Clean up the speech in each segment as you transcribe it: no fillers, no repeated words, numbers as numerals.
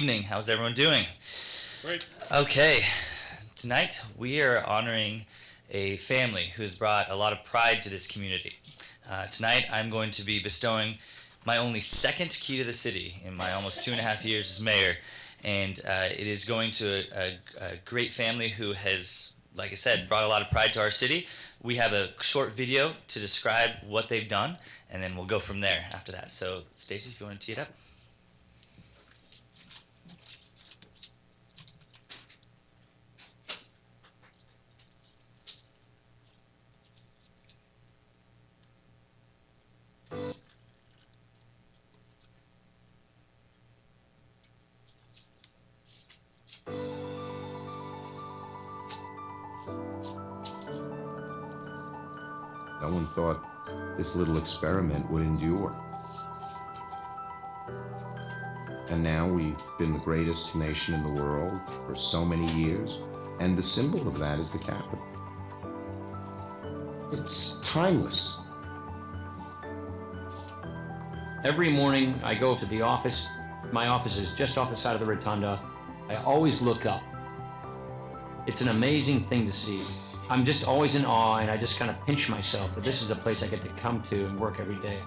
Evening. How's everyone doing? Great. Okay, tonight we are honoring a family who has brought a lot of pride to this community. Tonight I'm going to be bestowing my only second key to the city in my almost 2.5 years as mayor, and it is going to a great family who has, like I said, brought a lot of pride to our city. We have a short video to describe what they've done, and then we'll go from there after that. So, Stacy, if you want to tee it up. No one thought this little experiment would endure. And now we've been the greatest nation in the world for so many years, and the symbol of that is the Capitol. It's timeless. Every morning I go to the office. My office is just off the side of the rotunda. I always look up. It's an amazing thing to see. I'm just always in awe, and I just kind of pinch myself that this is a place I get to come to and work every day.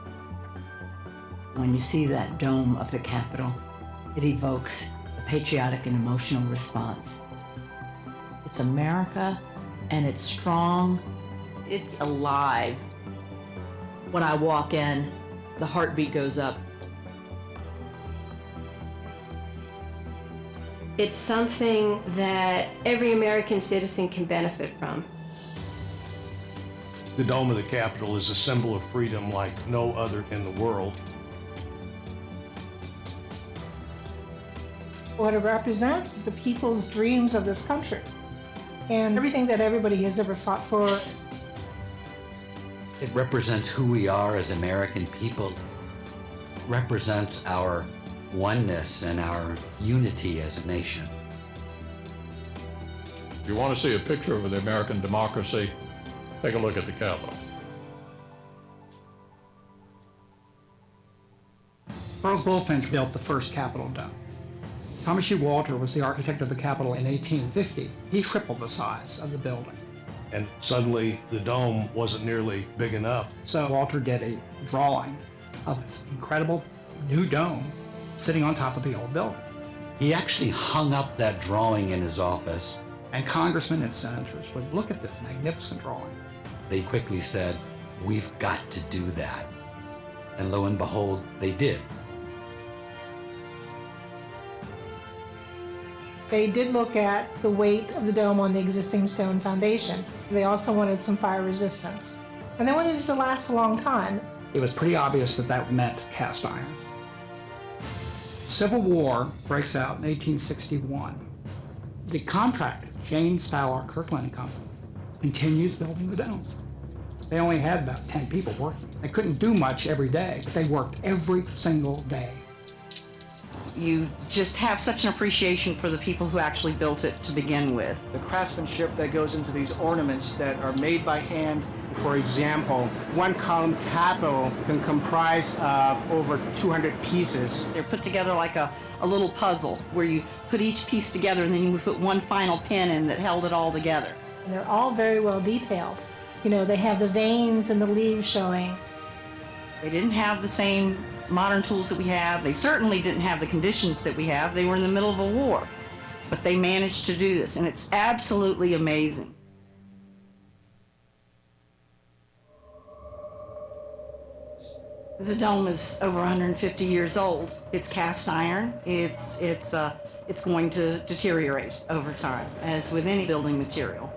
When you see that dome of the Capitol, it evokes a patriotic and emotional response. It's America, and it's strong. It's alive. When I walk in, the heartbeat goes up. It's something that every American citizen can benefit from. The dome of the Capitol is a symbol of freedom like no other in the world. What it represents is the people's dreams of this country and everything that everybody has ever fought for. It represents who we are as American people. It represents our oneness and our unity as a nation. If you want to see a picture of the American democracy, take a look at the Capitol. Charles Bulfinch built the first Capitol dome. Thomas E. Walter was the architect of the Capitol in 1850. He tripled the size of the building. And suddenly the dome wasn't nearly big enough. So Walter did a drawing of this incredible new dome sitting on top of the old building. He actually hung up that drawing in his office. And congressmen and senators would look at this magnificent drawing. They quickly said, "We've got to do that." And lo and behold, they did. They did look at the weight of the dome on the existing stone foundation. They also wanted some fire resistance. And they wanted it to last a long time. It was pretty obvious that that meant cast iron. Civil War breaks out in 1861. The contractor, James Fowler Kirkland & Company, continues building the dome. They only had about 10 people working. They couldn't do much every day, but they worked every single day. You just have such an appreciation for the people who actually built it to begin with. The craftsmanship that goes into these ornaments that are made by hand. For example, one column Capitol can comprise of over 200 pieces. They're put together like a little puzzle where you put each piece together and then you put one final pin in that held it all together. And they're all very well detailed. You know, they have the veins and the leaves showing. They didn't have the same modern tools that we have. They certainly didn't have the conditions that we have. They were in the middle of a war. But they managed to do this, and it's absolutely amazing. The dome is over 150 years old. It's cast iron. It's going to deteriorate over time, as with any building material.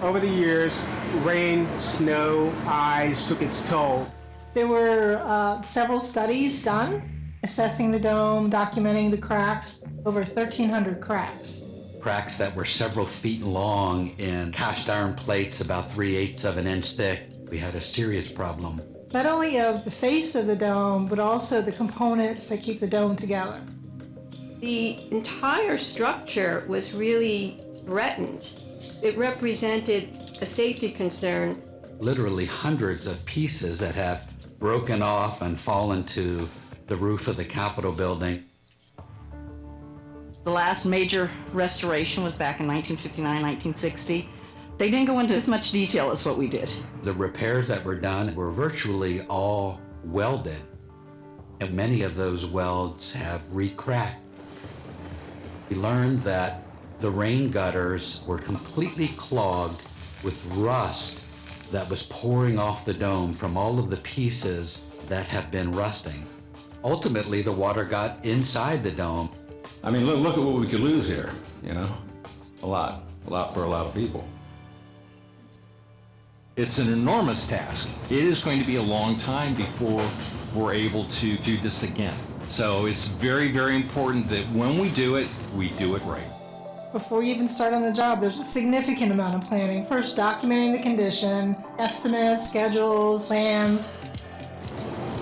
Over the years, rain, snow, ice took its toll. There were several studies done assessing the dome, documenting the cracks, over 1,300 cracks. Cracks that were several feet long in cast iron plates about 3/8 of an inch thick. We had a serious problem. Not only of the face of the dome, but also the components that keep the dome together. The entire structure was really threatened. It represented a safety concern. Literally hundreds of pieces that have broken off and fallen to the roof of the Capitol building. The last major restoration was back in 1959, 1960. They didn't go into as much detail as what we did. The repairs that were done were virtually all welded, and many of those welds have re-cracked. We learned that the rain gutters were completely clogged with rust that was pouring off the dome from all of the pieces that have been rusting. Ultimately, the water got inside the dome. I mean, look at what we could lose here, you know? A lot for a lot of people. It's an enormous task. It is going to be a long time before we're able to do this again. So it's very, very important that when we do it right. Before you even start on the job, there's a significant amount of planning. First, documenting the condition, estimates, schedules, plans.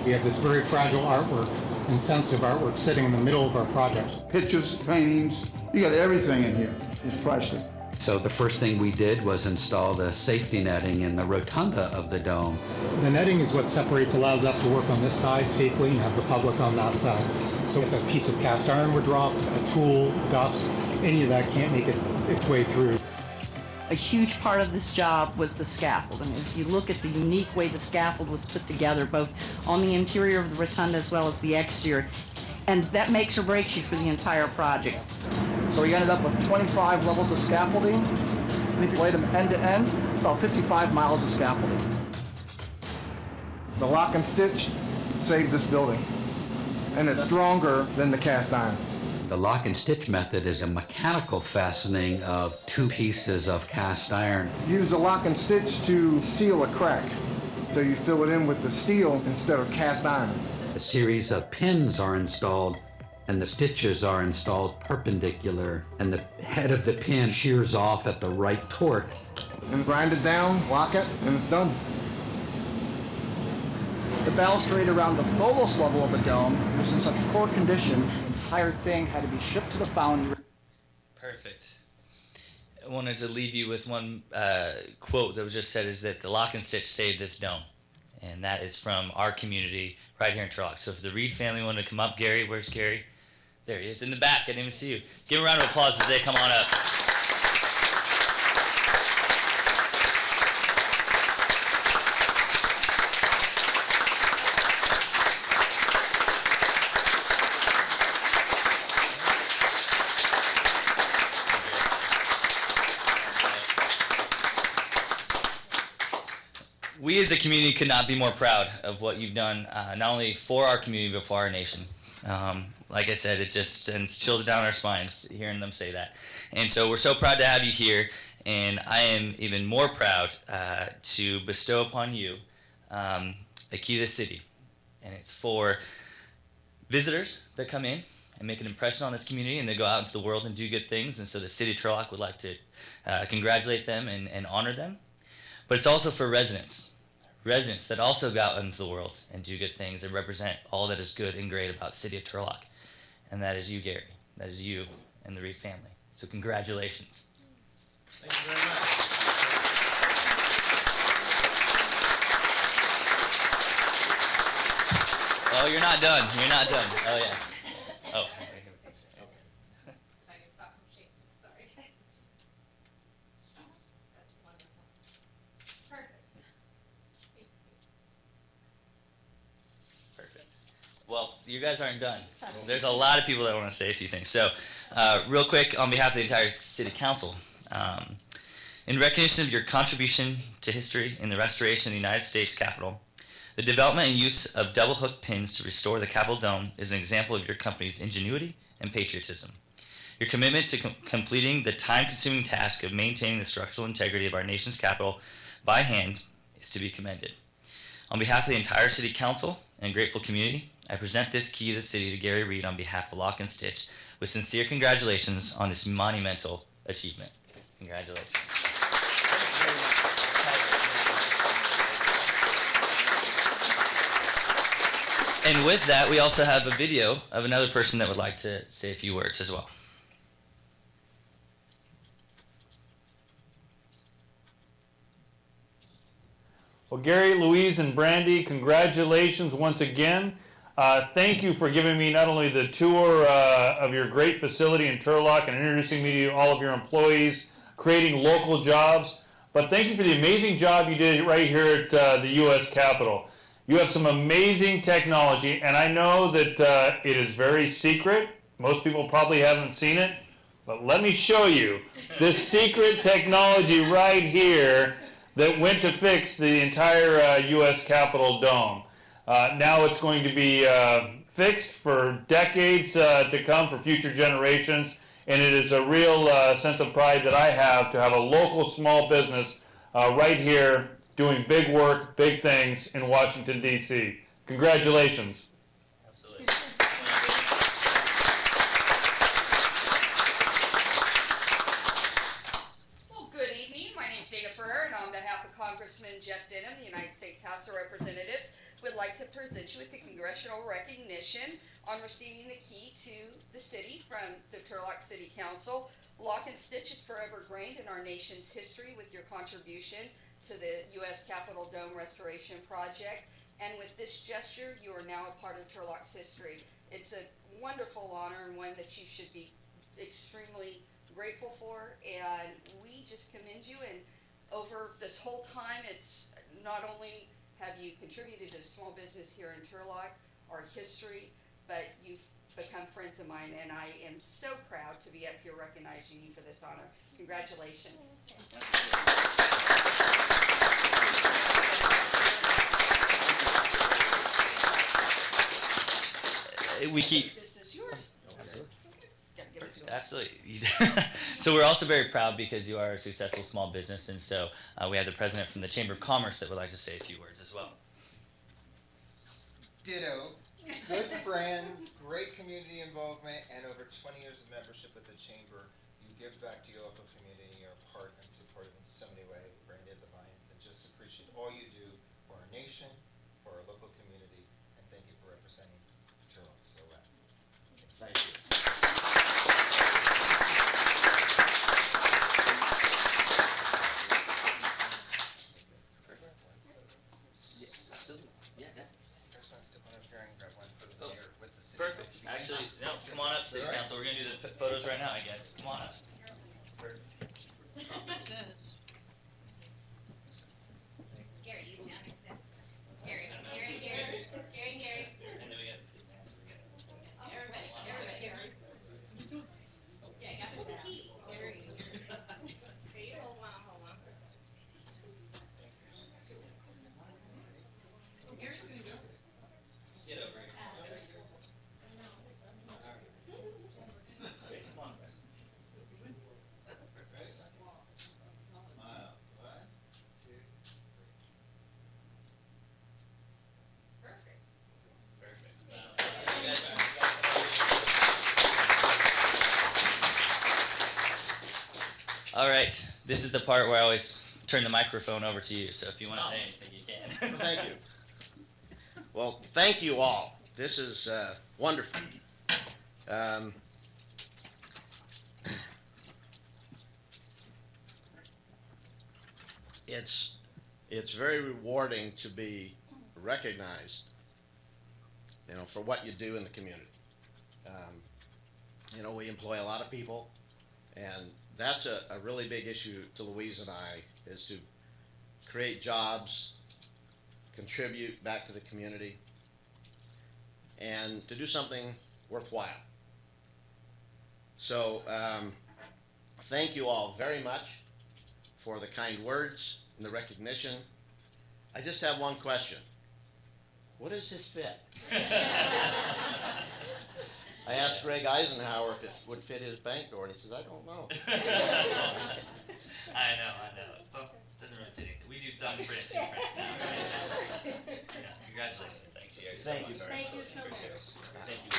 We have this very fragile artwork and sensitive artwork sitting in the middle of our projects. Pictures, paintings, you got everything in here. It's priceless. So the first thing we did was install the safety netting in the rotunda of the dome. The netting is what allows us to work on this side safely and have the public on that side. So if a piece of cast iron were dropped, a tool, dust, any of that can't make its way through. A huge part of this job was the scaffold. I mean, if you look at the unique way the scaffold was put together, both on the interior of the rotunda as well as the exterior, and that makes or breaks you for the entire project. So we ended up with 25 levels of scaffolding. And if you laid them end to end, about 55 miles of scaffolding. The lock and stitch saved this building, and it's stronger than the cast iron. The lock and stitch method is a mechanical fastening of two pieces of cast iron. Use the lock and stitch to seal a crack, so you fill it in with the steel instead of cast iron. A series of pins are installed, and the stitches are installed perpendicular, and the head of the pin shears off at the right torque. And grind it down, lock it, and it's done. The balustrade around the Tholos level of the dome was in such poor condition, the entire thing had to be shipped to the foundry. Perfect. I wanted to leave you with one quote that was just said, is that the lock and stitch saved this dome. And that is from our community right here in Turlock. So if the Reed family wanted to come up, Gary, where's Gary? There he is in the back. I didn't even see you. Give him a round of applause as they come on up. We as a community could not be more proud of what you've done, not only for our community, but for our nation. Like I said, it just sends chills down our spines hearing them say that. And so we're so proud to have you here, and I am even more proud to bestow upon you a key to the city. And it's for visitors that come in and make an impression on this community, and they go out into the world and do good things. And so the city of Turlock would like to congratulate them and honor them. But it's also for residents that also go out into the world and do good things and represent all that is good and great about the city of Turlock. And that is you, Gary. That is you and the Reed family. So congratulations. Thank you very much. Oh, you're not done. You're not done. Oh, yes. Oh. Well, you guys aren't done. There's a lot of people that want to say a few things. So, real quick, on behalf of the entire City Council, in recognition of your contribution to history in the restoration of the United States Capitol, the development and use of double-hook pins to restore the Capitol Dome is an example of your company's ingenuity and patriotism. Your commitment to completing the time-consuming task of maintaining the structural integrity of our nation's capital by hand is to be commended. On behalf of the entire City Council and grateful community, I present this key of the city to Gary Reed on behalf of Lock and Stitch with sincere congratulations on this monumental achievement. Congratulations. And with that, we also have a video of another person that would like to say a few words as well. Well, Gary, Louise, and Brandy, congratulations once again. Thank you for giving me not only the tour of your great facility in Turlock and introducing me to all of your employees, creating local jobs, but thank you for the amazing job you did right here at the U.S. Capitol. You have some amazing technology, and I know that it is very secret. Most people probably haven't seen it, but let me show you this secret technology right here that went to fix the entire U.S. Capitol dome. Now it's going to be fixed for decades to come for future generations, and it is a real sense of pride that I have to have a local small business right here doing big work, big things in Washington, D.C. Congratulations. Absolutely. Well, good evening. My name is Dana Ferrer, and on behalf of Congressman Jeff Denham, the United States House of Representatives, would like to present you with the congressional recognition on receiving the key to the city from the Turlock City Council. Lock and Stitch is forever ingrained in our nation's history with your contribution to the U.S. Capitol Dome Restoration Project. And with this gesture, you are now a part of Turlock's history. It's a wonderful honor and one that you should be extremely grateful for. And we just commend you. And over this whole time, it's not only have you contributed to small business here in Turlock, our history, but you've become friends of mine, and I am so proud to be up here recognizing you for this honor. Congratulations. We keep. This is yours. Absolutely. So we're also very proud because you are a successful small business, and so we have the president from the Chamber of Commerce that would like to say a few words as well. Ditto. Good friends, great community involvement, and over 20 years of membership with the Chamber. You give back to your local community, you're a part and supportive in so many ways. Brandon Devines, and just appreciate all you do for our nation, for our local community, and thank you for representing Turlock so well. Thank you. Perfect. Actually, no, come on up, City Council. We're going to do the photos right now, I guess. Come on up. Perfect. Gary, you stand next to Gary. Gary. And then we got the city manager. Everybody. Yeah, I got the key. Gary. Here, you hold on. Gary's gonna go. Get over here. Come on. Smile. 1, 2, 3. Perfect. All right. This is the part where I always turn the microphone over to you. So if you want to say anything, you can. Well, thank you. Well, thank you all. This is wonderful. It's very rewarding to be recognized, for what you do in the community. We employ a lot of people, and that's a really big issue to Louise and I, is to create jobs, contribute back to the community, and to do something worthwhile. So thank you all very much for the kind words and the recognition. I just have one question. What does this fit? I asked Greg Eisenhower if it would fit his bank door, and he says, I don't know. I know. Well, it doesn't really fit anything. We do thumbprint imprints now. Right? Yeah, congratulations. Thanks, Sierra. Thank you. Thank you so much. Thank you.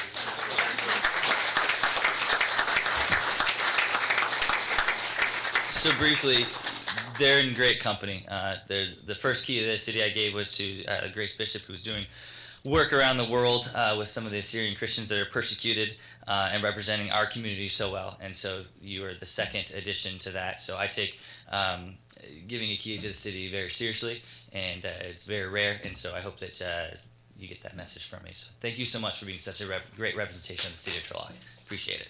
So briefly, they're in great company. The first key to the city I gave was to Grace Bishop, who was doing work around the world with some of the Syrian Christians that are persecuted and representing our community so well. And so you are the second addition to that. So I take giving a key to the city very seriously, and it's very rare. And so I hope that you get that message from me. So thank you so much for being such a great representation of the city of Turlock. Appreciate it.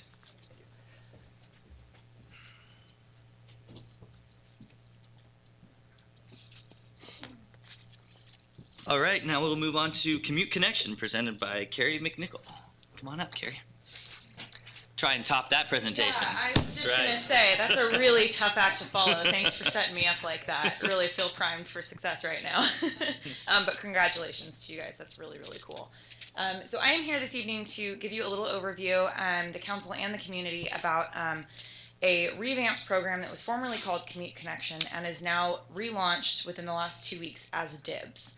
All right, now we'll move on to Commute Connection, presented by Carrie McNichol. Come on up, Carrie. Try and top that presentation. Yeah, I was just That's going right. to say, that's a really tough act to follow. Thanks for setting me up like that. Really feel primed for success right now. But congratulations to you guys. That's really, really cool. So I am here this evening to give you a little overview, the council and the community, about a revamped program that was formerly called Commute Connection and is now relaunched within the last 2 weeks as DIBS.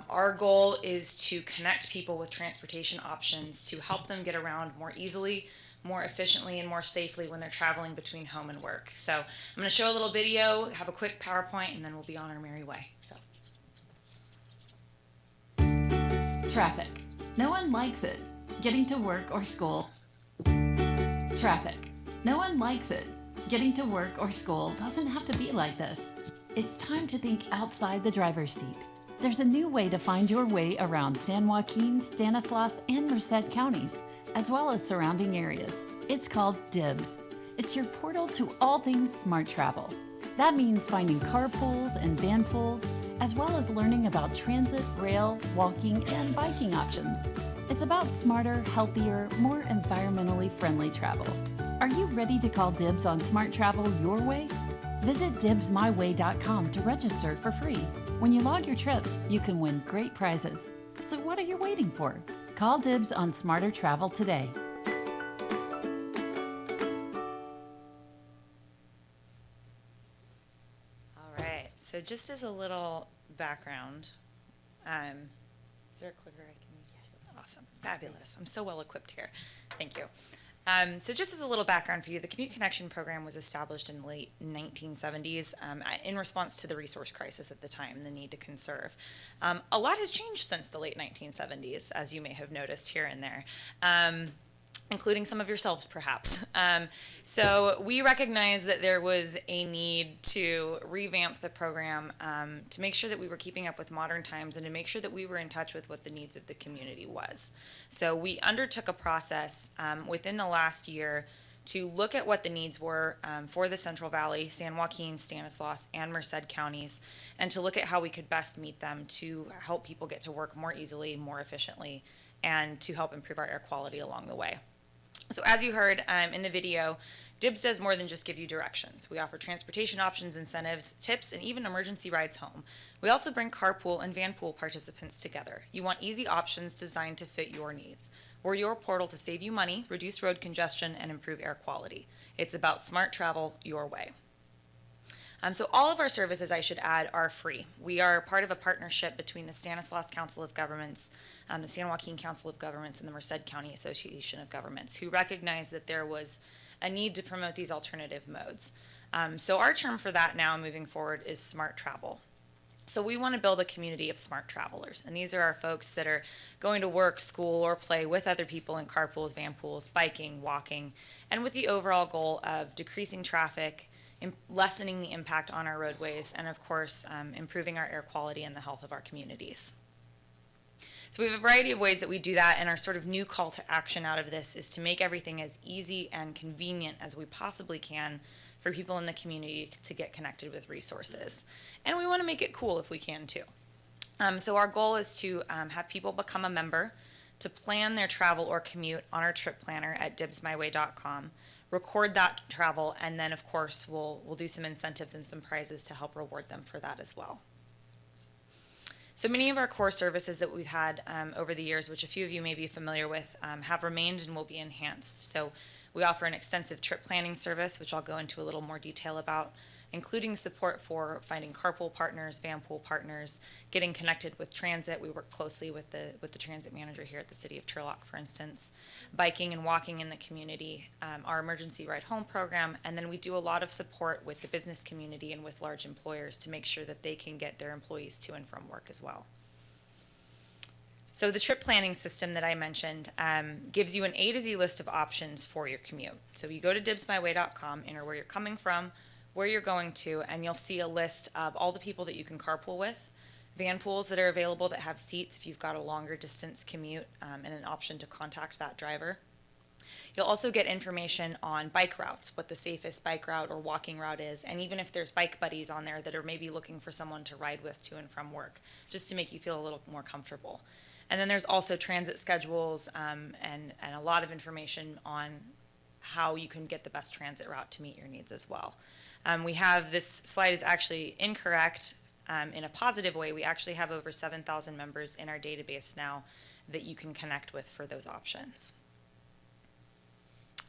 Our goal is to connect people with transportation options to help them get around more easily, more efficiently, and more safely when they're traveling between home and work. So I'm going to show a little video, have a quick PowerPoint, and then we'll be on our merry way. So. Traffic. No one likes it. Getting to work or school. Traffic. No one likes it. Getting to work or school doesn't have to be like this. It's time to think outside the driver's seat. There's a new way to find your way around San Joaquin, Stanislaus, and Merced counties, as well as surrounding areas. It's called DIBS. It's your portal to all things smart travel. That means finding carpools and van pools, as well as learning about transit, rail, walking, and biking options. It's about smarter, healthier, more environmentally friendly travel. Are you ready to call dibs on smart travel your way? Visit dibsmyway.com to register for free. When you log your trips, you can win great prizes. So what are you waiting for? Call dibs on smarter travel today. All right, so just as a little background, is there a clicker I can use? Yes. Awesome, fabulous. I'm so well equipped here. Thank you. So just as a little background for you, the Commute Connection program was established in the late 1970s in response to the resource crisis at the time, the need to conserve. A lot has changed since the late 1970s, as you may have noticed here and there. Including some of yourselves, perhaps. So we recognized that there was a need to revamp the program to make sure that we were keeping up with modern times and to make sure that we were in touch with what the needs of the community was. So we undertook a process within the last year to look at what the needs were for the Central Valley, San Joaquin, Stanislaus, and Merced counties, and to look at how we could best meet them to help people get to work more easily, more efficiently, and to help improve our air quality along the way. So as you heard in the video, DIBS does more than just give you directions. We offer transportation options, incentives, tips, and even emergency rides home. We also bring carpool and van pool participants together. You want easy options designed to fit your needs. We're your portal to save you money, reduce road congestion, and improve air quality. It's about smart travel your way. So all of our services, I should add, are free. We are part of a partnership between the Stanislaus Council of Governments, the San Joaquin Council of Governments, and the Merced County Association of Governments, who recognized that there was a need to promote these alternative modes. So our term for that now moving forward is smart travel. So we want to build a community of smart travelers, and these are our folks that are going to work, school, or play with other people in carpools, van pools, biking, walking, and with the overall goal of decreasing traffic, lessening the impact on our roadways, and of course, improving our air quality and the health of our communities. So we have a variety of ways that we do that, and our sort of new call to action out of this is to make everything as easy and convenient as we possibly can for people in the community to get connected with resources. And we want to make it cool if we can too. So our goal is to have people become a member, to plan their travel or commute on our trip planner at dibsmyway.com, record that travel, and then of course we'll do some incentives and some prizes to help reward them for that as well. So many of our core services that we've had over the years, which a few of you may be familiar with, have remained and will be enhanced. So we offer an extensive trip planning service, which I'll go into a little more detail about, including support for finding carpool partners, van pool partners, getting connected with transit. We work closely with the transit manager here at the city of Turlock, for instance, biking and walking in the community, our emergency ride home program, and then we do a lot of support with the business community and with large employers to make sure that they can get their employees to and from work as well. So the trip planning system that I mentioned gives you an A to Z list of options for your commute. So you go to dibsmyway.com, enter where you're coming from, where you're going to, and you'll see a list of all the people that you can carpool with, van pools that are available that have seats if you've got a longer distance commute, and an option to contact that driver. You'll also get information on bike routes, what the safest bike route or walking route is, and even if there's bike buddies on there that are maybe looking for someone to ride with to and from work, just to make you feel a little more comfortable. And then there's also transit schedules, and a lot of information on how you can get the best transit route to meet your needs as well. We have, this slide is actually incorrect in a positive way. We actually have over 7,000 members in our database now that you can connect with for those options.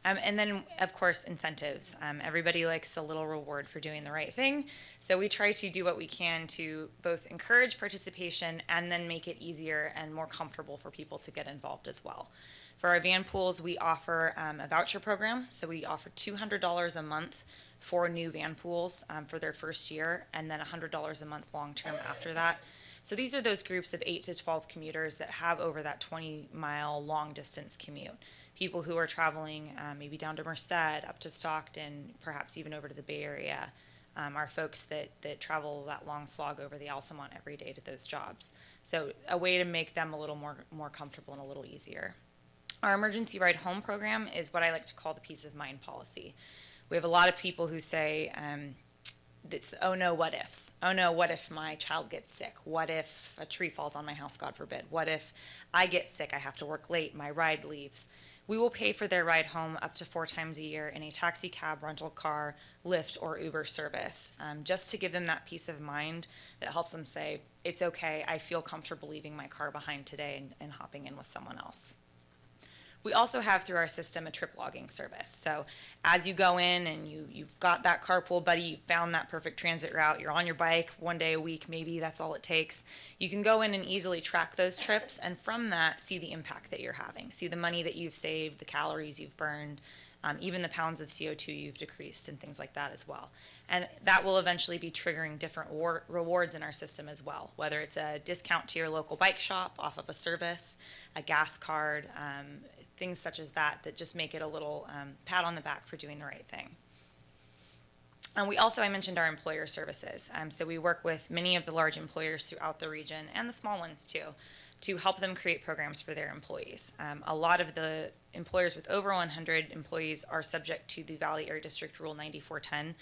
And then, of course, incentives. Everybody likes a little reward for doing the right thing. So we try to do what we can to both encourage participation and then make it easier and more comfortable for people to get involved as well. For our van pools, we offer a voucher program. So we offer $200 a month for new van pools for their first year, and then $100 a month long-term after that. So these are those groups of 8 to 12 commuters that have over that 20-mile long-distance commute. People who are traveling maybe down to Merced, up to Stockton, perhaps even over to the Bay Area, are folks that travel that long slog over the Altamont every day to those jobs. So a way to make them a little more comfortable and a little easier. Our emergency ride home program is what I like to call the peace of mind policy. We have a lot of people who say, it's, oh no, what ifs. Oh no, what if my child gets sick? What if a tree falls on my house, God forbid? What if I get sick, I have to work late, my ride leaves? We will pay for their ride home up to 4 times a year in a taxi cab, rental car, Lyft, or Uber service, just to give them that peace of mind that helps them say, it's okay, I feel comfortable leaving my car behind today and hopping in with someone else. We also have through our system a trip logging service. So as you go in and you've got that carpool buddy, you found that perfect transit route, you're on your bike one day a week, maybe that's all it takes. You can go in and easily track those trips, and from that see the impact that you're having. See the money that you've saved, the calories you've burned, even the pounds of CO2 you've decreased and things like that as well. And that will eventually be triggering different rewards in our system as well, whether it's a discount to your local bike shop off of a service, a gas card, things such as that just make it a little pat on the back for doing the right thing. And we also, I mentioned our employer services. So we work with many of the large employers throughout the region, and the small ones too, to help them create programs for their employees. A lot of the employers with over 100 employees are subject to the Valley Air District Rule 9410,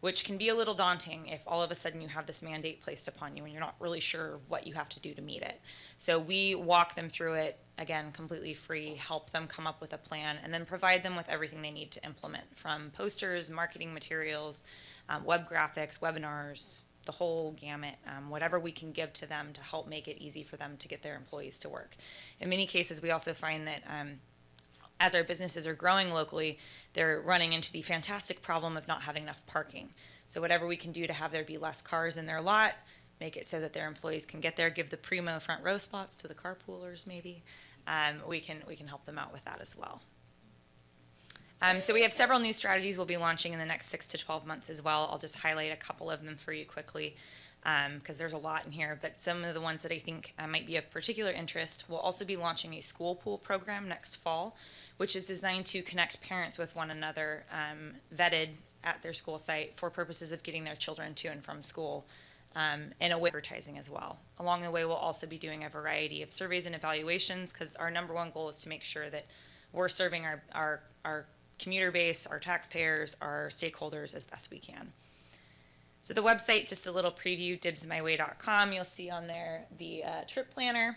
which can be a little daunting if all of a sudden you have this mandate placed upon you and you're not really sure what you have to do to meet it. So we walk them through it, again, completely free, help them come up with a plan, and then provide them with everything they need to implement, from posters, marketing materials, web graphics, webinars, the whole gamut, whatever we can give to them to help make it easy for them to get their employees to work. In many cases, we also find that as our businesses are growing locally, they're running into the fantastic problem of not having enough parking. So whatever we can do to have there be less cars in their lot, make it so that their employees can get there, give the primo front row spots to the carpoolers maybe, we can help them out with that as well. So we have several new strategies we'll be launching in the next 6 to 12 months as well. I'll just highlight a couple of them for you quickly, because there's a lot in here, but some of the ones that I think might be of particular interest. We'll also be launching a school pool program next fall, which is designed to connect parents with one another, vetted at their school site for purposes of getting their children to and from school, in a way of advertising as well. Along the way, we'll also be doing a variety of surveys and evaluations, because our number one goal is to make sure that we're serving our commuter base, our taxpayers, our stakeholders as best we can. So the website, just a little preview, dibsmyway.com. You'll see on there the trip planner.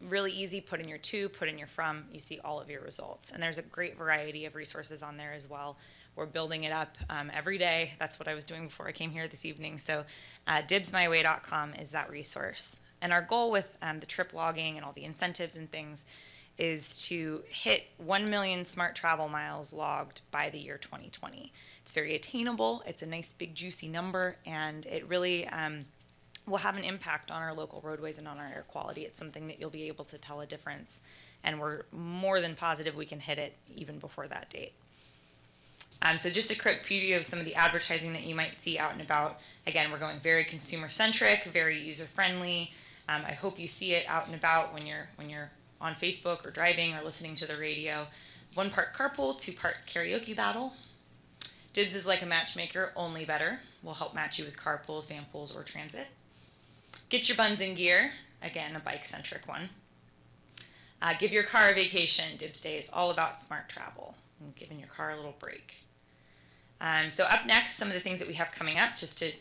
Really easy, put in your to, put in your from, you see all of your results. And there's a great variety of resources on there as well. We're building it up every day. That's what I was doing before I came here this evening. So dibsmyway.com is that resource. And our goal with the trip logging and all the incentives and things is to hit 1 million smart travel miles logged by the year 2020. It's very attainable. It's a nice big juicy number, and it really will have an impact on our local roadways and on our air quality. It's something that you'll be able to tell a difference, and we're more than positive we can hit it even before that date. So just a quick preview of some of the advertising that you might see out and about. Again, we're going very consumer-centric, very user-friendly. I hope you see it out and about when you're on Facebook or driving or listening to the radio. 1 part carpool, 2 parts karaoke battle. Dibs is like a matchmaker, only better. We'll help match you with carpools, van pools, or transit. Get your buns in gear. Again, a bike-centric one. Give your car a vacation. Dibs Day is all about smart travel and giving your car a little break. So up next, some of the things that we have coming up, just to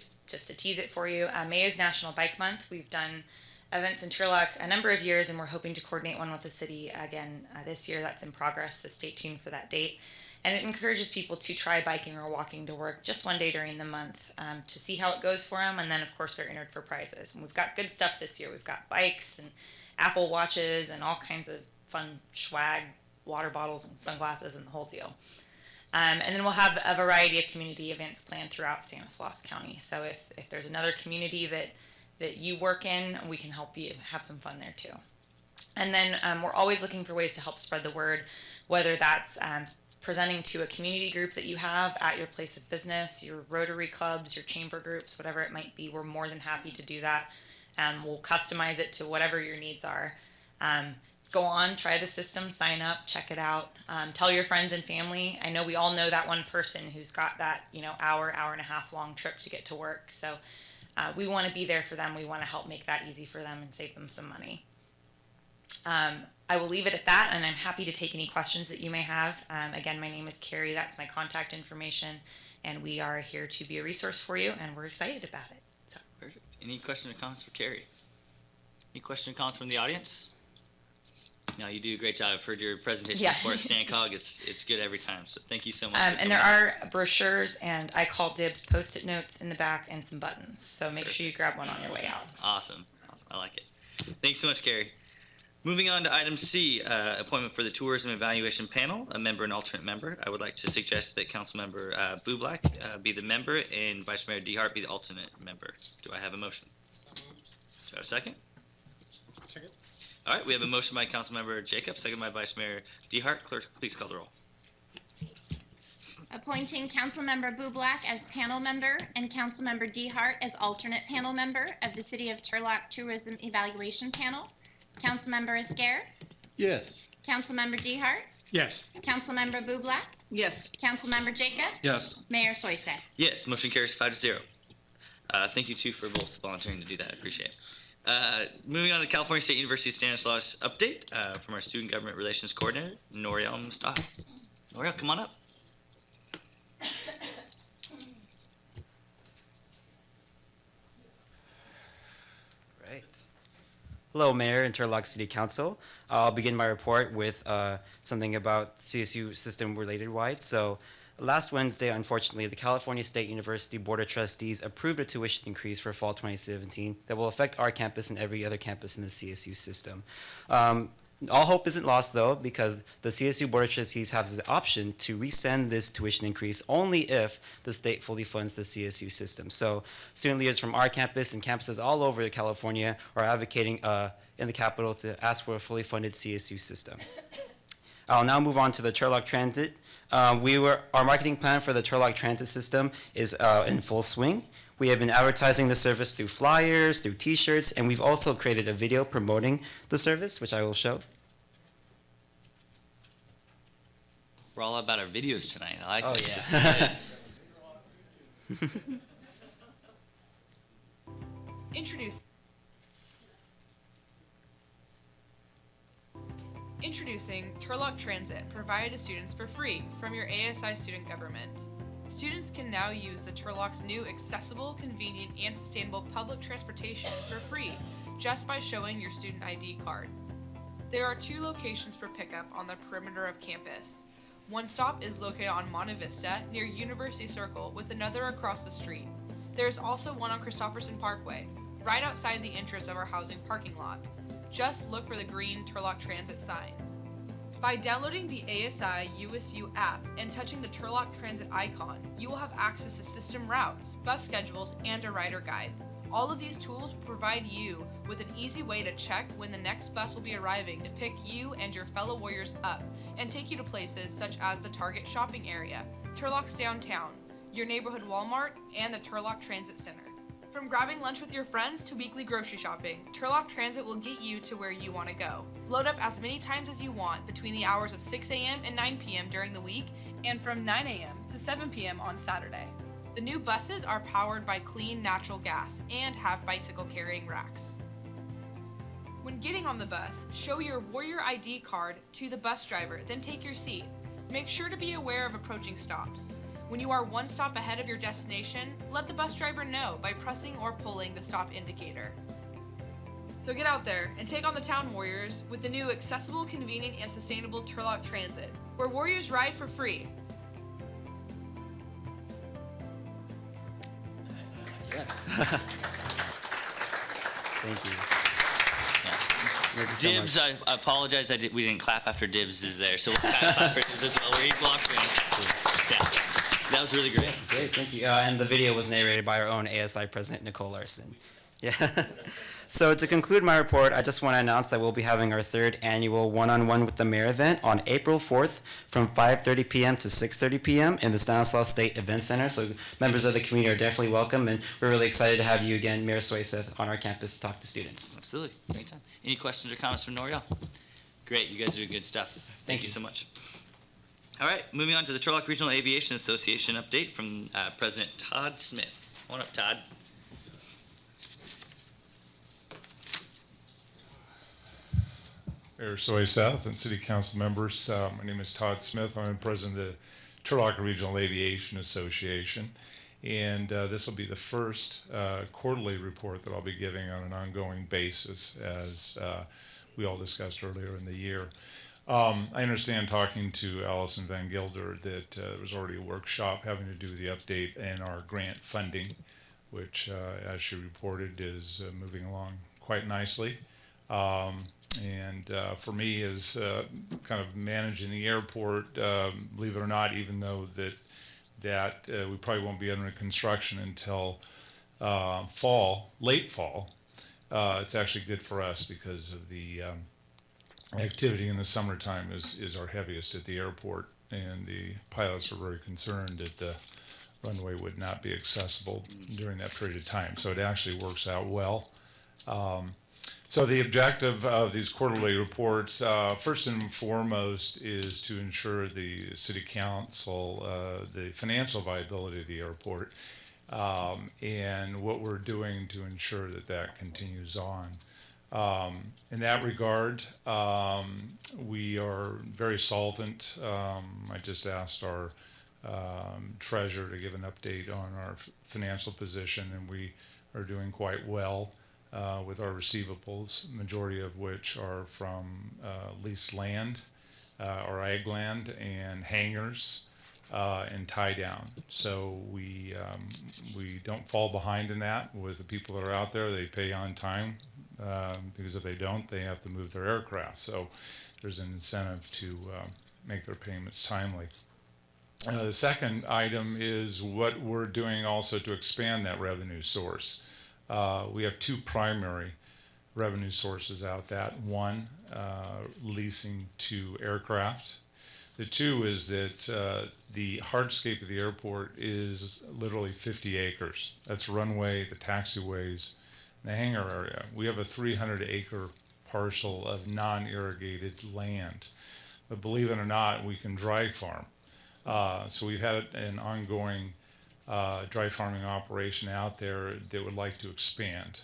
tease it for you. May is National Bike Month. We've done events in Turlock a number of years, and we're hoping to coordinate one with the city again this year. That's in progress, so stay tuned for that date. And it encourages people to try biking or walking to work just one day during the month to see how it goes for them, and then of course they're entered for prizes. And we've got good stuff this year. We've got bikes and Apple Watches and all kinds of fun swag, water bottles and sunglasses and the whole deal. And then we'll have a variety of community events planned throughout Stanislaus County. So if there's another community that you work in, we can help you have some fun there too. And then we're always looking for ways to help spread the word, whether that's presenting to a community group that you have at your place of business, your Rotary clubs, your chamber groups, whatever it might be. We're more than happy to do that. We'll customize it to whatever your needs are. Go on, try the system, sign up, check it out. Tell your friends and family. I know we all know that one person who's got that hour and a half long trip to get to work. So we want to be there for them. We want to help make that easy for them and save them some money. I will leave it at that, and I'm happy to take any questions that you may have. Again, my name is Carrie. That's my contact information, and we are here to be a resource for you, and we're excited about it. So. Perfect. Any questions or comments for Carrie? Any questions or comments from the audience? No, you do a great job. I've heard your presentation before at StanCog. It's good every time, so thank you so much. And there are brochures, and I call dibs Post-it notes in the back and some buttons, so make sure you grab one on your way out. Awesome. I like it. Thanks so much, Carrie. Moving on to item C, appointment for the Tourism Evaluation Panel, a member and alternate member. I would like to suggest that Councilmember Bublak be the member and Vice Mayor DeHart be the alternate member. Do I have a motion? Do I have a second? Second. All right, we have a motion by Councilmember Jacob, second by Vice Mayor DeHart. Clerk, please call the roll. Appointing Councilmember Bublak as panel member and Councilmember DeHart as alternate panel member of the City of Turlock Tourism Evaluation Panel. Councilmember Esquer? Yes. Councilmember DeHart? Yes. Councilmember Bublak? Yes. Councilmember Jacob? Yes. Mayor Soise? Yes, motion carries 5-0. Thank you, too, for both volunteering to do that. I appreciate it. Moving on to the California State University Stanislaus update from our Student Government Relations Coordinator, Noriel Mustafa. Noriel, come on up. Right. Hello, Mayor and Turlock City Council. I'll begin my report with something about CSU system-related wide. So last Wednesday, unfortunately, the California State University Board of Trustees approved a tuition increase for fall 2017 that will affect our campus and every other campus in the CSU system. All hope isn't lost, though, because the CSU Board of Trustees has the option to resend this tuition increase only if the state fully funds the CSU system. So student leaders from our campus and campuses all over California are advocating in the Capitol to ask for a fully funded CSU system. I'll now move on to the Turlock Transit. Our marketing plan for the Turlock Transit system is in full swing. We have been advertising the service through flyers, through t-shirts, and we've also created a video promoting the service, which I will show. We're all about our videos tonight. I like this. Yeah. Introducing Turlock Transit, provided to students for free from your ASI student government. Students can now use the Turlock's new accessible, convenient, and sustainable public transportation for free just by showing your student ID card. There are 2 locations for pickup on the perimeter of campus. One stop is located on Monte Vista near University Circle with another across the street. There is also one on Christopherson Parkway, right outside the entrance of our housing parking lot. Just look for the green Turlock Transit signs. By downloading the ASI USU app and touching the Turlock Transit icon, you will have access to system routes, bus schedules, and a rider guide. All of these tools will provide you with an easy way to check when the next bus will be arriving to pick you and your fellow warriors up and take you to places such as the Target shopping area, Turlock's downtown, your neighborhood Walmart, and the Turlock Transit Center. From grabbing lunch with your friends to weekly grocery shopping, Turlock Transit will get you to where you want to go. Load up as many times as you want between the hours of 6 a.m. and 9 p.m. during the week and from 9 a.m. to 7 p.m. on Saturday. The new buses are powered by clean natural gas and have bicycle carrying racks. When getting on the bus, show your Warrior ID card to the bus driver, then take your seat. Make sure to be aware of approaching stops. When you are one stop ahead of your destination, let the bus driver know by pressing or pulling the stop indicator. So get out there and take on the town Warriors with the new accessible, convenient, and sustainable Turlock Transit, where Warriors ride for free. Thank you. Thank you so Dibs, much. I apologize. We didn't clap after Dibs is there, so we'll clap for Dibs as well. We're equal opportunity. Yeah, that was really great. Great, thank you. And the video was narrated by our own ASI President, Nicole Larson. Yeah. So to conclude my report, I just want to announce that we'll be having our third annual one-on-one with the mayor event on April 4th from 5:30 p.m. to 6:30 p.m. in the Stanislaus State Event Center. So members of the community are definitely welcome, and we're really excited to have you again, Mayor Swaytheth, on our campus to talk to students. Absolutely. Anytime. Any questions or comments from Noriel? Great. You guys are doing good stuff. Thank you so much. All right. Moving on to the Turlock Regional Aviation Association update from President Todd Smith. Come on up, Todd. Mayor Swaytheth and City Council members, my name is Todd Smith. I'm president of the Turlock Regional Aviation Association, and this will be the first quarterly report that I'll be giving on an ongoing basis, as we all discussed earlier in the year. I understand, talking to Allison Van Gilder, that there was already a workshop having to do with the update in our grant funding, which, as she reported, is moving along quite nicely. And for me, as kind of managing the airport, believe it or not, even though that we probably won't be under construction until late fall, it's actually good for us because of the activity in the summertime is our heaviest at the airport, and the pilots are very concerned that the runway would not be accessible during that period of time. So it actually works out well. So the objective of these quarterly reports, first and foremost, is to ensure the City Council the financial viability of the airport, and what we're doing to ensure that that continues on. In that regard, we are very solvent. I just asked our treasurer to give an update on our financial position, and we are doing quite well. With our receivables, majority of which are from leased land, or ag land, and hangars, and tie down. So we don't fall behind in that with the people that are out there. They pay on time, because if they don't, they have to move their aircraft. So there's an incentive to make their payments timely. The second item is what we're doing also to expand that revenue source. We have two primary revenue sources out that. One, leasing to aircraft. The two is that the hardscape of the airport is literally 50 acres. That's the runway, the taxiways, the hangar area. We have a 300-acre parcel of non-irrigated land. But believe it or not, we can dry farm. So we've had an ongoing dry farming operation out there that would like to expand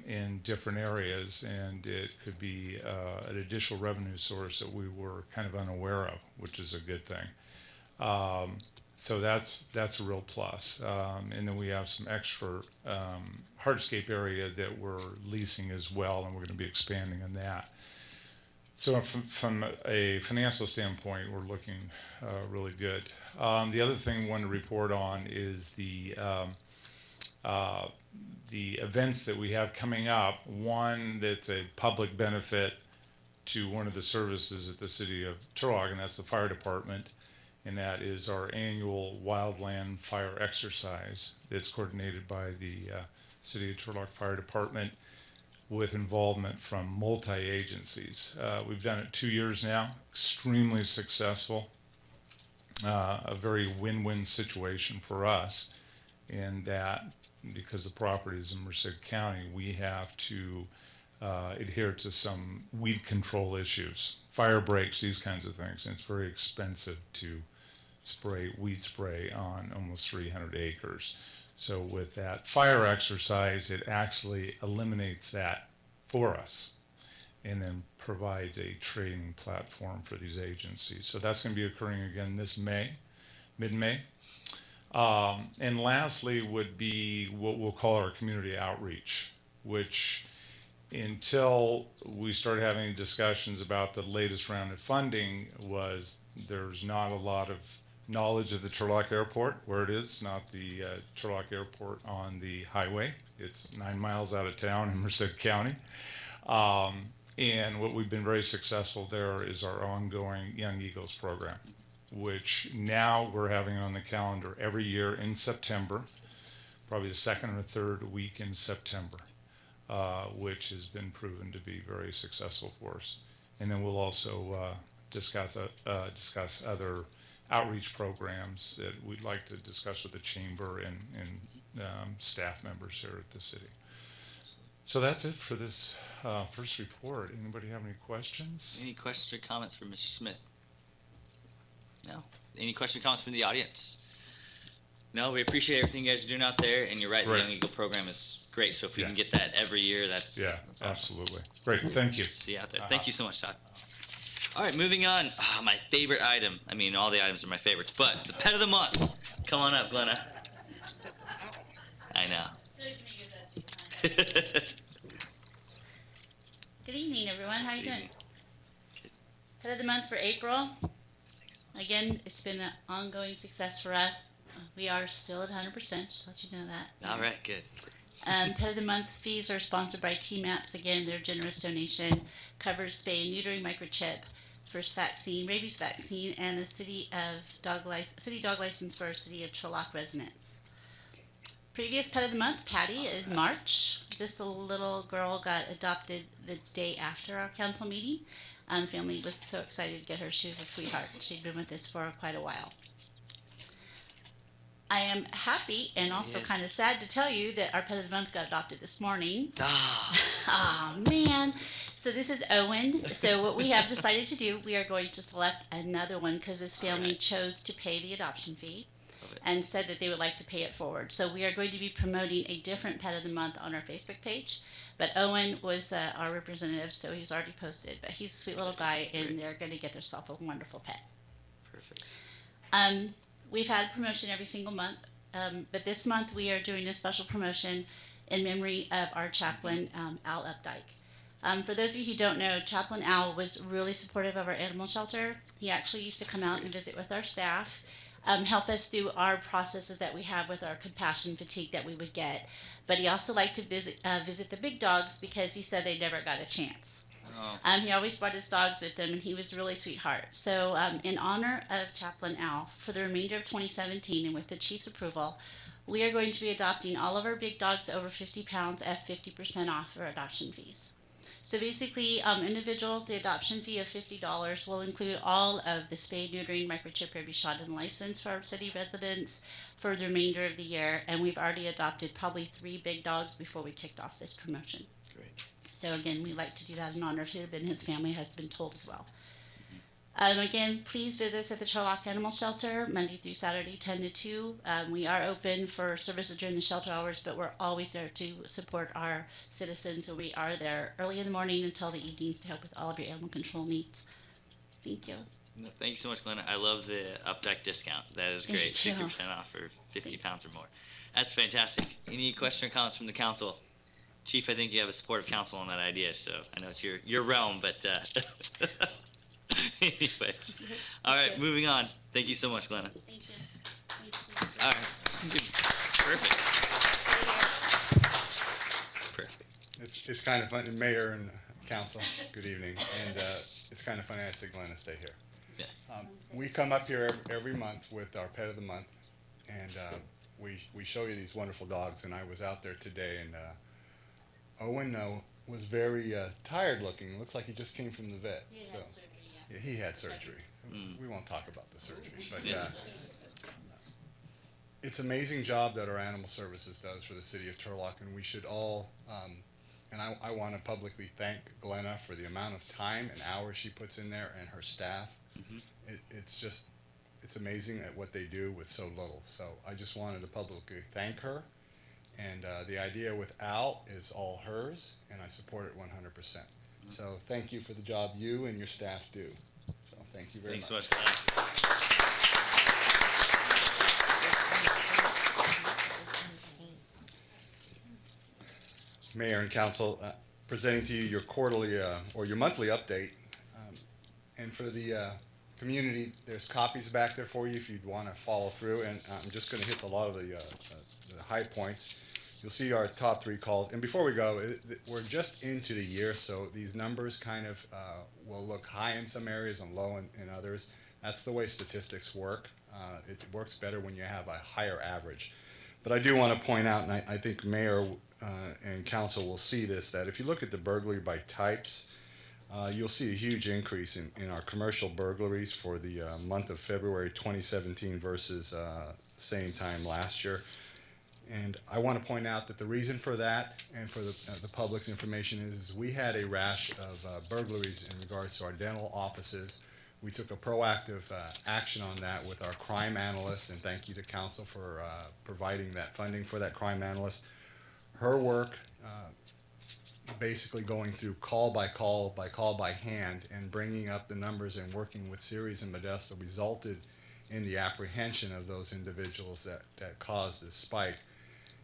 in different areas, and it could be an additional revenue source that we were kind of unaware of, which is a good thing. So that's a real plus. And then we have some extra hardscape area that we're leasing as well, and we're going to be expanding on that. So from a financial standpoint, we're looking really good. The other thing I want to report on is the events that we have coming up. One that's a public benefit to one of the services at the City of Turlock, and that's the fire department, and that is our annual wildland fire exercise that's coordinated by the City of Turlock Fire Department, with involvement from multi-agencies. We've done it 2 years now, extremely successful, a very win-win situation for us, in that because the property is in Merced County, we have to adhere to some weed control issues, fire breaks, these kinds of things, and it's very expensive to weed spray on almost 300 acres. So with that fire exercise, it actually eliminates that for us and then provides a training platform for these agencies. So that's going to be occurring again this May, mid-May. And lastly would be what we'll call our community outreach, which until we started having discussions about the latest round of funding was there's not a lot of knowledge of the Turlock Airport, where it is, not the Turlock Airport on the highway. It's 9 miles out of town in Merced County. And what we've been very successful there is our ongoing Young Eagles program, which now we're having on the calendar every year in September, probably the second or third week in September, which has been proven to be very successful for us. And then we'll also discuss other outreach programs that we'd like to discuss with the chamber and staff members here at the city. So that's it for this first report. Anybody have any questions? Any questions or comments for Mr. Smith? No? Any questions or comments from the audience? No, we appreciate everything you guys are doing out there, and you're right, the Young Eagle program is great, so if we can get that every year, that's awesome. Absolutely. Great, thank you. See you out there. Thank you so much, Todd. All right, moving on. My favorite item. I mean, all the items are my favorites, but the pet of the month. Come on up, Glenna. I know. Good evening, everyone. How you doing? Pet of the month for April. Again, it's been an ongoing success for us. We are still at 100%, just to let you know that. All right, good. Pet of the Month fees are sponsored by T-MAPS. Again, their generous donation covers spay and neutering, microchip, first vaccine, rabies vaccine, and the city dog license for our city of Turlock residents. Previous Pet of the Month, Patty, in March. This little girl got adopted the day after our council meeting. The family was so excited to get her. She was a sweetheart. She'd been with us for quite a while. I am happy and also kind of sad to tell you that our Pet of the Month got adopted this morning. Oh, man. So this is Owen. So what we have decided to do, we are going to select another one because this family chose to pay the adoption fee and said that they would like to pay it forward. So we are going to be promoting a different Pet of the Month on our Facebook page. But Owen was our representative, so he's already posted. But he's a sweet little guy, and they're going to get themselves a wonderful pet. Perfect. We've had promotion every single month, but this month we are doing a special promotion in memory of our chaplain, Al Updike. For those of you who don't know, Chaplain Al was really supportive of our animal shelter. He actually used to come out and visit with our staff, help us through our processes that we have with our compassion fatigue that we would get. But he also liked to visit the big dogs because he said they never got a chance. He always brought his dogs with him, and he was a really sweetheart. So in honor of Chaplain Al, for the remainder of 2017, and with the chief's approval, we are going to be adopting all of our big dogs over 50 pounds at 50% off our adoption fees. So basically, individuals, the adoption fee of $50 will include all of the spay, neutering, microchip, rabies shot, and license for our city residents for the remainder of the year. And we've already adopted probably 3 big dogs before we kicked off this promotion. Great. So again, we like to do that in honor of him, and his family has been told as well. Again, please visit us at the Turlock Animal Shelter Monday through Saturday, 10 to 2. We are open for services during the shelter hours, but we're always there to support our citizens. So we are there early in the morning until the evenings to help with all of your animal control needs. Thank you. No, thank you so much, Glenna. I love the Updike discount. That is great. 50% off for 50 pounds or more. That's fantastic. Any questions or comments from the council? Chief, I think you have a supportive council on that idea, so I know it's your realm, but anyways. All right, moving on. Thank you so much, Glenna. Thank you. All right. Perfect. Perfect. It's kind of fun, Mayor and Council, good evening, and it's kind of funny I said Glenna, stay here. Yeah. We come up here every month with our Pet of the Month, and we show you these wonderful dogs, and I was out there today, and Owen was very tired looking. Looks like he just came from the vet. He had surgery, yeah, he had surgery. We won't talk about the surgery, but it's an amazing job that our animal services does for the city of Turlock, and we should all, and I want to publicly thank Glenna for the amount of time and hours she puts in there, and her staff. It's just it's amazing at what they do with so little. So I just wanted to publicly thank her. And the idea with Al is all hers, and I support it 100%. So thank you for the job you and your staff do. So thank you very Thanks much. so much. Mayor and Council, presenting to you your quarterly or your monthly update. And for the community, there's copies back there for you if you'd want to follow through. And I'm just going to hit a lot of the high points. You'll see our top 3 calls. And before we go, we're just into the year, so these numbers kind of will look high in some areas and low in others. That's the way statistics work. It works better when you have a higher average. But I do want to point out, and I think Mayor and Council will see this, that if you look at the burglary by types, you'll see a huge increase in our commercial burglaries for the month of February 2017 versus same time last year. And I want to point out that the reason for that, and for the public's information, is we had a rash of burglaries in regards to our dental offices. We took a proactive action on that with our crime analyst, and thank you to Council for providing that funding for that crime analyst. Her work, basically going through call by hand and bringing up the numbers and working with Ceres and Modesto, resulted in the apprehension of those individuals that caused this spike.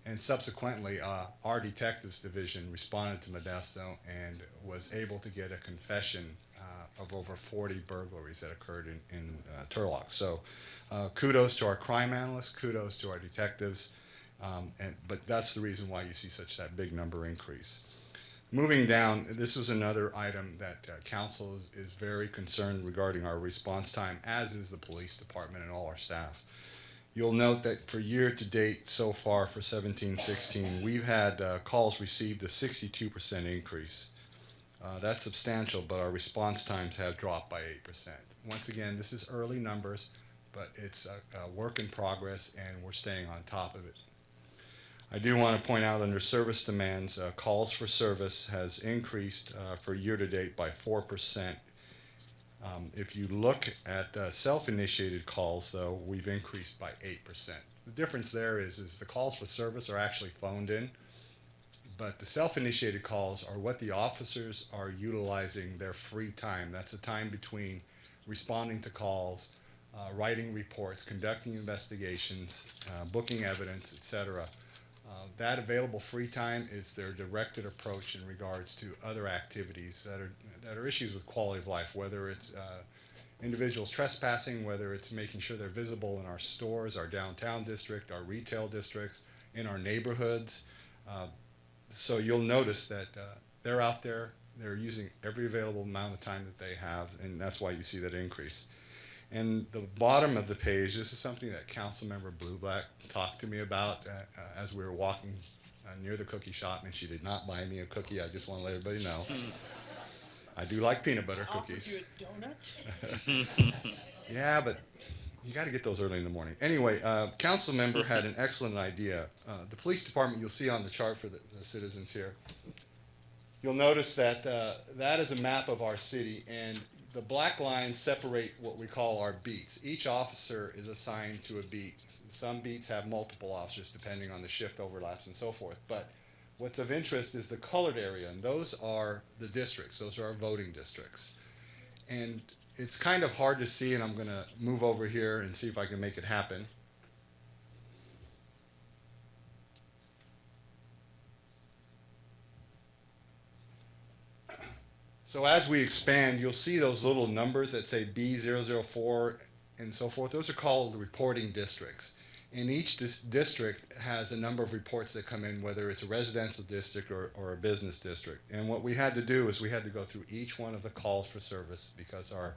And subsequently, our detectives division responded to Modesto and was able to get a confession of over 40 burglaries that occurred in Turlock. So kudos to our crime analysts, kudos to our detectives, but that's the reason why you see such that big number increase. Moving down, this was another item that Council is very concerned regarding our response time, as is the police department and all our staff. You'll note that for year to date so far for 17-16, we've had calls received a 62% increase. That's substantial, but our response times have dropped by 8%. Once again, this is early numbers, but it's a work in progress, and we're staying on top of it. I do want to point out under service demands, calls for service has increased for year to date by 4%. If you look at self-initiated calls, though, we've increased by 8%. The difference there is the calls for service are actually phoned in, but the self-initiated calls are what the officers are utilizing their free time. That's the time between responding to calls, writing reports, conducting investigations, booking evidence, etc. That available free time is their directed approach in regards to other activities that are issues with quality of life, whether it's individuals trespassing, whether it's making sure they're visible in our stores, our downtown district, our retail districts, in our neighborhoods. So you'll notice that they're out there, they're using every available amount of time that they have, and that's why you see that increase. And the bottom of the page, this is something that Councilmember Black talked to me about as we were walking near the cookie shop, and she did not buy me a cookie. I just want to let everybody know. I do like peanut butter cookies. Offered you a donut? Yeah, but you got to get those early in the morning. Anyway, council member had an excellent idea. The police department, you'll see on the chart for the citizens here, you'll notice that that is a map of our city, and the black lines separate what we call our beats. Each officer is assigned to a beat. Some beats have multiple officers depending on the shift overlaps and so forth. But what's of interest is the colored area, and those are the districts. Those are our voting districts. And it's kind of hard to see, and I'm going to move over here and see if I can make it happen. So as we expand, you'll see those little numbers that say B004 and so forth. Those are called reporting districts. And each district has a number of reports that come in, whether it's a residential district or a business district. And what we had to do is we had to go through each one of the calls for service because our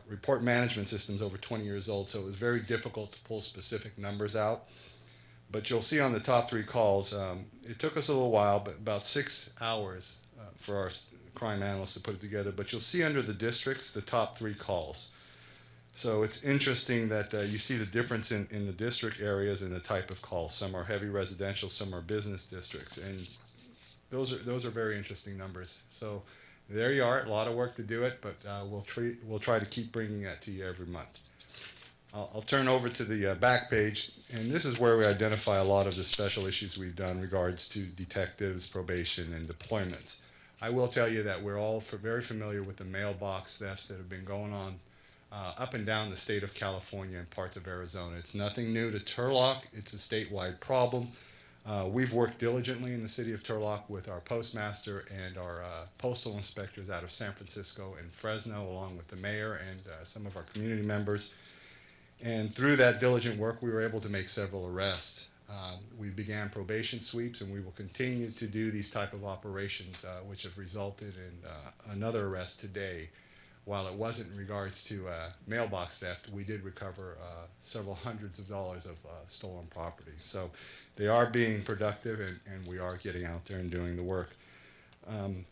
report management system is over 20 years old, so it was very difficult to pull specific numbers out. But you'll see on the top three calls, it took us a little while, but about 6 hours for our crime analysts to put it together. But you'll see under the districts, the top three calls. So it's interesting that you see the difference in the district areas and the type of calls. Some are heavy residential, some are business districts, and those are very interesting numbers. So there you are, a lot of work to do it, but we'll try to keep bringing that to you every month. I'll turn over to the back page, and this is where we identify a lot of the special issues we've done in regards to detectives, probation, and deployments. I will tell you that we're all very familiar with the mailbox thefts that have been going on up and down the state of California and parts of Arizona. It's nothing new to Turlock. It's a statewide problem. We've worked diligently in the city of Turlock with our postmaster and our postal inspectors out of San Francisco and Fresno, along with the mayor and some of our community members. And through that diligent work, we were able to make several arrests. We began probation sweeps, and we will continue to do these type of operations, which have resulted in another arrest today. While it wasn't in regards to mailbox theft, we did recover several hundreds of dollars of stolen property. So they are being productive, and we are getting out there and doing the work.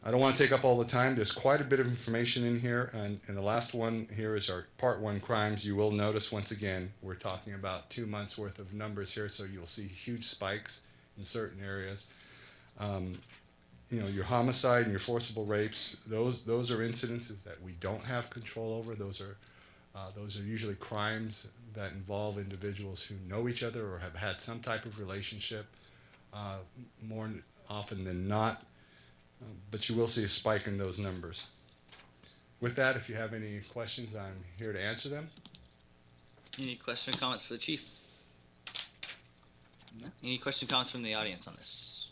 I don't want to take up all the time. There's quite a bit of information in here, and the last one here is our Part 1 crimes. You will notice, once again, we're talking about 2 months' worth of numbers here, so you'll see huge spikes in certain areas. You know, your homicide and your forcible rapes, those are incidences that we don't have control over. Those are usually crimes that involve individuals who know each other or have had some type of relationship more often than not. But you will see a spike in those numbers. With that, if you have any questions, I'm here to answer them. Any questions or comments for the chief? No? Any questions or comments from the audience on this?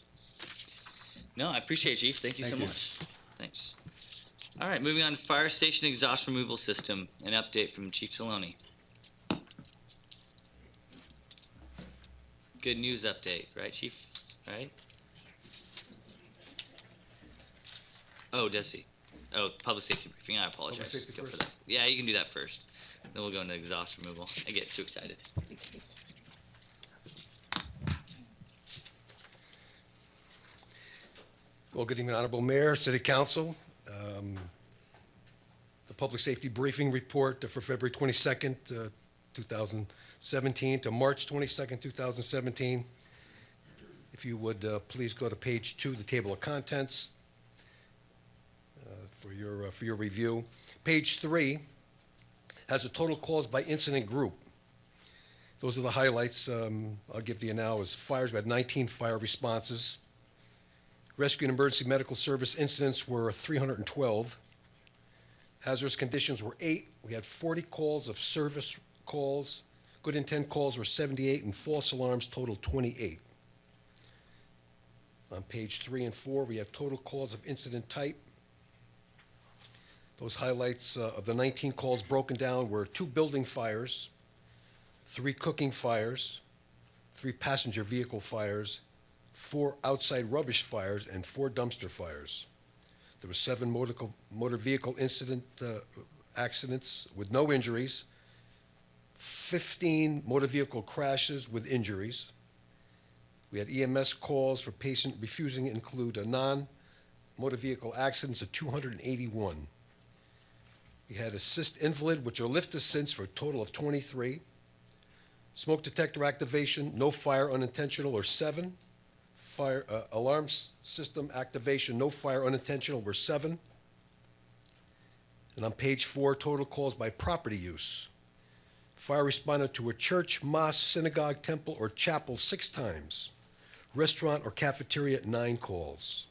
No, I appreciate it, Chief. Thank you so much. Thanks. All right, moving on to fire station exhaust removal system. An update from Chief Taloni. Good news update, right, Chief? Right? Oh, does he? Oh, public safety briefing. I apologize. Public safety Go first? for that. Yeah, you can do that first. Then we'll go into exhaust removal. I get too excited. Well, good evening, Honorable Mayor, City Council. The Public Safety Briefing Report for February 22nd, 2017 to March 22nd, 2017. If you would please go to page 2, the table of contents, for your review. Page 3 has a total calls by incident group. Those are the highlights. I'll give you now as fires. We had 19 fire responses. Rescue and emergency medical service incidents were 312. Hazardous conditions were 8. We had 40 calls of service calls. Good intent calls were 78, and false alarms totaled 28. On page 3 and 4, we have total calls of incident type. Those highlights of the 19 calls broken down were 2 building fires, 3 cooking fires, 3 passenger vehicle fires, 4 outside rubbish fires, and 4 dumpster fires. There were 7 motor vehicle accidents with no injuries, 15 motor vehicle crashes with injuries. We had EMS calls for patient refusing to include a non-motor vehicle accidents of 281. We had assist invalid, which are lift assistants, for a total of 23. Smoke detector activation, no fire unintentional, or 7. Fire alarm system activation, no fire unintentional, were 7. And on page 4, total calls by property use. Fire responded to a church, mosque, synagogue, temple, or chapel 6 times. Restaurant or cafeteria, 9 calls.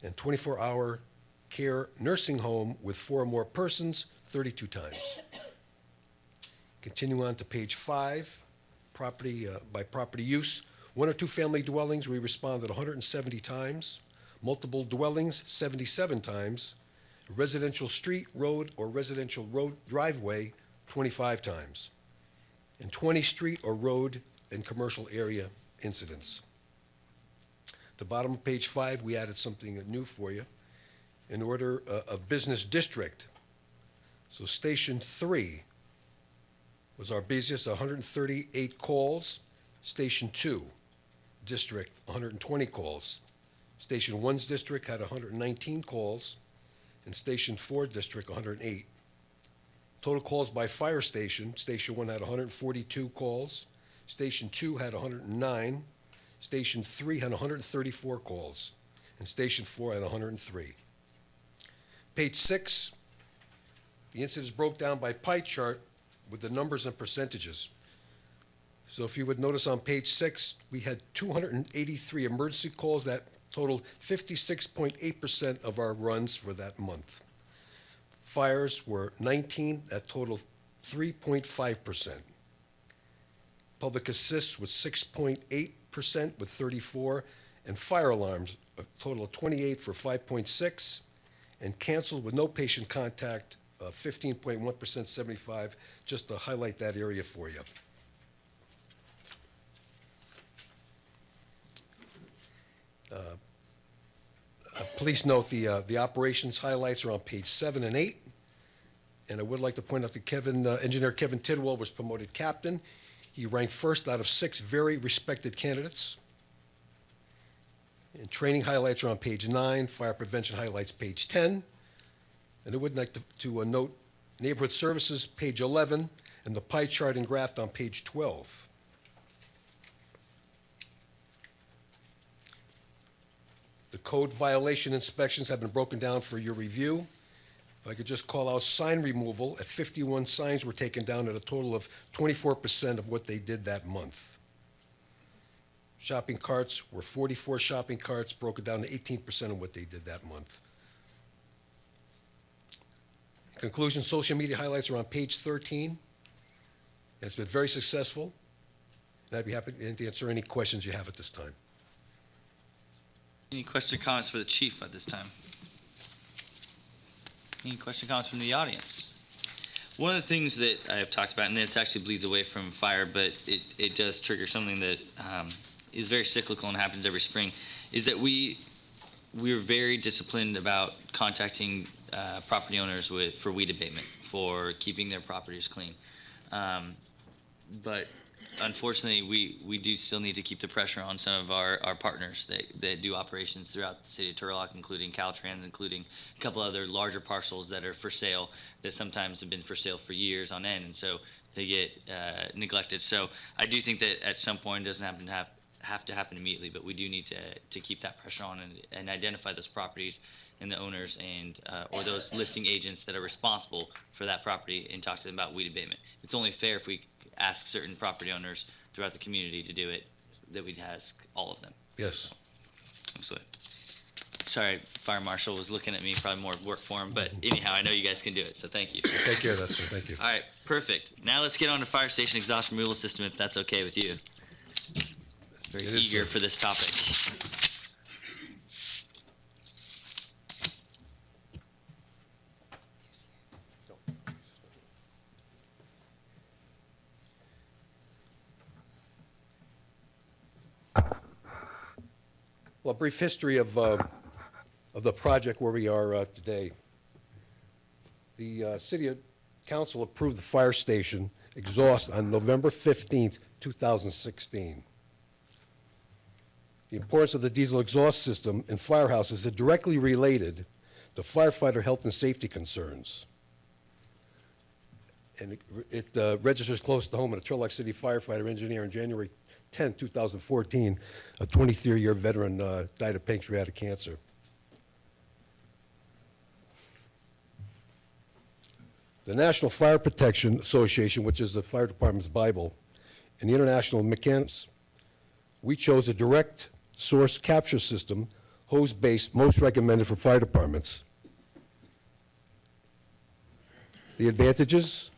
And 24-hour care nursing home with 4 or more persons, 32 times. Continue on to page 5, property by property use. 1 or 2 family dwellings, we responded 170 times. Multiple dwellings, 77 times. Residential street, road, or residential road driveway, 25 times. And 20 street or road and commercial area incidents. At the bottom of page 5, we added something new for you. In order of business district. So Station 3 was our busiest, 138 calls. Station 2 district, 120 calls. Station 1's district had 119 calls, and Station 4 district, 108. Total calls by fire station, Station 1 had 142 calls. Station 2 had 109. Station 3 had 134 calls, and Station 4 had 103. Page 6, the incidents broke down by pie chart with the numbers and percentages. So if you would notice on page 6, we had 283 emergency calls that totaled 56.8% of our runs for that month. Fires were 19, that totaled 3.5%. Public assists was 6.8% with 34, and fire alarms, a total of 28 for 5.6, and canceled with no patient contact, 15.1%, 75, just to highlight that area for you. Please note the operations highlights are on page 7 and 8. And I would like to point out that Engineer Kevin Tidwell was promoted captain. He ranked first out of 6 very respected candidates. And training highlights are on page 9, fire prevention highlights page 10. And I would like to note neighborhood services, page 11, and the pie chart and graph on page 12. The code violation inspections have been broken down for your review. If I could just call out sign removal, at 51 signs were taken down at a total of 24% of what they did that month. Shopping carts were 44 shopping carts, broken down to 18% of what they did that month. Conclusion, social media highlights are on page 13. It's been very successful, and I'd be happy to answer any questions you have at this time. Any questions or comments for the chief at this time? Any questions or comments from the audience? One of the things that I've talked about, and this actually bleeds away from fire, but it does trigger something that is very cyclical and happens every spring, is that we're very disciplined about contacting property owners for weed abatement, for keeping their properties clean. But unfortunately, we do still need to keep the pressure on some of our partners that do operations throughout the city of Turlock, including Caltrans, including a couple other larger parcels that are for sale that sometimes have been for sale for years on end, and so they get neglected. So I do think that at some point it doesn't have to happen immediately, but we do need to keep that pressure on and identify those properties and the owners and or those listing agents that are responsible for that property and talk to them about weed abatement. It's only fair if we ask certain property owners throughout the community to do it, that we'd ask all of them. Yes. Absolutely. Sorry, Fire Marshal was looking at me, probably more work for him, but anyhow, I know you guys can do it, so thank you. Take care of that, sir. Thank you. All right, perfect. Now let's get on to fire station exhaust removal system, if that's okay with you. Very eager for this topic. Well, a brief history of the project where we are today. The City Council approved the fire station exhaust on November 15th, 2016. The importance of the diesel exhaust system in firehouses is directly related to firefighter health and safety concerns. And it registers close to home at a Turlock City firefighter engineer on January 10, 2014, a 23-year veteran died of pancreatic cancer. The National Fire Protection Association, which is the fire department's Bible, and the International Mechanics, we chose a direct source capture system, hose-based, most recommended for fire departments. The advantages: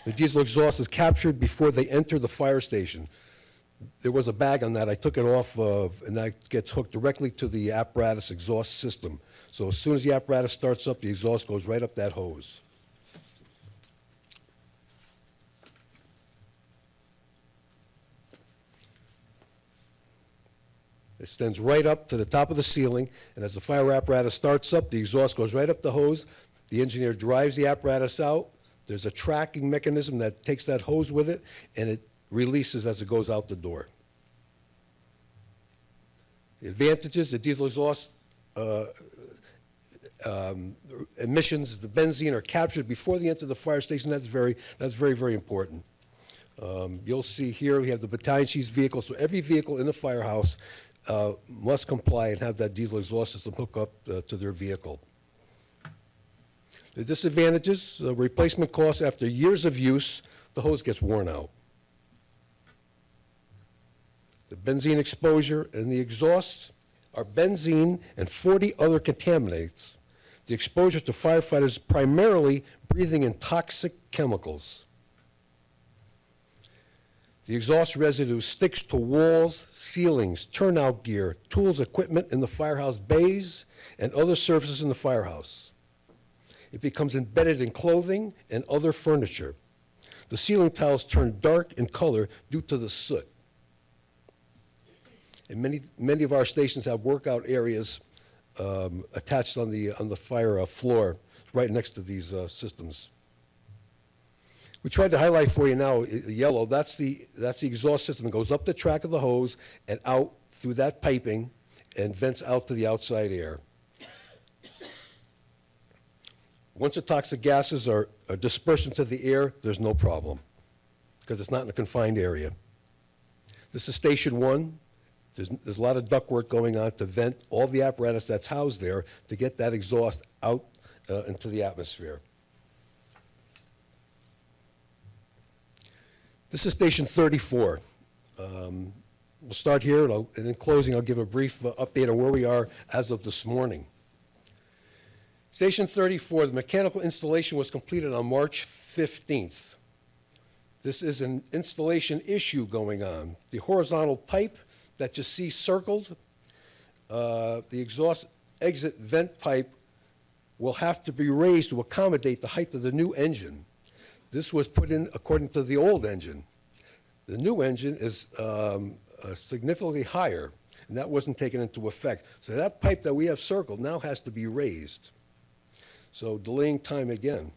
the diesel exhaust is captured before they enter the fire station. There was a bag on that. I took it off of, and that gets hooked directly to the apparatus exhaust system. So as soon as the apparatus starts up, the exhaust goes right up that hose. It extends right up to the top of the ceiling, and as the fire apparatus starts up, the exhaust goes right up the hose. The engineer drives the apparatus out. There's a tracking mechanism that takes that hose with it, and it releases as it goes out the door. The advantages: the diesel exhaust emissions, the benzene, are captured before they enter the fire station. That's very, very important. You'll see here we have the battalion chief's vehicle. So every vehicle in the firehouse must comply and have that diesel exhaust system hook up to their vehicle. The disadvantages, replacement costs after years of use, the hose gets worn out. The benzene exposure and the exhaust are benzene and 40 other contaminants. The exposure to firefighters primarily breathing in toxic chemicals. The exhaust residue sticks to walls, ceilings, turnout gear, tools, equipment in the firehouse bays, and other surfaces in the firehouse. It becomes embedded in clothing and other furniture. The ceiling tiles turn dark in color due to the soot. And many of our stations have workout areas attached on the fire floor, right next to these systems. We tried to highlight for you now, yellow, that's the exhaust system. It goes up the track of the hose and out through that piping and vents out to the outside air. Once the toxic gases are dispersed into the air, there's no problem because it's not in a confined area. This is Station 1. There's a lot of ductwork going on to vent all the apparatus that's housed there to get that exhaust out into the atmosphere. This is Station 34. We'll start here, and in closing, I'll give a brief update on where we are as of this morning. Station 34, the mechanical installation was completed on March 15th. This is an installation issue going on. The horizontal pipe that you see circled, the exhaust exit vent pipe will have to be raised to accommodate the height of the new engine. This was put in according to the old engine. The new engine is significantly higher, and that wasn't taken into effect. So that pipe that we have circled now has to be raised. So delaying time again.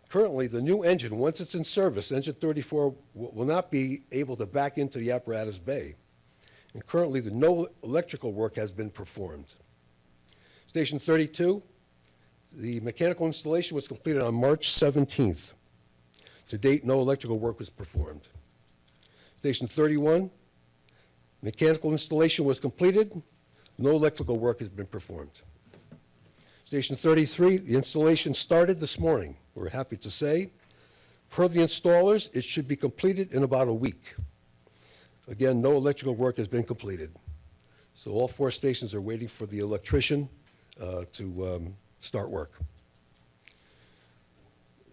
Currently, the new engine, once it's in service, engine 34 will not be able to back into the apparatus bay. And currently, no electrical work has been performed. Station 32, the mechanical installation was completed on March 17th. To date, no electrical work was performed. Station 31, mechanical installation was completed. No electrical work has been performed. Station 33, the installation started this morning. We're happy to say. Per the installers, it should be completed in about a week. Again, no electrical work has been completed. So all 4 stations are waiting for the electrician to start work.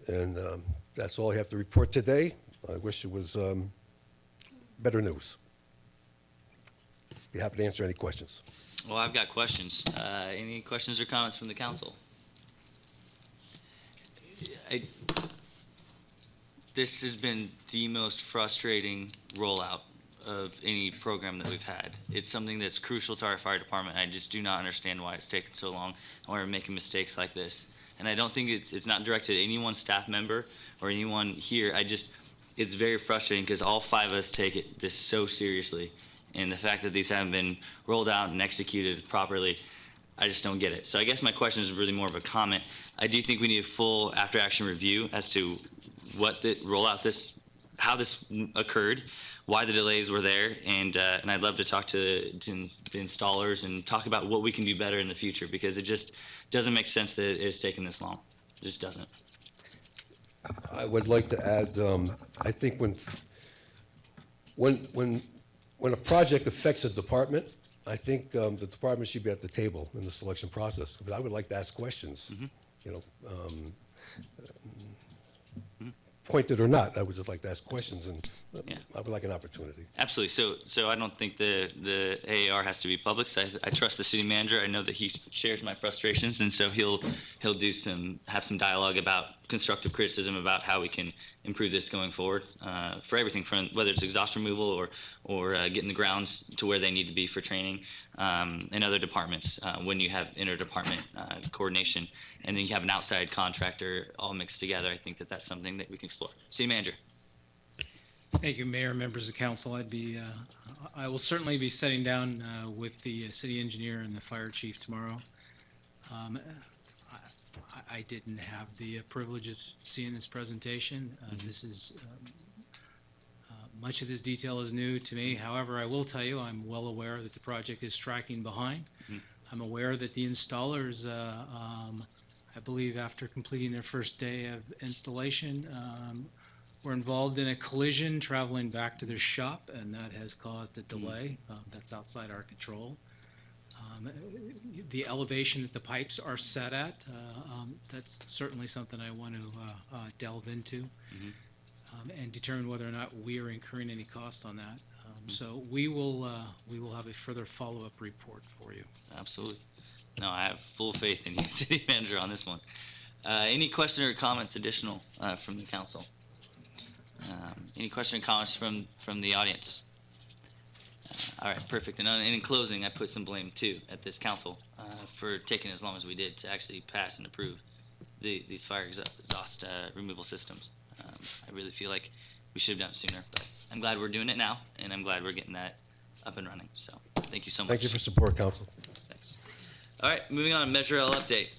And that's all I have to report today. I wish it was better news. Be happy to answer any questions. Well, I've got questions. Any questions or comments from the council? This has been the most frustrating rollout of any program that we've had. It's something that's crucial to our fire department. I just do not understand why it's taken so long and why we're making mistakes like this. And I don't think it's not directed at any one staff member or anyone here. It's very frustrating because all 5 of us take this so seriously. And the fact that these haven't been rolled out and executed properly, I just don't get it. So I guess my question is really more of a comment. I do think we need a full after-action review as to what the rollout how this occurred, why the delays were there, and I'd love to talk to the installers and talk about what we can do better in the future, because it just doesn't make sense that it's taken this long. It just doesn't. I would like to add, I think when a project affects a department, I think the department should be at the table in the selection process. But I would like to ask questions, pointed or not. I would just like to ask questions, and I would like an opportunity. Absolutely. So I don't think the AAR has to be public. So I trust the city manager. I know that he shares my frustrations, and so he'll have some dialogue about constructive criticism about how we can improve this going forward for everything, from whether it's exhaust removal or getting the grounds to where they need to be for training, and other departments when you have interdepartment coordination, and then you have an outside contractor all mixed together. I think that's something that we can explore. City manager. Thank you, Mayor, members of council. I will certainly be sitting down with the city engineer and the fire chief tomorrow. I didn't have the privilege of seeing this presentation. Much of this detail is new to me. However, I will tell you, I'm well aware that the project is tracking behind. I'm aware that the installers I believe after completing their first day of installation, were involved in a collision traveling back to their shop, and that has caused a delay. That's outside our control. The elevation that the pipes are set at, that's certainly something I want to delve into and determine whether or not we are incurring any cost on that. So we will have a further follow-up report for you. Absolutely. No, I have full faith in you, City Manager, on this one. Any question or comments additional from the council? Any question or comments from the audience? All right, perfect. And in closing, I put some blame too at this council for taking as long as we did to actually pass and approve these fire exhaust removal systems. I really feel like we should have done it sooner, but I'm glad we're doing it now, and I'm glad we're getting that up and running. So thank you so much. Thank you for support, Council. Thanks. All right, moving on, Measure L update.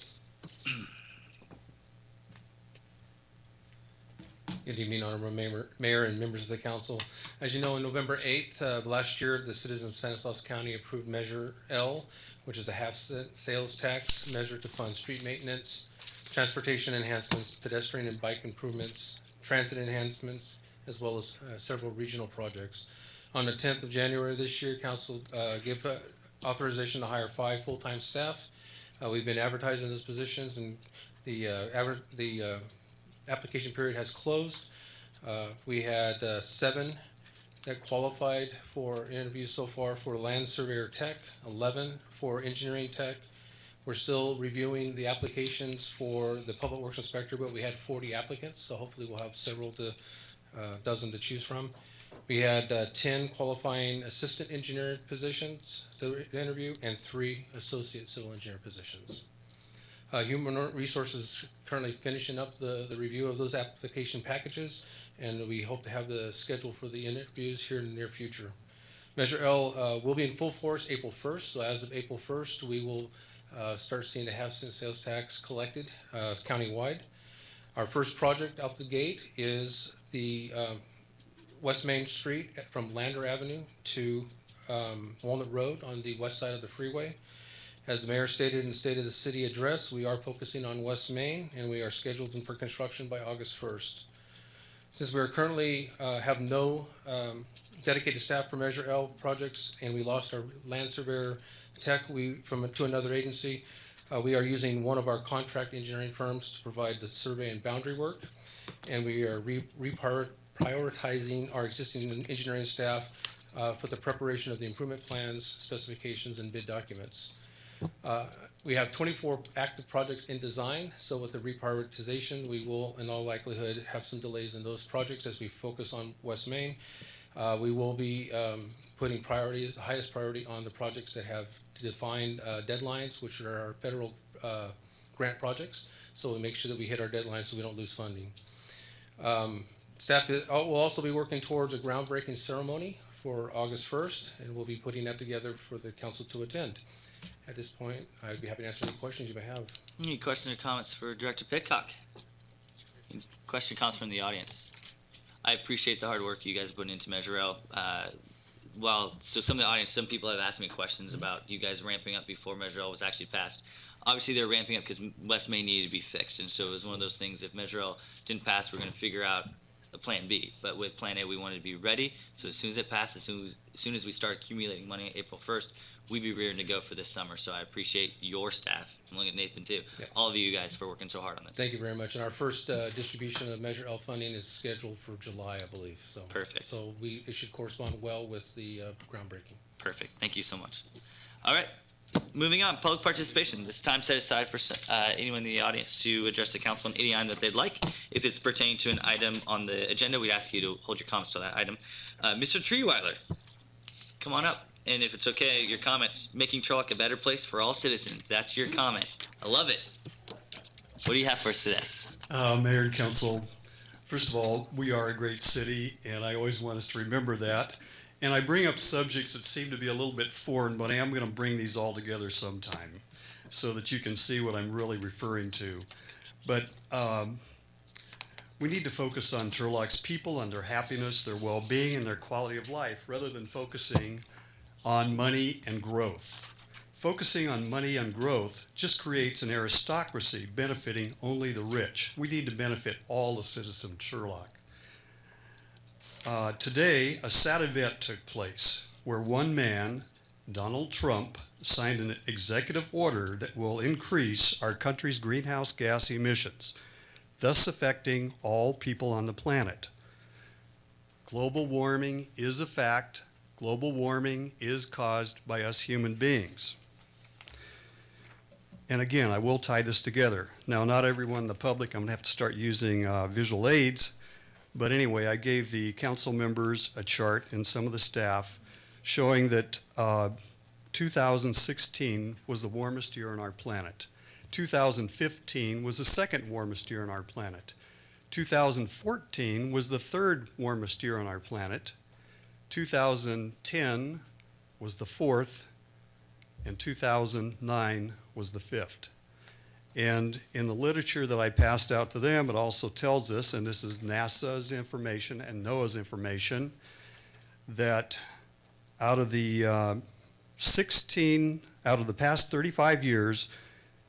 Good evening, Honorable Mayor and members of the council. As you know, on November 8th of last year, the citizens of Stanislaus County approved Measure L, which is a half-cent sales tax measure to fund street maintenance, transportation enhancements, pedestrian and bike improvements, transit enhancements, as well as several regional projects. On the 10th of January this year, council gave authorization to hire 5 full-time staff. We've been advertising those positions, and the application period has closed. We had 7 that qualified for interviews so far for land surveyor tech, 11 for engineering tech. We're still reviewing the applications for the public works inspector, but we had 40 applicants, so hopefully we'll have several dozen to choose from. We had 10 qualifying assistant engineer positions to interview and 3 associate civil engineer positions. Human Resources currently finishing up the review of those application packages, and we hope to have the schedule for the interviews here in the near future. Measure L will be in full force April 1st, so as of April 1st, we will start seeing the half-cent sales tax collected countywide. Our first project out the gate is the West Main Street from Lander Avenue to Walnut Road on the west side of the freeway. As the mayor stated in the State of the City address, we are focusing on West Main, and we are scheduled for construction by August 1st. Since we are currently have no dedicated staff for Measure L projects, and we lost our land surveyor tech to another agency, we are using one of our contract engineering firms to provide the survey and boundary work, and we are prioritizing our existing engineering staff for the preparation of the improvement plans, specifications, and bid documents. We have 24 active projects in design, so with the reprioritization, we will, in all likelihood, have some delays in those projects as we focus on West Main. We will be putting the highest priority on the projects that have defined deadlines, which are our federal grant projects, so we make sure that we hit our deadlines so we don't lose funding. Staff will also be working towards a groundbreaking ceremony for August 1st, and we'll be putting that together for the council to attend. At this point, I'd be happy to answer any questions you may have. Any questions or comments for Director Pitcock? Any question or comments from the audience? I appreciate the hard work you guys put into Measure L. So some of the audience, some people have asked me questions about you guys ramping up before Measure L was actually passed. Obviously, they're ramping up because West Main needed to be fixed, and so it was one of those things. If Measure L didn't pass, we're going to figure out a plan B. But with plan A, we wanted to be ready. So as soon as it passed, as soon as we start accumulating money April 1st, we'd be ready to go for this summer. So I appreciate your staff. I'm looking at Nathan too. Yeah. All of you guys for working so hard on this. Thank you very much. And our first distribution of Measure L funding is scheduled for July, I believe. So perfect. So it should correspond well with the groundbreaking. Perfect. Thank you so much. All right. Moving on, public participation. This time set aside for anyone in the audience to address the council on any item that they'd like. If it's pertaining to an item on the agenda, we'd ask you to hold your comments to that item. Mr. Treeweiler, come on up. And if it's okay, your comments, making Turlock a better place for all citizens. That's your comment. I love it. What do you have for us today? Mayor and Council, first of all, we are a great city, and I always want us to remember that. And I bring up subjects that seem to be a little bit foreign, but I am going to bring these all together sometime so that you can see what I'm really referring to. But we need to focus on Turlock's people and their happiness, their well-being, and their quality of life, rather than focusing on money and growth. Focusing on money and growth just creates an aristocracy benefiting only the rich. We need to benefit all the citizens of Turlock. Today, a sad event took place where one man, Donald Trump, signed an executive order that will increase our country's greenhouse gas emissions, thus affecting all people on the planet. Global warming is a fact. Global warming is caused by us human beings. And again, I will tie this together. Now, not everyone in the public, I'm going to have to start using visual aids. But anyway, I gave the council members a chart and some of the staff showing that 2016 was the warmest year on our planet. 2015 was the second warmest year on our planet. 2014 was the third warmest year on our planet. 2010 was the fourth, and 2009 was the fifth. And in the literature that I passed out to them, it also tells us, and this is NASA's information and NOAA's information, that out of the past 35 years,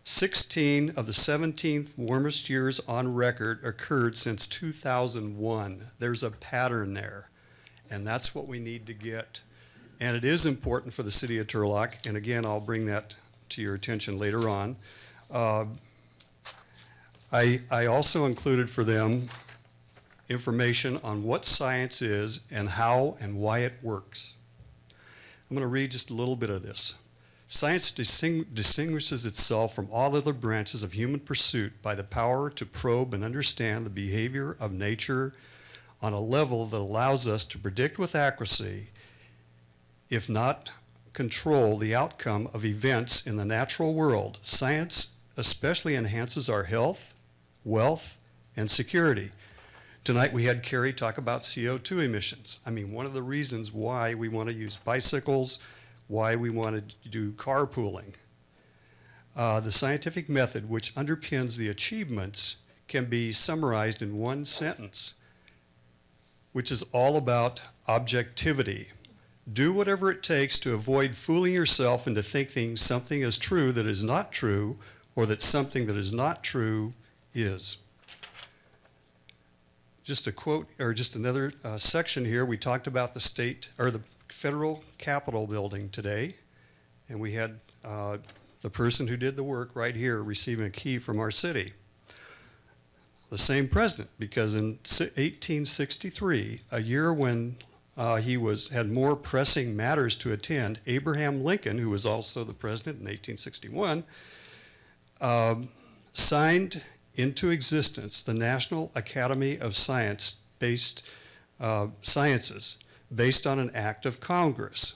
16 of the 17 warmest years on record occurred since 2001. There's a pattern there, and that's what we need to get. And it is important for the city of Turlock, and again, I'll bring that to your attention later on. I also included for them information on what science is and how and why it works. I'm going to read just a little bit of this. Science distinguishes itself from all other branches of human pursuit by the power to probe and understand the behavior of nature on a level that allows us to predict with accuracy, if not control, the outcome of events in the natural world. Science especially enhances our health, wealth, and security. Tonight we had Carrie talk about CO2 emissions. I mean, one of the reasons why we want to use bicycles, why we want to do carpooling. The scientific method which underpins the achievements can be summarized in one sentence, which is all about objectivity. Do whatever it takes to avoid fooling yourself into thinking something is true that is not true, or that something that is not true is. Just a quote, or just another section here, we talked about the state, or the federal Capitol building today, and we had the person who did the work right here receiving a key from our city. The same president, because in 1863, a year when he had more pressing matters to attend, Abraham Lincoln, who was also the president in 1861, signed into existence the National Academy of Sciences based on an act of Congress.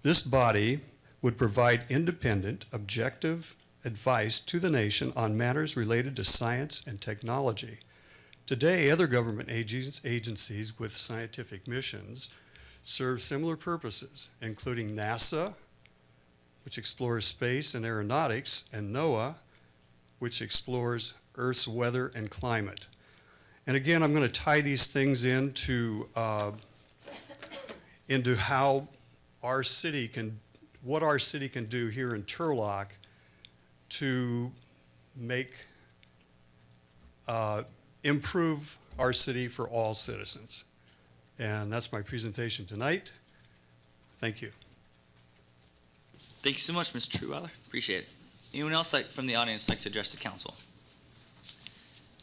This body would provide independent, objective advice to the nation on matters related to science and technology. Today, other government agencies with scientific missions serve similar purposes, including NASA, which explores space and aeronautics, and NOAA, which explores Earth's weather and climate. And again, I'm going to tie these things into how our city can, what our city can do here in Turlock to improve our city for all citizens. And that's my presentation tonight. Thank you. Thank you so much, Mr. Trueweiler. Appreciate it. Anyone else from the audience like to address the council?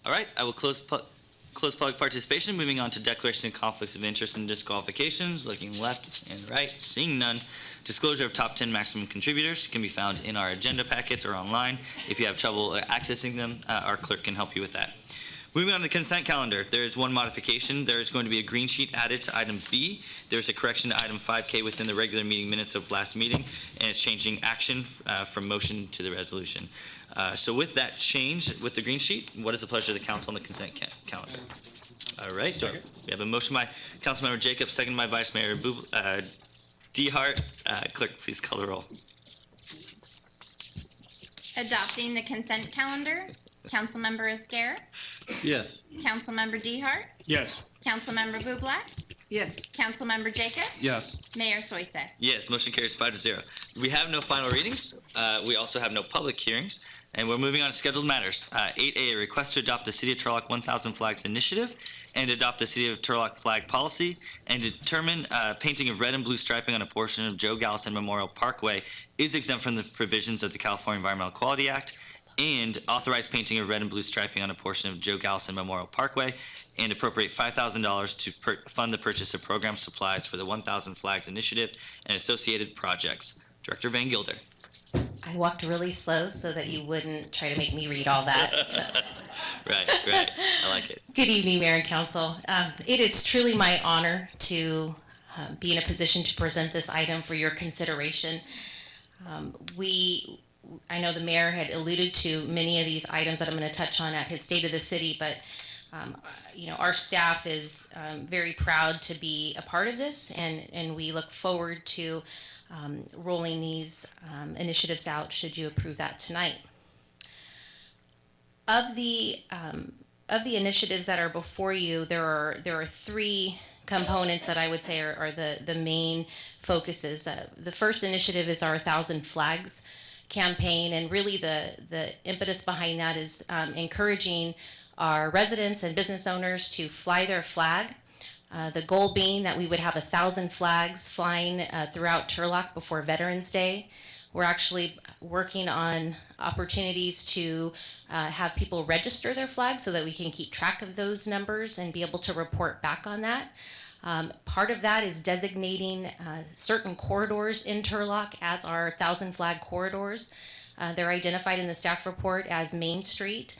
All right, I will close public participation. Moving on to declaration of conflicts of interest and disqualifications. Looking left and right, seeing none. Disclosure of top 10 maximum contributors can be found in our agenda packets or online. If you have trouble accessing them, our clerk can help you with that. Moving on to the consent calendar, there is one modification. There is going to be a green sheet added to item B. There's a correction to item 5K within the regular meeting minutes of last meeting, and it's changing action from motion to the resolution. So with that change, with the green sheet, what is the pleasure of the council on the consent calendar? All right, we have a motion by Councilmember Jacobs, second by Vice Mayor Dehart. Clerk, please call the roll. Adopting the consent calendar, Councilmember Esquer, Yes. Councilmember Dehart, Yes. Councilmember Bublak, Yes. Councilmember Jacob? Yes. Mayor Soise? Yes, motion carries 5-0. We have no final readings. We also have no public hearings, and we're moving on to scheduled matters. 8A, a request to adopt the City of Turlock 1,000 Flags Initiative and adopt the City of Turlock flag policy and determine painting of red and blue striping on a portion of Joe Gallison Memorial Parkway is exempt from the provisions of the California Environmental Quality Act, and authorize painting of red and blue striping on a portion of Joe Gallison Memorial Parkway, and appropriate $5,000 to fund the purchase of program supplies for the 1,000 Flags Initiative and associated projects. Director Van Gilder. I walked really slow so that you wouldn't try to make me read all that. So. Right. I like it. Good evening, Mayor and Council. It is truly my honor to be in a position to present this item for your consideration. I know the mayor had alluded to many of these items that I'm going to touch on at his State of the City, but our staff is very proud to be a part of this, and we look forward to rolling these initiatives out should you approve that tonight. Of the initiatives that are before you, there are three components that I would say are the main focuses. The first initiative is our 1,000 Flags campaign, and really the impetus behind that is encouraging our residents and business owners to fly their flag. The goal being that we would have 1,000 flags flying throughout Turlock before Veterans Day. We're actually working on opportunities to have people register their flags so that we can keep track of those numbers and be able to report back on that. Part of that is designating certain corridors in Turlock as our 1,000 Flag corridors. They're identified in the staff report as Main Street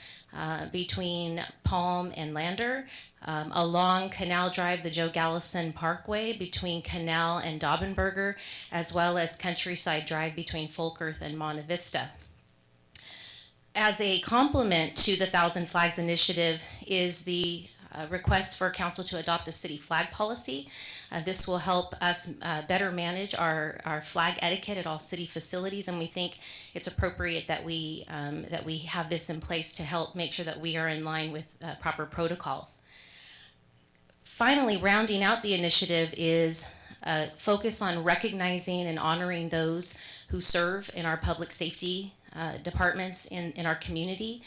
between Palm and Lander, along Canal Drive, the Joe Gallison Parkway between Canal and Daubenberger, as well as Countryside Drive between Folkearth and Monte Vista. As a complement to the 1,000 Flags initiative is the request for council to adopt a city flag policy. This will help us better manage our flag etiquette at all city facilities, and we think it's appropriate that we have this in place to help make sure that we are in line with proper protocols. Finally, rounding out the initiative is a focus on recognizing and honoring those who serve in our public safety departments in our community.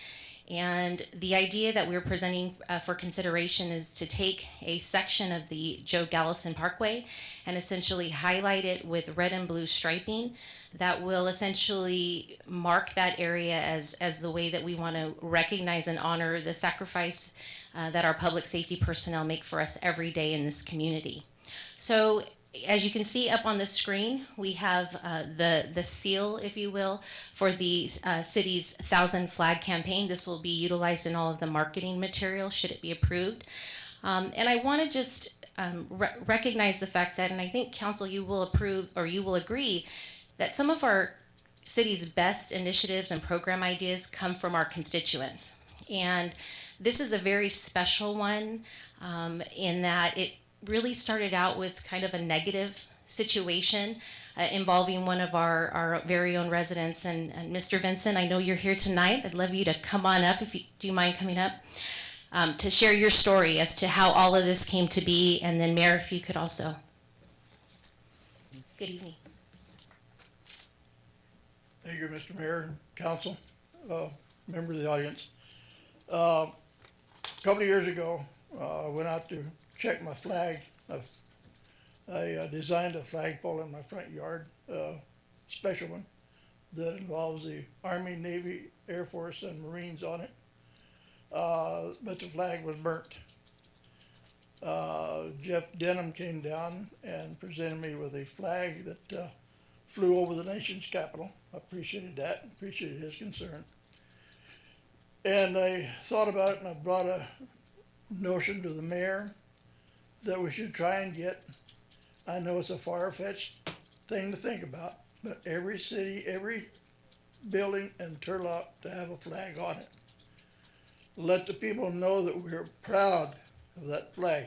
And the idea that we're presenting for consideration is to take a section of the Joe Gallison Parkway and essentially highlight it with red and blue striping that will essentially mark that area as the way that we want to recognize and honor the sacrifice that our public safety personnel make for us every day in this community. So as you can see up on the screen, we have the seal, if you will, for the city's 1,000 Flag campaign. This will be utilized in all of the marketing material should it be approved. And I want to just recognize the fact that, and I think council, you will approve or you will agree that some of our city's best initiatives and program ideas come from our constituents. And this is a very special one in that it really started out with kind of a negative situation involving one of our very own residents. And Mr. Vincent, I know you're here tonight. I'd love you to come on up, do you mind coming up, to share your story as to how all of this came to be. And then Mayor, if you could also. Good evening. Thank you, Mr. Mayor, Council, members of the audience. A couple of years ago, I went out to check my flag. I designed a flagpole in my front yard, special one, that involves the Army, Navy, Air Force, and Marines on it. But the flag was burnt. Jeff Denham came down and presented me with a flag that flew over the nation's capital. I appreciated that, appreciated his concern. And I thought about it, and I brought a notion to the mayor that we should try and get, I know it's a far-fetched thing to think about, but every city, every building in Turlock to have a flag on it. Let the people know that we're proud of that flag.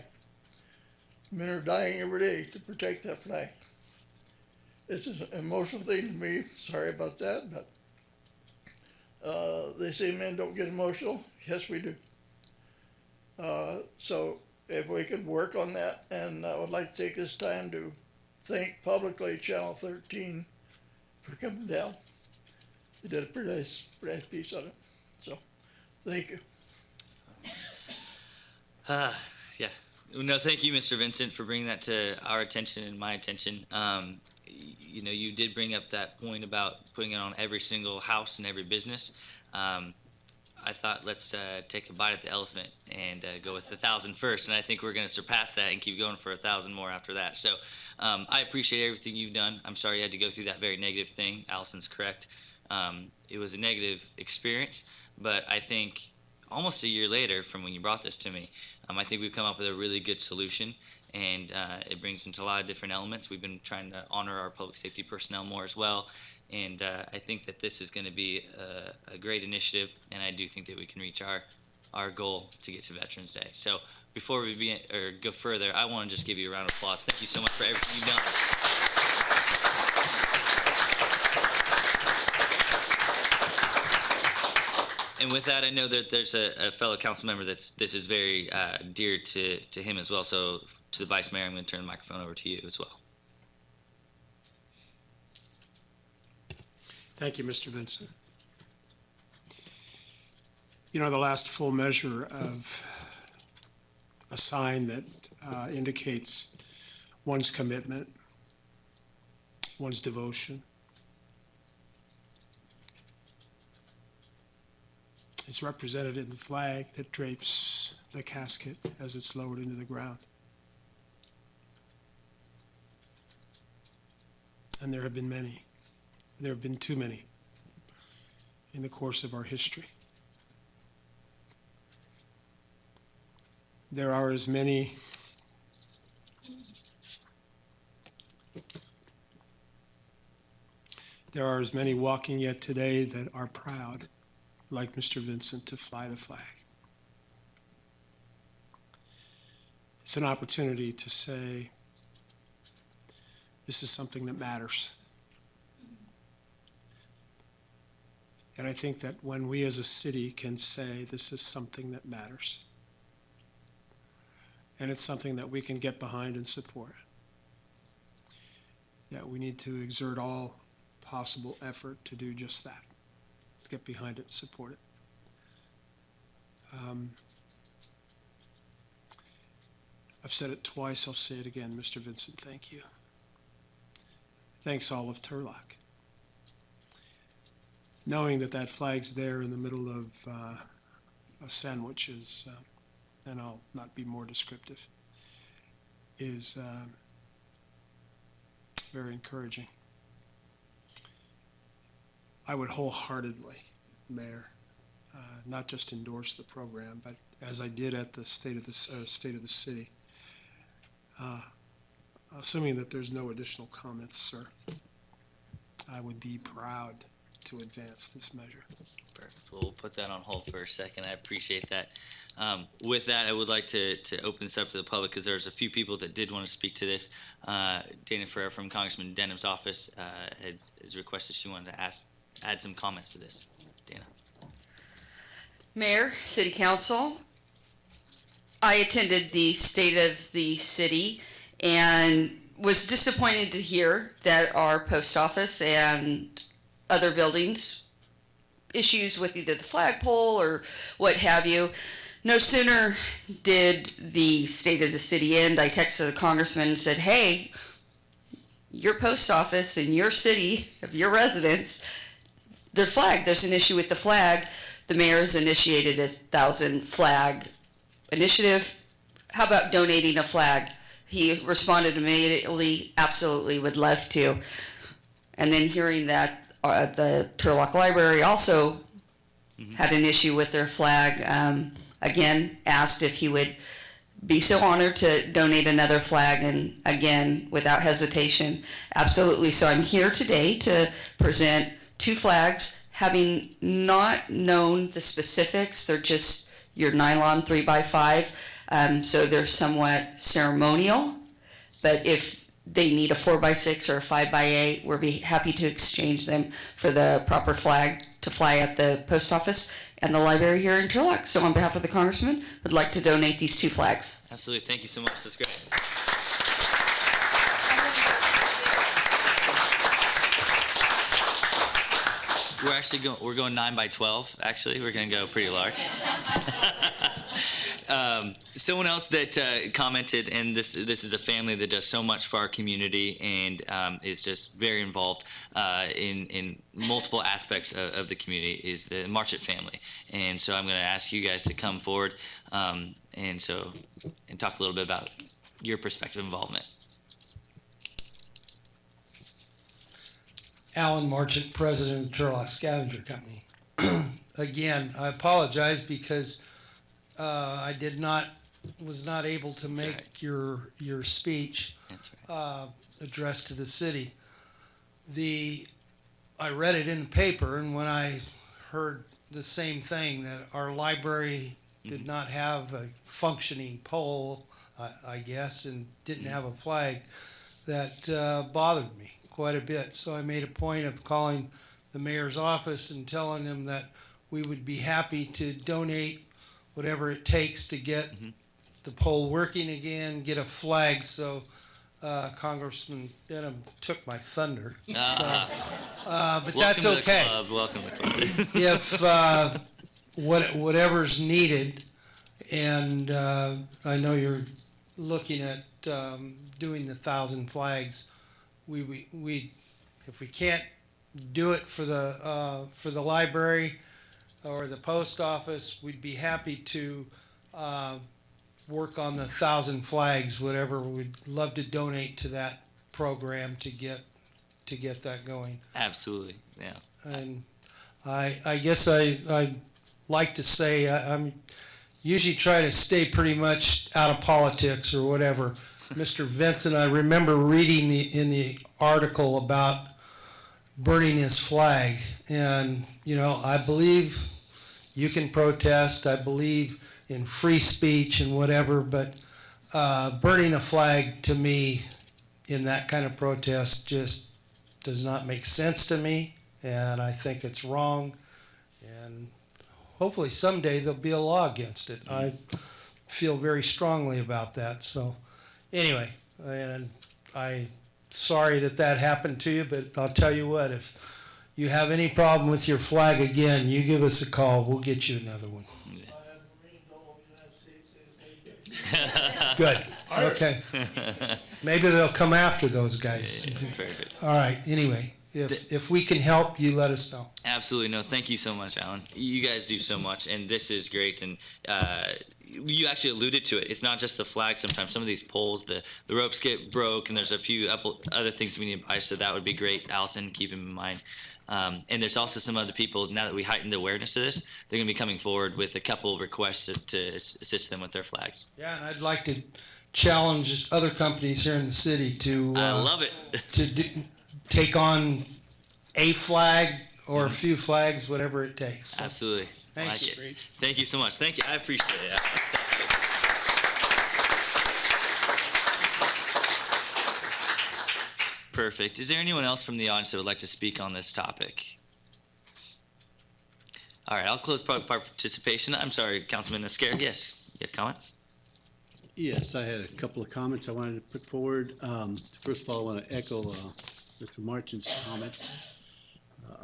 Men are dying every day to protect that flag. It's an emotional thing to me, sorry about that, but they say men don't get emotional. Yes, we do. So if we could work on that. And I would like to take this time to thank publicly Channel 13 for coming down. They did a pretty nice piece on it. So, thank you. Yeah. No, thank you, Mr. Vincent, for bringing that to our attention and my attention. You know, you did bring up that point about putting it on every single house and every business. I thought let's take a bite at the elephant and go with 1,000 first, and I think we're going to surpass that and keep going for 1,000 more after that. So I appreciate everything you've done. I'm sorry you had to go through that very negative thing. Allison's correct. It was a negative experience, but I think almost a year later from when you brought this to me, I think we've come up with a really good solution, and it brings into a lot of different elements. We've been trying to honor our public safety personnel more as well, and I think that this is going to be a great initiative, and I do think that we can reach our goal to get to Veterans Day. So before we go further, I want to just give you a round of applause. Thank you so much for everything you've done. And with that, I know that there's a fellow council member this is very dear to him as well. So to the Vice Mayor, I'm going to turn the microphone over to you as well. Thank you, Mr. Vincent. You know, the last full measure of a sign that indicates one's commitment, one's devotion, is represented in the flag that drapes the casket as it's lowered into the ground. And there have been many. There have been too many in the course of our history. There are as many walking yet today that are proud, like Mr. Vincent, to fly the flag. It's an opportunity to say, this is something that matters. And I think that when we as a city can say this is something that matters, and it's something that we can get behind and support, that we need to exert all possible effort to do just that. Let's get behind it and support it. I've said it twice, I'll say it again, Mr. Vincent, thank you. Thanks all of Turlock. Knowing that that flag's there in the middle of a sandwich is, and I'll not be more descriptive, is very encouraging. I would wholeheartedly, Mayor, not just endorse the program, but as I did at the State of the City, assuming that there's no additional comments, sir, I would be proud to advance this measure. Perfect. We'll put that on hold for a second. I appreciate that. With that, I would like to open this up to the public because there's a few people that did want to speak to this. Dana Ferrer from Congressman Denham's office has requested she wanted to add some comments to this. Dana. Mayor, City Council, I attended the State of the City and was disappointed to hear that our post office and other buildings, issues with either the flagpole or what have you. No sooner did the State of the City end, I texted the congressman and said, hey, your post office in your city, of your residents, their flag, there's an issue with the flag. The mayor's initiated a 1,000 flag initiative. How about donating a flag? He responded immediately, absolutely, would love to. And then hearing that the Turlock Library also had an issue with their flag, again, asked if he would be so honored to donate another flag, and again, without hesitation, absolutely. So I'm here today to present 2 flags, having not known the specifics. They're just your nylon 3x5, so they're somewhat ceremonial. But if they need a 4x6 or a 5x8, we'll be happy to exchange them for the proper flag to fly at the post office and the library here in Turlock. So on behalf of the Congressman, would like to donate these 2 flags. Absolutely. Thank you so much. That's great. We're going 9 by 12. Actually, we're going to go pretty large. Someone else that commented, and this is a family that does so much for our community and is just very involved in multiple aspects of the community, is the Marchett family. And so I'm going to ask you guys to come forward and talk a little bit about your perspective involvement. Alan Marchant, President of Turlock Scavenger Company. Again, I apologize because I was not able to make your speech addressed to the city. I read it in the paper, and when I heard the same thing, that our library did not have a functioning pole, I guess, and didn't have a flag, that bothered me quite a bit. So I made a point of calling the mayor's office and telling him that we would be happy to donate whatever it takes to get the pole working again, get a flag. So Congressman Denham took my thunder. But that's okay. Welcome to the club. If whatever's needed, and I know you're looking at doing the 1,000 flags. We if we can't do it for the library or the post office, we'd be happy to work on the 1,000 flags, whatever. We'd love to donate to that program to get that going. Absolutely, yeah. And I guess I like to say I'm usually try to stay pretty much out of politics or whatever. Mr. Vincent, I remember reading in the article about burning his flag, and I believe you can protest. I believe in free speech and whatever, but burning a flag to me in that kind of protest just does not make sense to me, and I think it's wrong. And hopefully someday there'll be a law against it. I feel very strongly about that. So anyway, and I'm sorry that happened to you, but I'll tell you what, if you have any problem with your flag again, you give us a call. We'll get you another one. Good. Okay. Maybe they'll come after those guys. Perfect. All right. Anyway, if we can help, you let us know. Absolutely. No, thank you so much, Alan. You guys do so much, and this is great. And you actually alluded to it. It's not just the flag. Sometimes some of these poles, the ropes get broke, and there's a few other things we need to buy. So that would be great, Allison. Keep them in mind. And there's also some other people, now that we heightened the awareness of this, they're going to be coming forward with a couple of requests to assist them with their flags. Yeah, and I'd like to challenge other companies here in the city to I love it. to take on a flag or a few flags, whatever it takes. So, absolutely. Thank you. It. Thank you so much. Thank you. I appreciate it. Perfect. Is there anyone else from the audience that would like to speak on this topic? All right, I'll close public participation. I'm sorry, Councilman Nascar. Yes, you have a comment? Yes, I had a couple of comments I wanted to put forward. First of all, I want to echo Mr. Marchant's comments.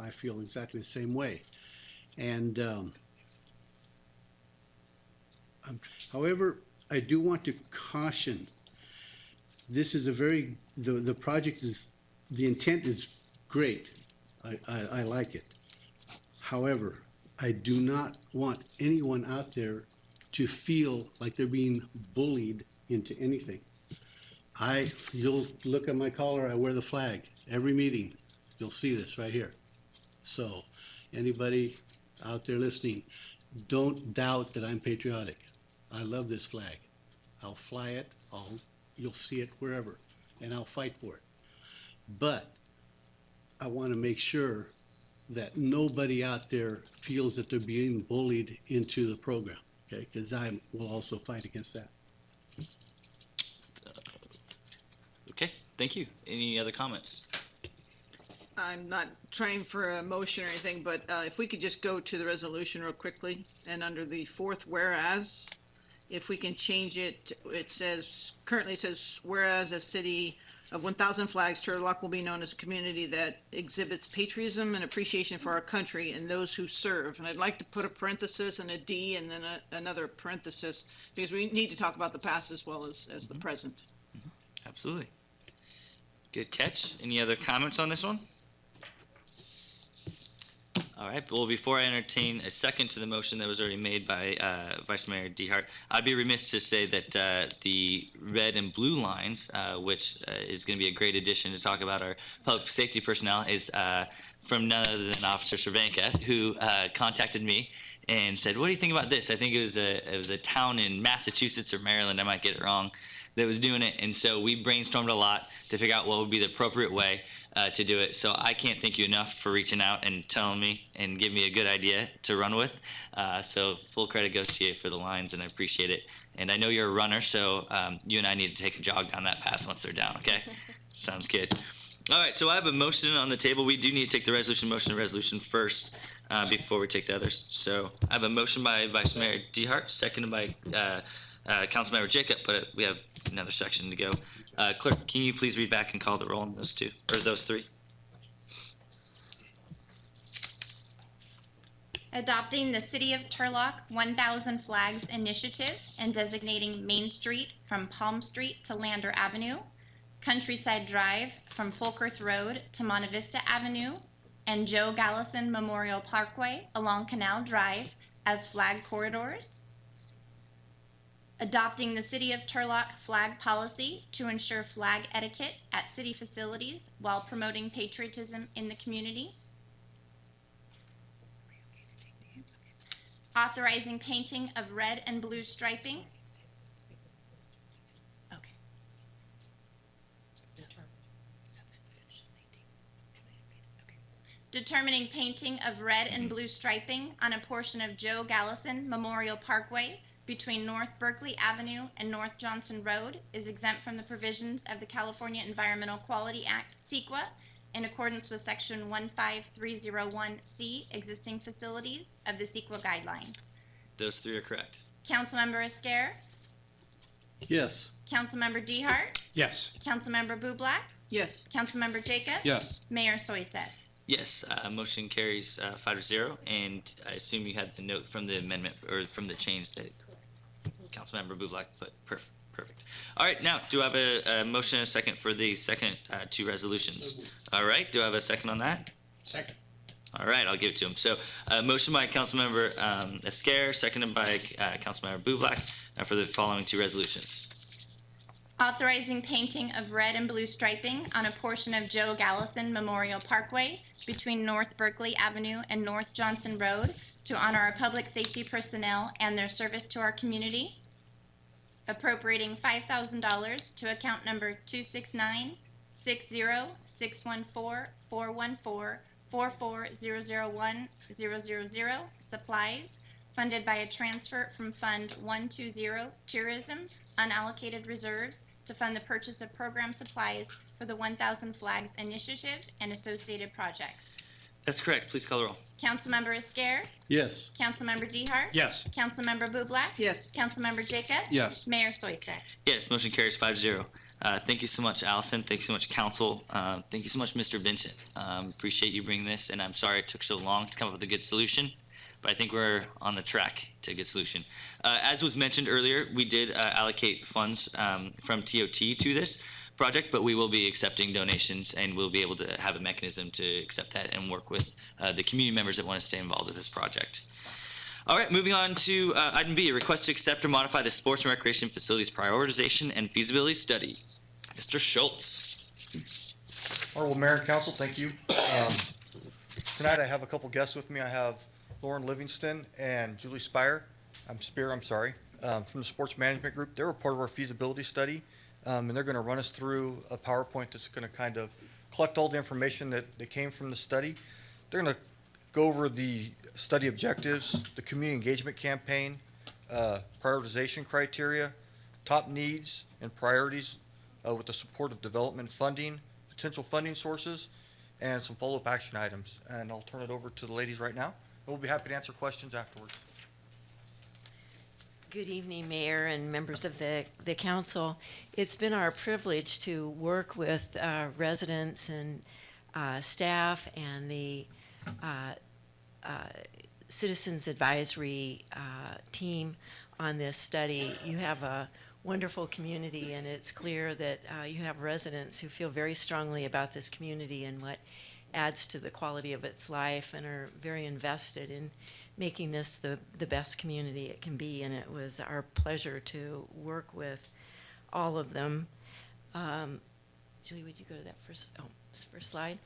I feel exactly the same way. And however, I do want to caution, this is a very, the project is, the intent is great. I like it. However, I do not want anyone out there to feel like they're being bullied into anything. You'll look at my collar, I wear the flag. Every meeting, you'll see this right here. So anybody out there listening, don't doubt that I'm patriotic. I love this flag. I'll fly it, you'll see it wherever, and I'll fight for it. But I want to make sure that nobody out there feels that they're being bullied into the program, okay? Because I will also fight against that. Okay, Thank you. Any other comments? I'm not trying for a motion or anything, but if we could just go to the resolution real quickly, and under the fourth whereas, if we can change it, it says, currently it says, whereas a city of 1,000 flags, Turlock will be known as a community that exhibits patriotism and appreciation for our country and those who serve. And I'd like to put a parenthesis and a D and then another parenthesis, because we need to talk about the past as well as the present. Absolutely. Good catch. Any other comments on this one? All right. Well, before I entertain a second to the motion that was already made by Vice Mayor DeHart, I'd be remiss to say that the red and blue lines, which is going to be a great addition to talk about our public safety personnel, is from none other than Officer Cervanka, who contacted me and said, "What do you think about this?" I think it was a town in Massachusetts or Maryland, I might get it wrong, that was doing it. And so we brainstormed a lot to figure out what would be the appropriate way to do it. So I can't thank you enough for reaching out and telling me and giving me a good idea to run with. So full credit goes to you for the lines, and I appreciate it. And I know you're a runner, so you and I need to take a jog down that path once they're down, okay? Sounds good. All right, so I have a motion on the table. We do need to take the resolution first before we take the others. So I have a motion by Vice Mayor DeHart, seconded by Councilmember Jacob, but we have another section to go. Clerk, can you please read back and call the roll on those two, or those three? Adopting the City of Turlock 1,000 Flags Initiative and designating Main Street from Palm Street to Lander Avenue, Countryside Drive from Folkerth Road to Monte Vista Avenue, and Joe Gallison Memorial Parkway along Canal Drive as flag corridors. Adopting the City of Turlock flag policy to ensure flag etiquette at city facilities while promoting patriotism in the community. Authorizing painting of red and blue striping. Okay. Determining painting of red and blue striping on a portion of Joe Gallison Memorial Parkway between North Berkeley Avenue and North Johnson Road is exempt from the provisions of the California Environmental Quality Act, CEQA, in accordance with Section 15301C, existing facilities of the CEQA guidelines. Those three are correct. Councilmember Esquer, Yes. Councilmember DeHart, Yes. Councilmember Bublak, Yes. Councilmember Jacob, Yes. Mayor Soiset. Yes, motion carries 5-0, and I assume you had the note from the amendment, or from the change that Councilmember Bublak put. Perfect. All right, now, do I have a motion and a second for the second two resolutions? All right, do I have a second on that? Second. All right, I'll give it to him. So, motion by Councilmember Esquer, seconded by Councilmember Bublak for the following two resolutions. Authorizing painting of red and blue striping on a portion of Joe Gallison Memorial Parkway between North Berkeley Avenue and North Johnson Road to honor our public safety personnel and their service to our community. Appropriating $5,000 to account number 269-60614-44001-000 supplies, funded by a transfer from Fund 120 Tourism unallocated reserves to fund the purchase of program supplies for the 1,000 Flags Initiative and associated projects. That's correct. Please call the roll. Councilmember Esquer, Yes. Councilmember DeHart, Yes. Councilmember Bublak, Yes. Councilmember Jacob, Yes. Mayor Soiset. Yes, motion carries 5-0. Thank you so much, Allison. Thank you so much, Council. Thank you so much, Mr. Vincent. Appreciate you bringing this, and I'm sorry it took so long to come up with a good solution, but I think we're on the track to a good solution. As was mentioned earlier, we did allocate funds from TOT to this project, but we will be accepting donations, and we'll be able to have a mechanism to accept that and work with the community members that want to stay involved with this project. All right, moving on to item B, request to accept or modify the sports and recreation facilities prioritization and feasibility study. Mr. Schultz. Honorable Mayor and Council, thank you. Tonight I have a couple guests with me. I have Lauren Livingston and Julie Spear, from the Sports Management Group. They were part of our feasibility study, and they're going to run us through a PowerPoint that's going to kind of collect all the information that came from the study. They're going to go over the study objectives, the community engagement campaign, prioritization criteria, top needs and priorities with the support of development funding, potential funding sources, and some follow-up action items. And I'll turn it over to the ladies right now, and we'll be happy to answer questions afterwards. Good evening, Mayor and members of the council. It's been our privilege to work with residents and staff and the Citizens Advisory team on this study. You have a wonderful community, and it's clear that you have residents who feel very strongly about this community and what adds to the quality of its life, and are very invested in making this the best community it can be. And it was our pleasure to work with all of them. Julie, would you go to that first slide?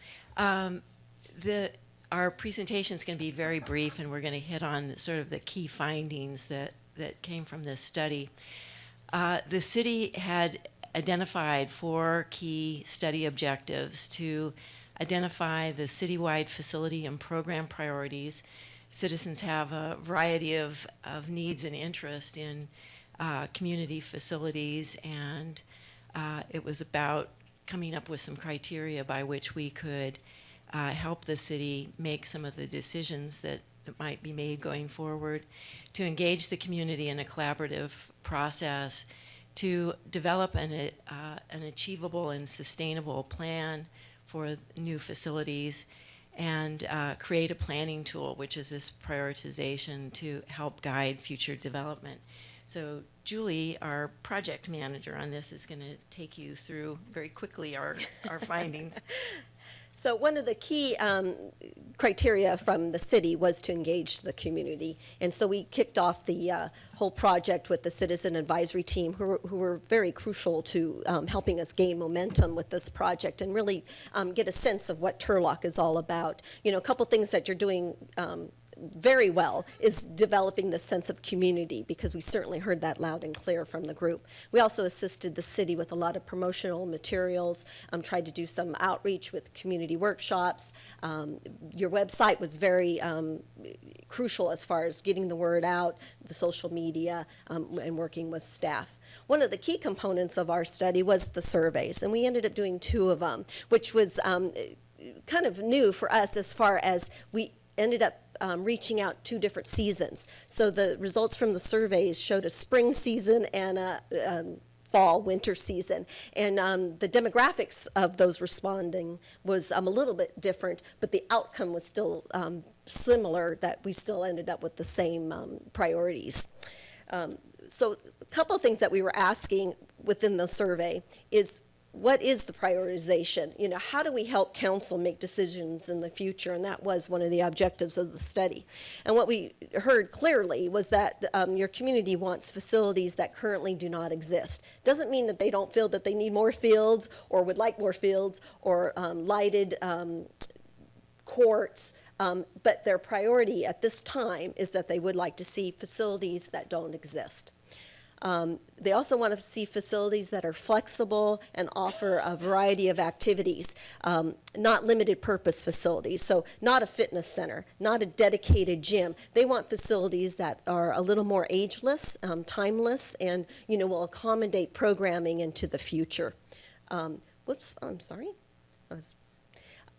Our presentation is going to be very brief, and we're going to hit on sort of the key findings that came from this study. The city had identified 4 key study objectives to identify the citywide facility and program priorities. Citizens have a variety of needs and interest in community facilities, and it was about coming up with some criteria by which we could help the city make some of the decisions that might be made going forward, to engage the community in a collaborative process, to develop an achievable and sustainable plan for new facilities, and create a planning tool, which is this prioritization to help guide future development. So Julie, our project manager on this, is going to take you through very quickly our findings. So one of the key criteria from the city was to engage the community. And so we kicked off the whole project with the Citizen Advisory Team, who were very crucial to helping us gain momentum with this project and really get a sense of what Turlock is all about. You know, a couple things that you're doing very well is developing the sense of community, because we certainly heard that loud and clear from the group. We also assisted the city with a lot of promotional materials, tried to do some outreach with community workshops. Your website was very crucial as far as getting the word out, the social media, and working with staff. One of the key components of our study was the surveys, and we ended up doing 2 of them, which was kind of new for us as far as we ended up reaching out 2 different seasons. So the results from the surveys showed a spring season and a fall, winter season. And the demographics of those responding was a little bit different, but the outcome was still similar, that we still ended up with the same priorities. So a couple of things that we were asking within the survey is, what is the prioritization? You know, how do we help council make decisions in the future? And that was one of the objectives of the study. And what we heard clearly was that your community wants facilities that currently do not exist. Doesn't mean that they don't feel that they need more fields or would like more fields or lighted courts. But their priority at this time is that they would like to see facilities that don't exist. They also want to see facilities that are flexible and offer a variety of activities, not limited purpose facilities. So not a fitness center, not a dedicated gym. They want facilities that are a little more ageless, timeless, and will accommodate programming into the future. Whoops, I'm sorry.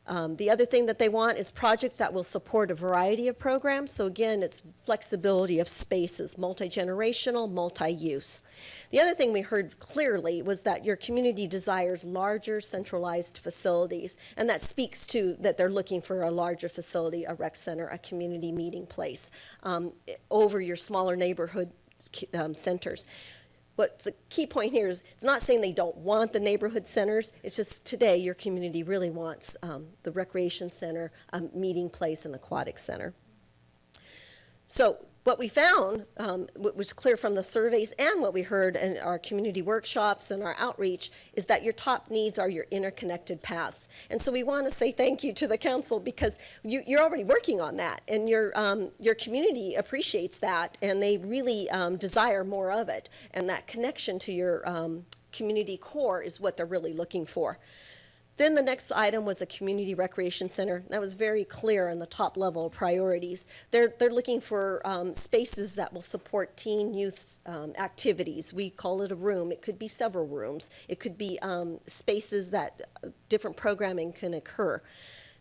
The other thing that they want is projects that will support a variety of programs. So again, it's flexibility of spaces, multi-generational, multi-use. The other thing we heard clearly was that your community desires larger centralized facilities, and that speaks to that they're looking for a larger facility, a rec center, a community meeting place, over your smaller neighborhood centers. What's the key point here is it's not saying they don't want the neighborhood centers. It's just today your community really wants the recreation center, a meeting place, and aquatic center. So what we found, what was clear from the surveys and what we heard in our community workshops and our outreach, is that your top needs are your interconnected paths. And so we want to say thank you to the council, because you're already working on that, and your community appreciates that, and they really desire more of it. And that connection to your community core is what they're really looking for. Then the next item was a community recreation center. That was very clear on the top level priorities. They're looking for spaces that will support teen youth activities. We call it a room. It could be several rooms. It could be spaces that different programming can occur.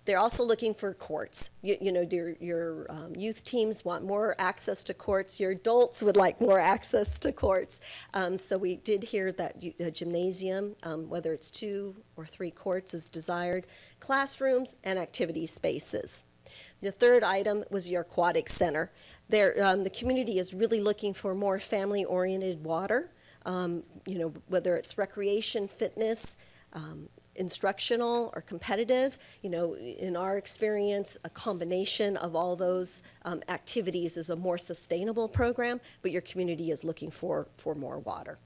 They're also looking for courts. Your youth teams want more access to courts. Your adults would like more access to courts. So we did hear that a gymnasium, whether it's 2 or 3 courts, is desired. Classrooms and activity spaces. The third item was your aquatic center. The community is really looking for more family-oriented water. Whether it's recreation, fitness, instructional or competitive. In our experience, a combination of all those activities is a more sustainable program, but your community is looking for more water.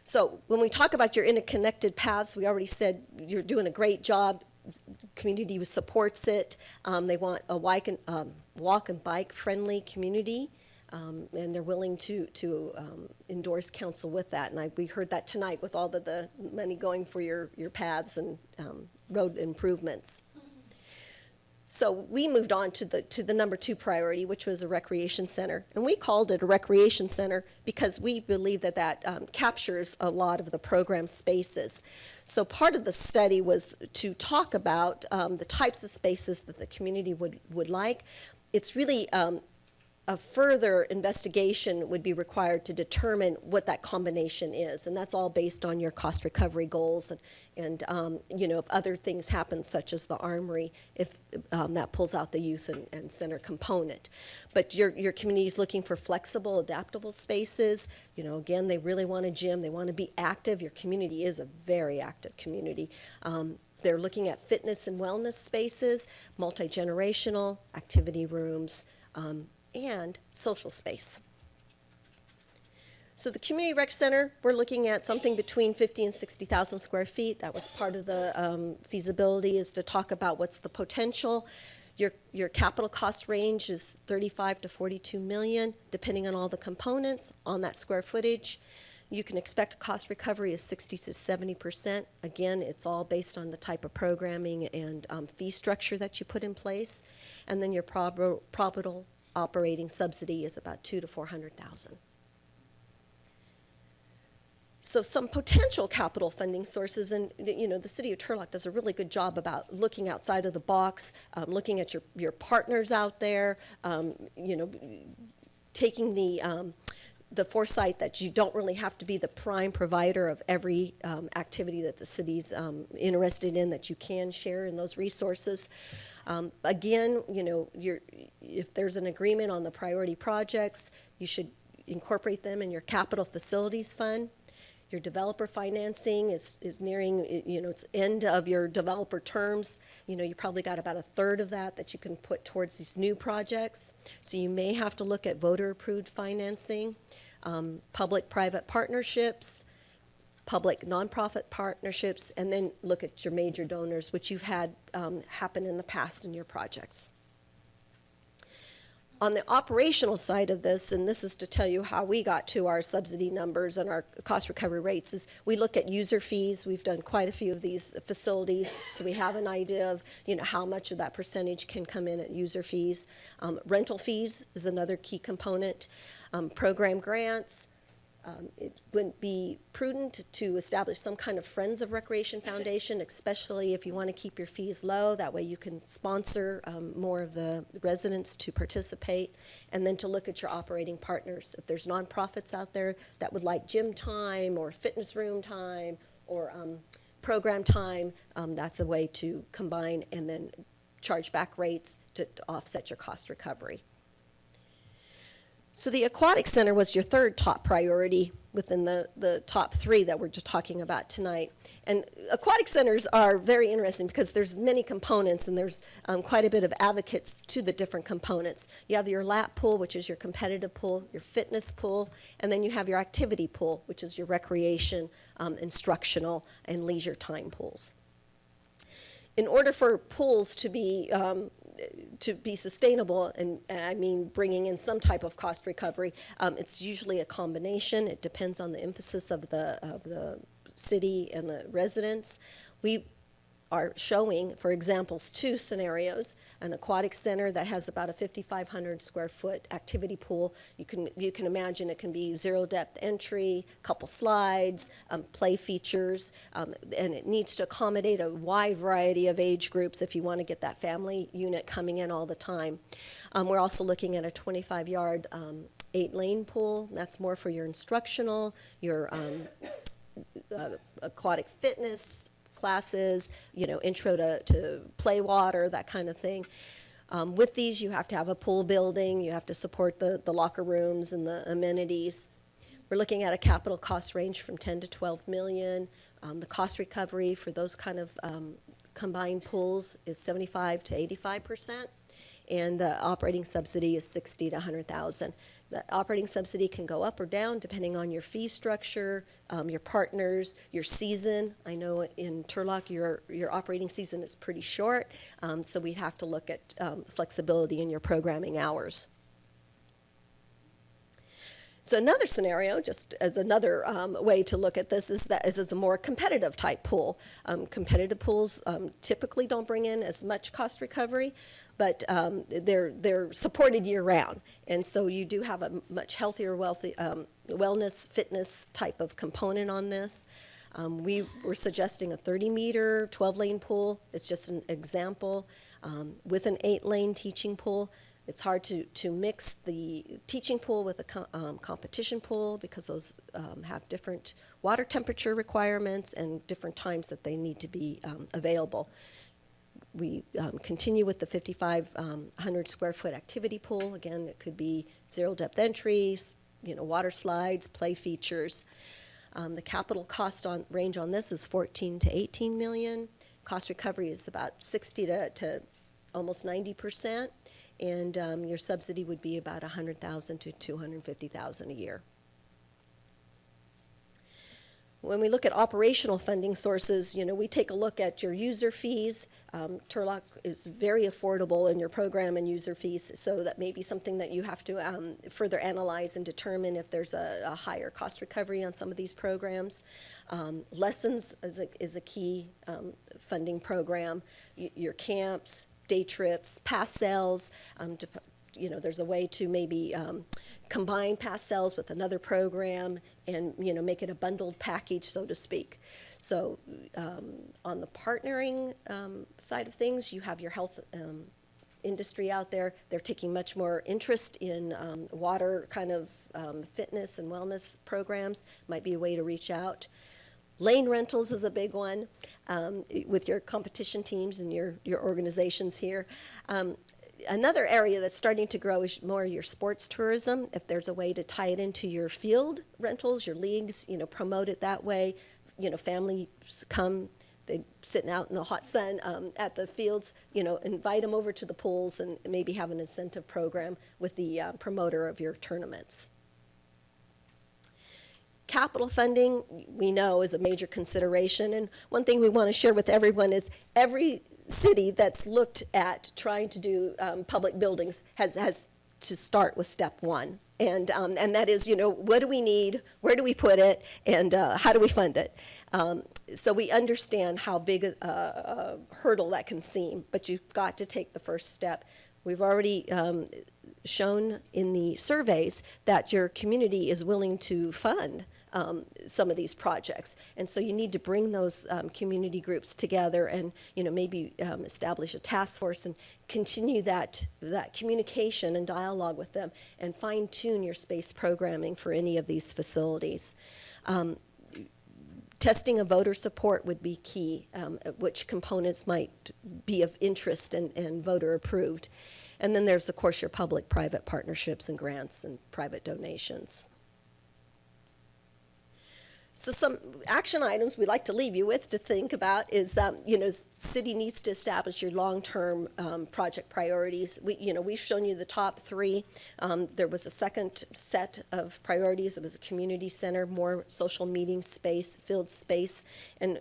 So when we talk about your interconnected paths, we already said you're doing a great job. Community supports it. They want a walk and bike friendly community. And they're willing to endorse council with that. And we heard that tonight with all the money going for your paths and road improvements. So we moved on to the number 2 priority, which was a recreation center. And we called it a recreation center because we believe that captures a lot of the program spaces. So part of the study was to talk about the types of spaces that the community would like. It's really a further investigation would be required to determine what that combination is, and that's all based on your cost recovery goals and if other things happen, such as the armory, if that pulls out the youth and center component. But your community is looking for flexible, adaptable spaces. Again, they really want a gym. They want to be active. Your community is a very active community. They're looking at fitness and wellness spaces, multi-generational, activity rooms, and social space. So the Community Rec Center, we're looking at something between 50 and 60,000 square feet. That was part of the feasibility, is to talk about what's the potential. Your capital cost range is 35 to 42 million, depending on all the components on that square footage. You can expect a cost recovery of 60 to 70%. Again, it's all based on the type of programming and fee structure that you put in place. And then your probable operating subsidy is about $200,000 to $400,000. So some potential capital funding sources, and the city of Turlock does a really good job about looking outside of the box, looking at your partners out there, taking the foresight that you don't really have to be the prime provider of every activity that the city's interested in, that you can share in those resources. Again, if there's an agreement on the priority projects, you should incorporate them in your capital facilities fund. Your developer financing is nearing, it's end of your developer terms. You probably got about a third of that you can put towards these new projects. So you may have to look at voter-approved financing, public-private partnerships, public nonprofit partnerships, and then look at your major donors, which you've had happen in the past in your projects. On the operational side of this, and this is to tell you how we got to our subsidy numbers and our cost recovery rates, is we look at user fees. We've done quite a few of these facilities, so we have an idea of how much of that percentage can come in at user fees. Rental fees is another key component. Program grants. It wouldn't be prudent to establish some kind of Friends of Recreation Foundation, especially if you want to keep your fees low. That way you can sponsor more of the residents to participate, and then to look at your operating partners. If there's nonprofits out there that would like gym time or fitness room time or program time, that's a way to combine and then charge back rates to offset your cost recovery. So the aquatic center was your third top priority within the top 3 that we're just talking about tonight. And aquatic centers are very interesting because there's many components, and there's quite a bit of advocates to the different components. You have your lap pool, which is your competitive pool, your fitness pool, and then you have your activity pool, which is your recreation, instructional, and leisure time pools. In order for pools to be sustainable, and I mean bringing in some type of cost recovery, it's usually a combination. It depends on the emphasis of the city and the residents. We are showing, for examples, two scenarios: an aquatic center that has about a 5,500 square foot activity pool. You can imagine it can be zero depth entry, couple slides, play features, and it needs to accommodate a wide variety of age groups if you want to get that family unit coming in all the time. We're also looking at a 25-yard 8-lane pool. That's more for your instructional, your aquatic fitness classes, intro to play water, that kind of thing. With these, you have to have a pool building, you have to support the locker rooms and the amenities. We're looking at a capital cost range from 10 to 12 million. The cost recovery for those kind of combined pools is 75 to 85%, and the operating subsidy is 60 to 100,000. The operating subsidy can go up or down depending on your fee structure, your partners, your season. I know in Turlock your operating season is pretty short, so we'd have to look at flexibility in your programming hours. So another scenario, just as another way to look at this, is that this is a more competitive type pool. Competitive pools typically don't bring in as much cost recovery, but they're supported year round, and so you do have a much healthier, wellness, fitness type of component on this. We were suggesting a 30-meter, 12-lane pool. It's just an example. With an 8-lane teaching pool, it's hard to mix the teaching pool with a competition pool because those have different water temperature requirements and different times that they need to be available. We continue with the 5,500 square foot activity pool. Again, it could be zero depth entries, water slides, play features. The capital cost range on this is 14 to 18 million. Cost recovery is about 60 to almost 90%. And your subsidy would be about 100,000 to 250,000 a year. When we look at operational funding sources, we take a look at your user fees. Turlock is very affordable in your program and user fees, so that may be something that you have to further analyze and determine if there's a higher cost recovery on some of these programs. Lessons is a key funding program. Your camps, day trips, pass sales. There's a way to maybe combine pass sales with another program and make it a bundled package, so to speak. So on the partnering side of things, you have your health industry out there. They're taking much more interest in water kind of fitness and wellness programs. Might be a way to reach out. Lane rentals is a big one with your competition teams and your organizations here. Another area that's starting to grow is more your sports tourism. If there's a way to tie it into your field rentals, your leagues, promote it that way. Families come, they're sitting out in the hot sun at the fields, invite them over to the pools and maybe have an incentive program with the promoter of your tournaments. Capital funding, we know, is a major consideration, and one thing we want to share with everyone is every city that's looked at trying to do public buildings has to start with step one, and that is, what do we need, where do we put it, and how do we fund it? So we understand how big a hurdle that can seem, but you've got to take the first step. We've already shown in the surveys that your community is willing to fund some of these projects, and so you need to bring those community groups together and maybe establish a task force and continue that communication and dialogue with them and fine-tune your space programming for any of these facilities. Testing of voter support would be key, which components might be of interest and voter approved. And then there's, of course, your public-private partnerships and grants and private donations. So some action items we'd like to leave you with to think about is, city needs to establish your long-term project priorities. We've shown you the top three. There was a second set of priorities. It was a community center, more social meeting space, field space, and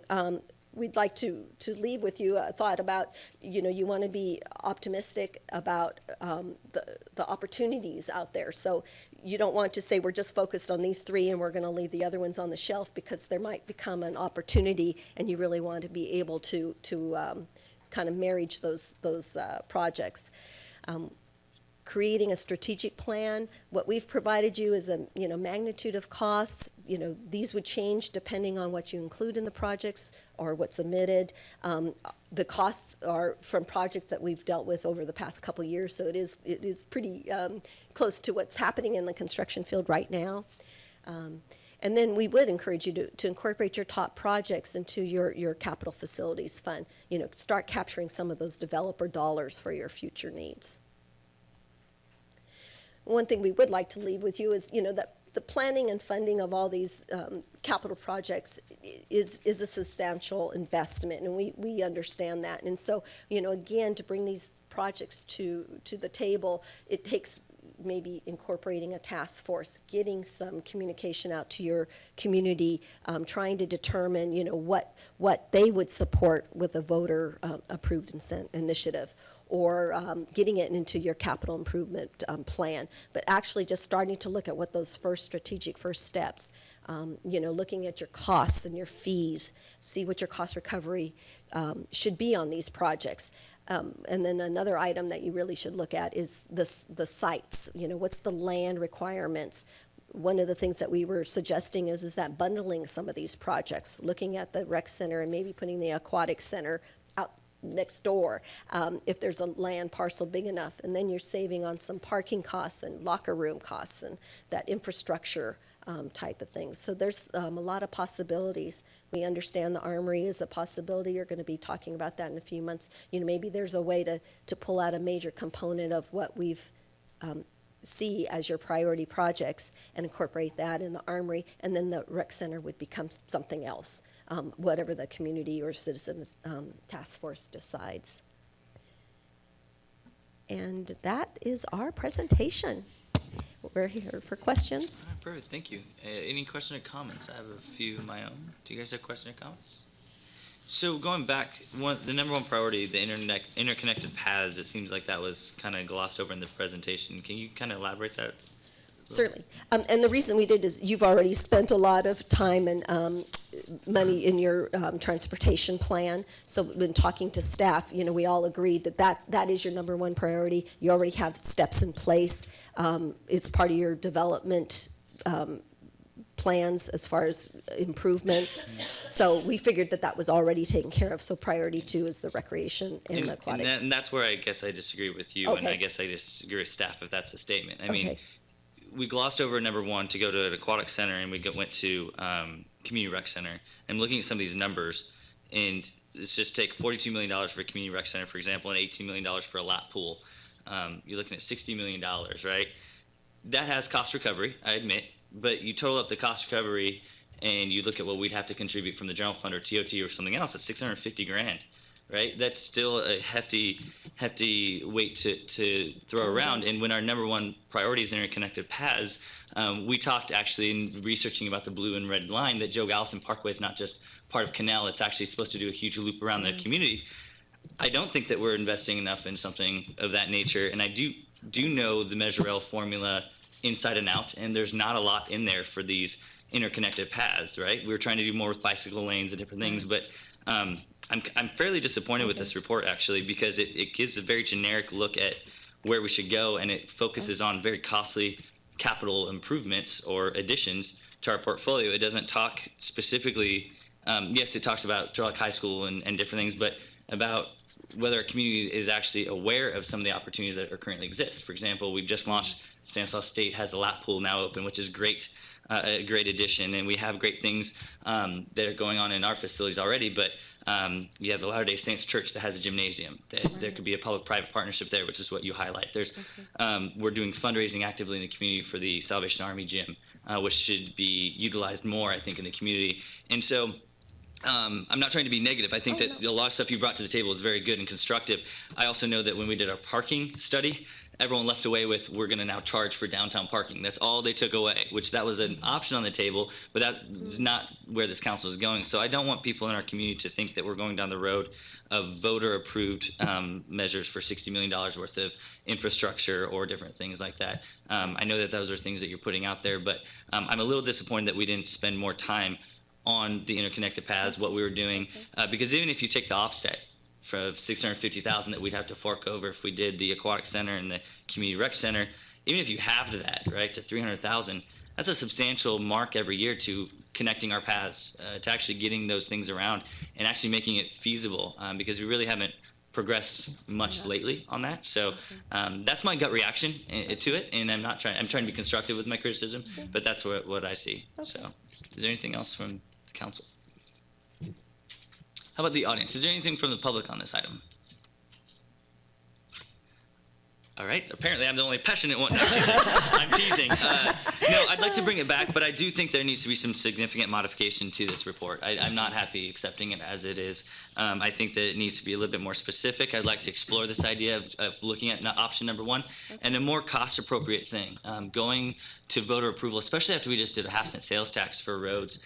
we'd like to leave with you a thought about, you want to be optimistic about the opportunities out there. So you don't want to say we're just focused on these three and we're going to leave the other ones on the shelf, because there might become an opportunity, and you really want to be able to kind of marriage those projects. Creating a strategic plan. What we've provided you is a magnitude of costs. These would change depending on what you include in the projects or what's omitted. The costs are from projects that we've dealt with over the past couple years, so it is pretty close to what's happening in the construction field right now. And then we would encourage you to incorporate your top projects into your capital facilities fund. Start capturing some of those developer dollars for your future needs. One thing we would like to leave with you is, that the planning and funding of all these capital projects is a substantial investment, and we understand that. And so, again, to bring these projects to the table, it takes maybe incorporating a task force, getting some communication out to your community, trying to determine, what they would support with a voter approved initiative, or getting it into your capital improvement plan, but actually just starting to look at what those strategic first steps, looking at your costs and your fees, see what your cost recovery should be on these projects. And then another item that you really should look at is the sites. What's the land requirements? One of the things that we were suggesting is that bundling some of these projects, looking at the rec center and maybe putting the aquatic center out next door, if there's a land parcel big enough, and then you're saving on some parking costs and locker room costs and that infrastructure type of thing. So there's a lot of possibilities. We understand the armory is a possibility. You're going to be talking about that in a few months. Maybe there's a way to pull out a major component of what we've see as your priority projects and incorporate that in the armory, and then the rec center would become something else, whatever the community or citizens task force decides. And that is our presentation. We're here for questions. All right, perfect. Thank you. Any question or comments? I have a few of my own. Do you guys have questions or comments? So going back, the number one priority, the interconnected paths, it seems like that was kind of glossed over in the presentation. Can you kind of elaborate that? Certainly. And the reason we did is you've already spent a lot of time and money in your transportation plan. So when talking to staff, we all agreed that is your number one priority. You already have steps in place. It's part of your development plans as far as improvements. So we figured that was already taken care of. So priority 2 is the recreation and the aquatics. And that's where I guess I disagree with you, Okay. and I guess I disagree with staff if that's a statement. I mean, Okay. we glossed over number one to go to an aquatic center, and we went to community rec center. I'm looking at some of these numbers, and let's just take $42 million for a community rec center, for example, and $18 million for a lap pool. You're looking at $60 million, right? That has cost recovery, I admit, but you total up the cost recovery and you look at what we'd have to contribute from the general fund or TOT or something else, it's $650,000, right? That's still a hefty weight to throw around. And when our number one priority is interconnected paths, we talked actually in researching about the blue and red line that Joe Gallison Parkway is not just part of Canal, it's actually supposed to do a huge loop around the community. I don't think that we're investing enough in something of that nature, and I do know the Measure L formula inside and out, and there's not a lot in there for these interconnected paths, right? We're trying to do more with bicycle lanes and different things, but I'm fairly disappointed with this report actually, because it gives a very generic look at where we should go, and it focuses on very costly capital improvements or additions to our portfolio. It doesn't talk specifically, yes, it talks about Turlock High School and different things, but about whether our community is actually aware of some of the opportunities that currently exist. For example, we've just launched, Stanislaus State has a lap pool now open, which is great, a great addition, and we have great things that are going on in our facilities already, but you have the Latter-day Saints Church that has a gymnasium. There could be a public-private partnership there, which is what you highlight. There's, we're doing fundraising actively in the community for the Salvation Army gym, which should be utilized more, I think, in the community. And so I'm not trying to be negative. I think that a lot of stuff you brought to the table is very good and constructive. I also know that when we did our parking study, everyone left away with, we're going to now charge for downtown parking. That's all they took away, which that was an option on the table, but that is not where this council is going. So I don't want people in our community to think that we're going down the road of voter-approved measures for $60 million worth of infrastructure or different things like that. I know that those are things that you're putting out there, but I'm a little disappointed that we didn't spend more time on the interconnected paths, what we were doing, because even if you take the offset for 650,000 that we'd have to fork over if we did the aquatic center and the community rec center, even if you halved that, right, to 300,000, that's a substantial mark every year to connecting our paths, to actually getting those things around and actually making it feasible, because we really haven't progressed much lately on that. So that's my gut reaction to it, and I'm trying to be constructive with my criticism, but that's what I see. So is there anything else from the council? How about the audience? Is there anything from the public on this item? All right. Apparently, I'm the only passionate one. No, I'm teasing. No, I'd like to bring it back, but I do think there needs to be some significant modification to this report. I'm not happy accepting it as it is. I think that it needs to be a little bit more specific. I'd like to explore this idea of looking at option number one and a more cost-appropriate thing. Going to voter approval, especially after we just did a half-cent sales tax for roads.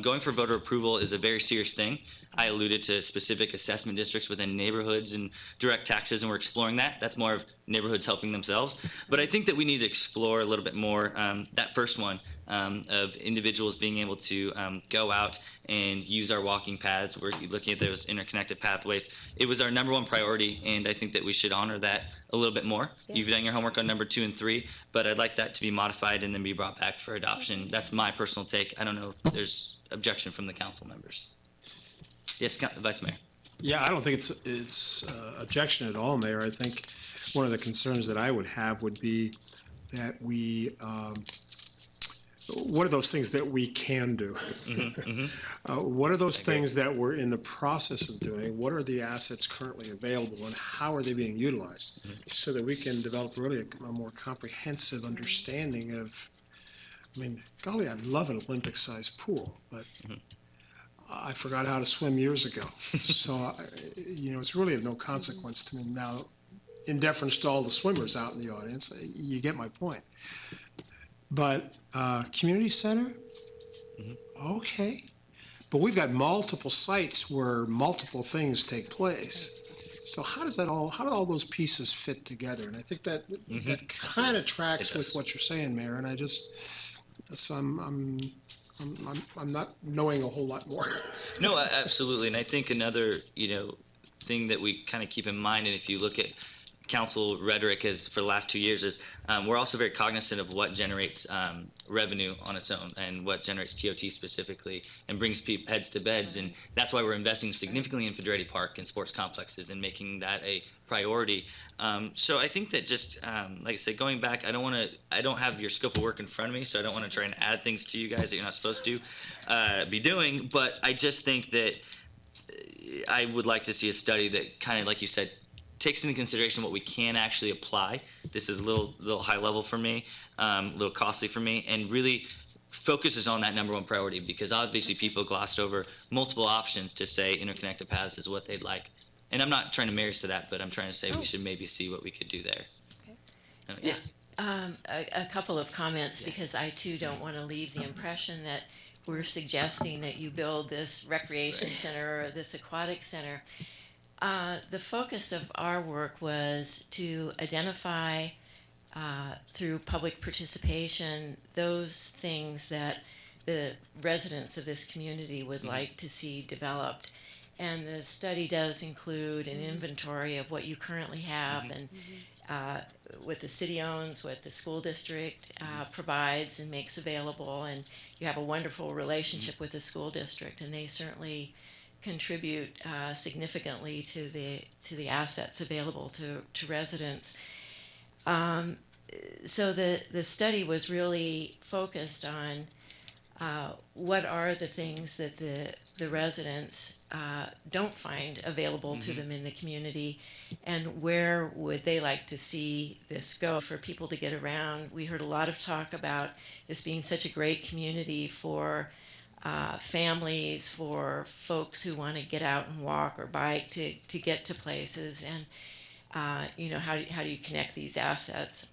Going for voter approval is a very serious thing. I alluded to specific assessment districts within neighborhoods and direct taxes, and we're exploring that. That's more of neighborhoods helping themselves. But I think that we need to explore a little bit more that first one of individuals being able to go out and use our walking paths. We're looking at those interconnected pathways. It was our number one priority, and I think that we should honor that a little bit more. Yeah. You've done your homework on number 2 and 3, but I'd like that to be modified and then be brought back for adoption. That's my personal take. I don't know if there's objection from the council members. Yes, Vice Mayor. Yeah, I don't think it's objection at all, Mayor. I think one of the concerns that I would have would be that we, what are those things that we can do? What are those things that we're in the process of doing? What are the assets currently available, and how are they being utilized? So that we can develop really a more comprehensive understanding of, I mean, golly, I'd love an Olympic-sized pool, but I forgot how to swim years ago. So, it's really of no consequence to me now. In deference to all the swimmers out in the audience, you get my point. But community center, okay. But we've got multiple sites where multiple things take place. So how do all those pieces fit together? And I think that that kind of tracks with what you're saying, Mayor. And I just, so I'm not knowing a whole lot more. No, absolutely. And I think another, thing that we kind of keep in mind, and if you look at council rhetoric is for the last 2 years, is we're also very cognizant of what generates revenue on its own and what generates TOT specifically and brings heads to beds. And that's why we're investing significantly in Pedretti Park and sports complexes and making that a priority. So I think that just, like I said, going back, I don't have your scope of work in front of me, so I don't want to try and add things to you guys that you're not supposed to be doing. But I just think that I would like to see a study that kind of, like you said, takes into consideration what we can actually apply. This is a little high level for me, a little costly for me, and really focuses on that number one priority, because obviously people glossed over multiple options to say interconnected paths is what they'd like. And I'm not trying to marry us to that, but I'm trying to say we should maybe see what we could do there. Okay. Yes. A couple of comments, because I too don't want to leave the impression that we're suggesting that you build this recreation center or this aquatic center. The focus of our work was to identify through public participation those things that the residents of this community would like to see developed. And the study does include an inventory of what you currently have and what the city owns, what the school district provides and makes available. And you have a wonderful relationship with the school district, and they certainly contribute significantly to the assets available to residents. So the study was really focused on what are the things that the residents don't find available to them in the community, and where would they like to see this go for people to get around. We heard a lot of talk about this being such a great community for families, for folks who want to get out and walk or bike to get to places, and how do you connect these assets?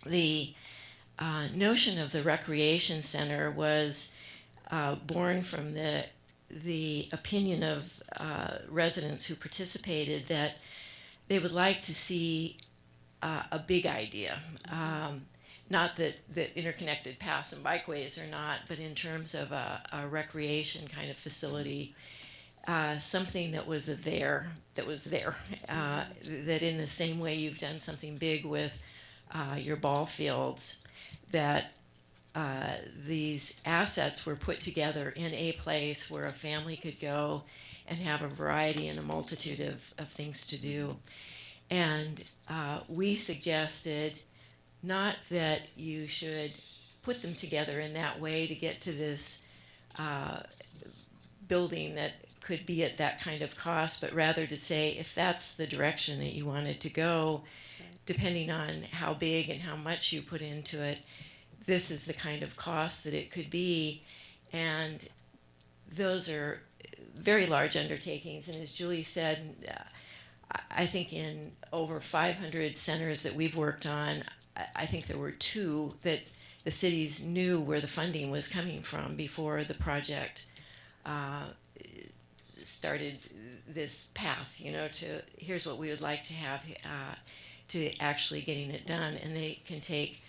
The notion of the recreation center was born from the opinion of residents who participated that they would like to see a big idea. Not that interconnected paths and bikeways are not, but in terms of a recreation kind of facility, something that was there, that in the same way you've done something big with your ball fields, that these assets were put together in a place where a family could go and have a variety and a multitude of things to do. And we suggested not that you should put them together in that way to get to this building that could be at that kind of cost, but rather to say if that's the direction that you wanted to go, depending on how big and how much you put into it, this is the kind of cost that it could be. And those are very large undertakings. And as Julie said, I think in over 500 centers that we've worked on, I think there were 2 that the cities knew where the funding was coming from before the project started this path, to here's what we would like to have, to actually getting it done. And they can take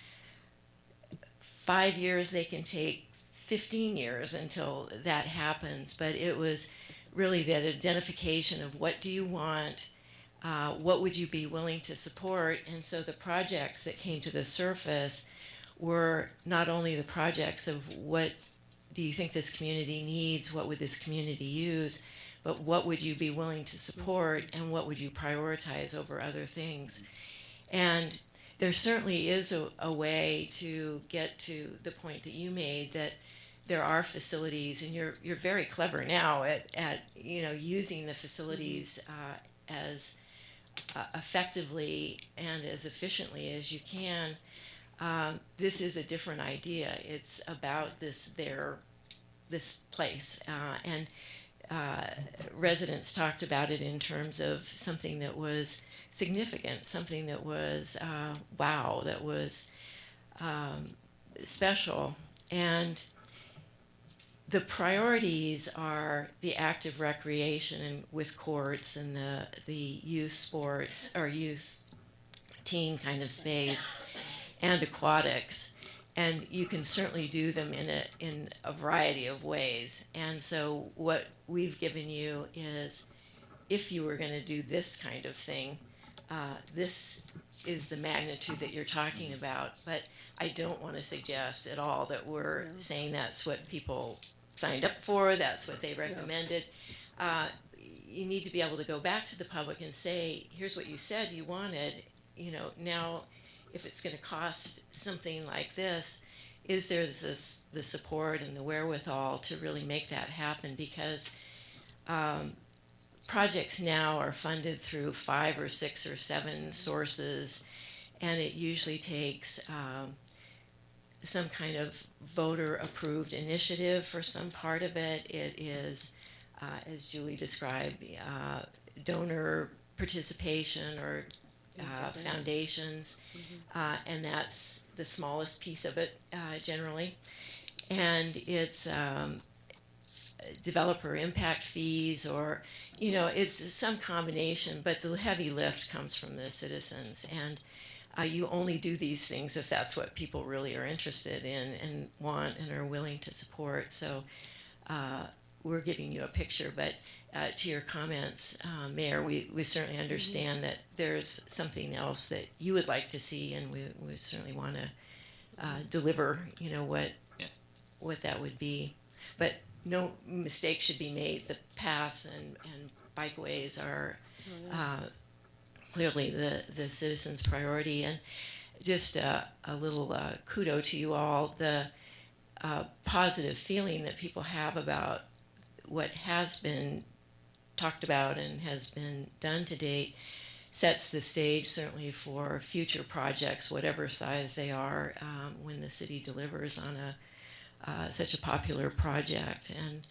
5 years, they can take 15 years until that happens. But it was really that identification of what do you want, what would you be willing to support. And so the projects that came to the surface were not only the projects of what do you think this community needs, what would this community use, but what would you be willing to support and what would you prioritize over other things. And there certainly is a way to get to the point that you made, that there are facilities, and you're very clever now at using the facilities as effectively and as efficiently as you can. This is a different idea. It's about this place, and residents talked about it in terms of something that was significant, something that was wow, that was special. And the priorities are the active recreation and with courts and the youth sports or youth teen kind of space and aquatics. And you can certainly do them in a variety of ways. And so what we've given you is, if you were going to do this kind of thing, this is the magnitude that you're talking about. But I don't want to suggest at all that we're saying that's what people signed up for, that's what they recommended. You need to be able to go back to the public and say, here's what you said you wanted. Now, if it's going to cost something like this, is there the support and the wherewithal to really make that happen? Because projects now are funded through 5 or 6 or 7 sources, and it usually takes some kind of voter-approved initiative for some part of it. It is, as Julie described, donor participation or foundations, and that's the smallest piece of it generally. And it's developer impact fees, or it's some combination, but the heavy lift comes from the citizens. And you only do these things if that's what people really are interested in and want and are willing to support. So we're giving you a picture, but to your comments, Mayor, we certainly understand that there's something else that you would like to see, and we certainly want to deliver, what that would be. But no mistake should be made. The paths and bikeways are clearly the citizens' priority. And just a little kudo to you all, the positive feeling that people have about what has been talked about and has been done to date sets the stage certainly for future projects, whatever size they are, when the city delivers on such a popular project, and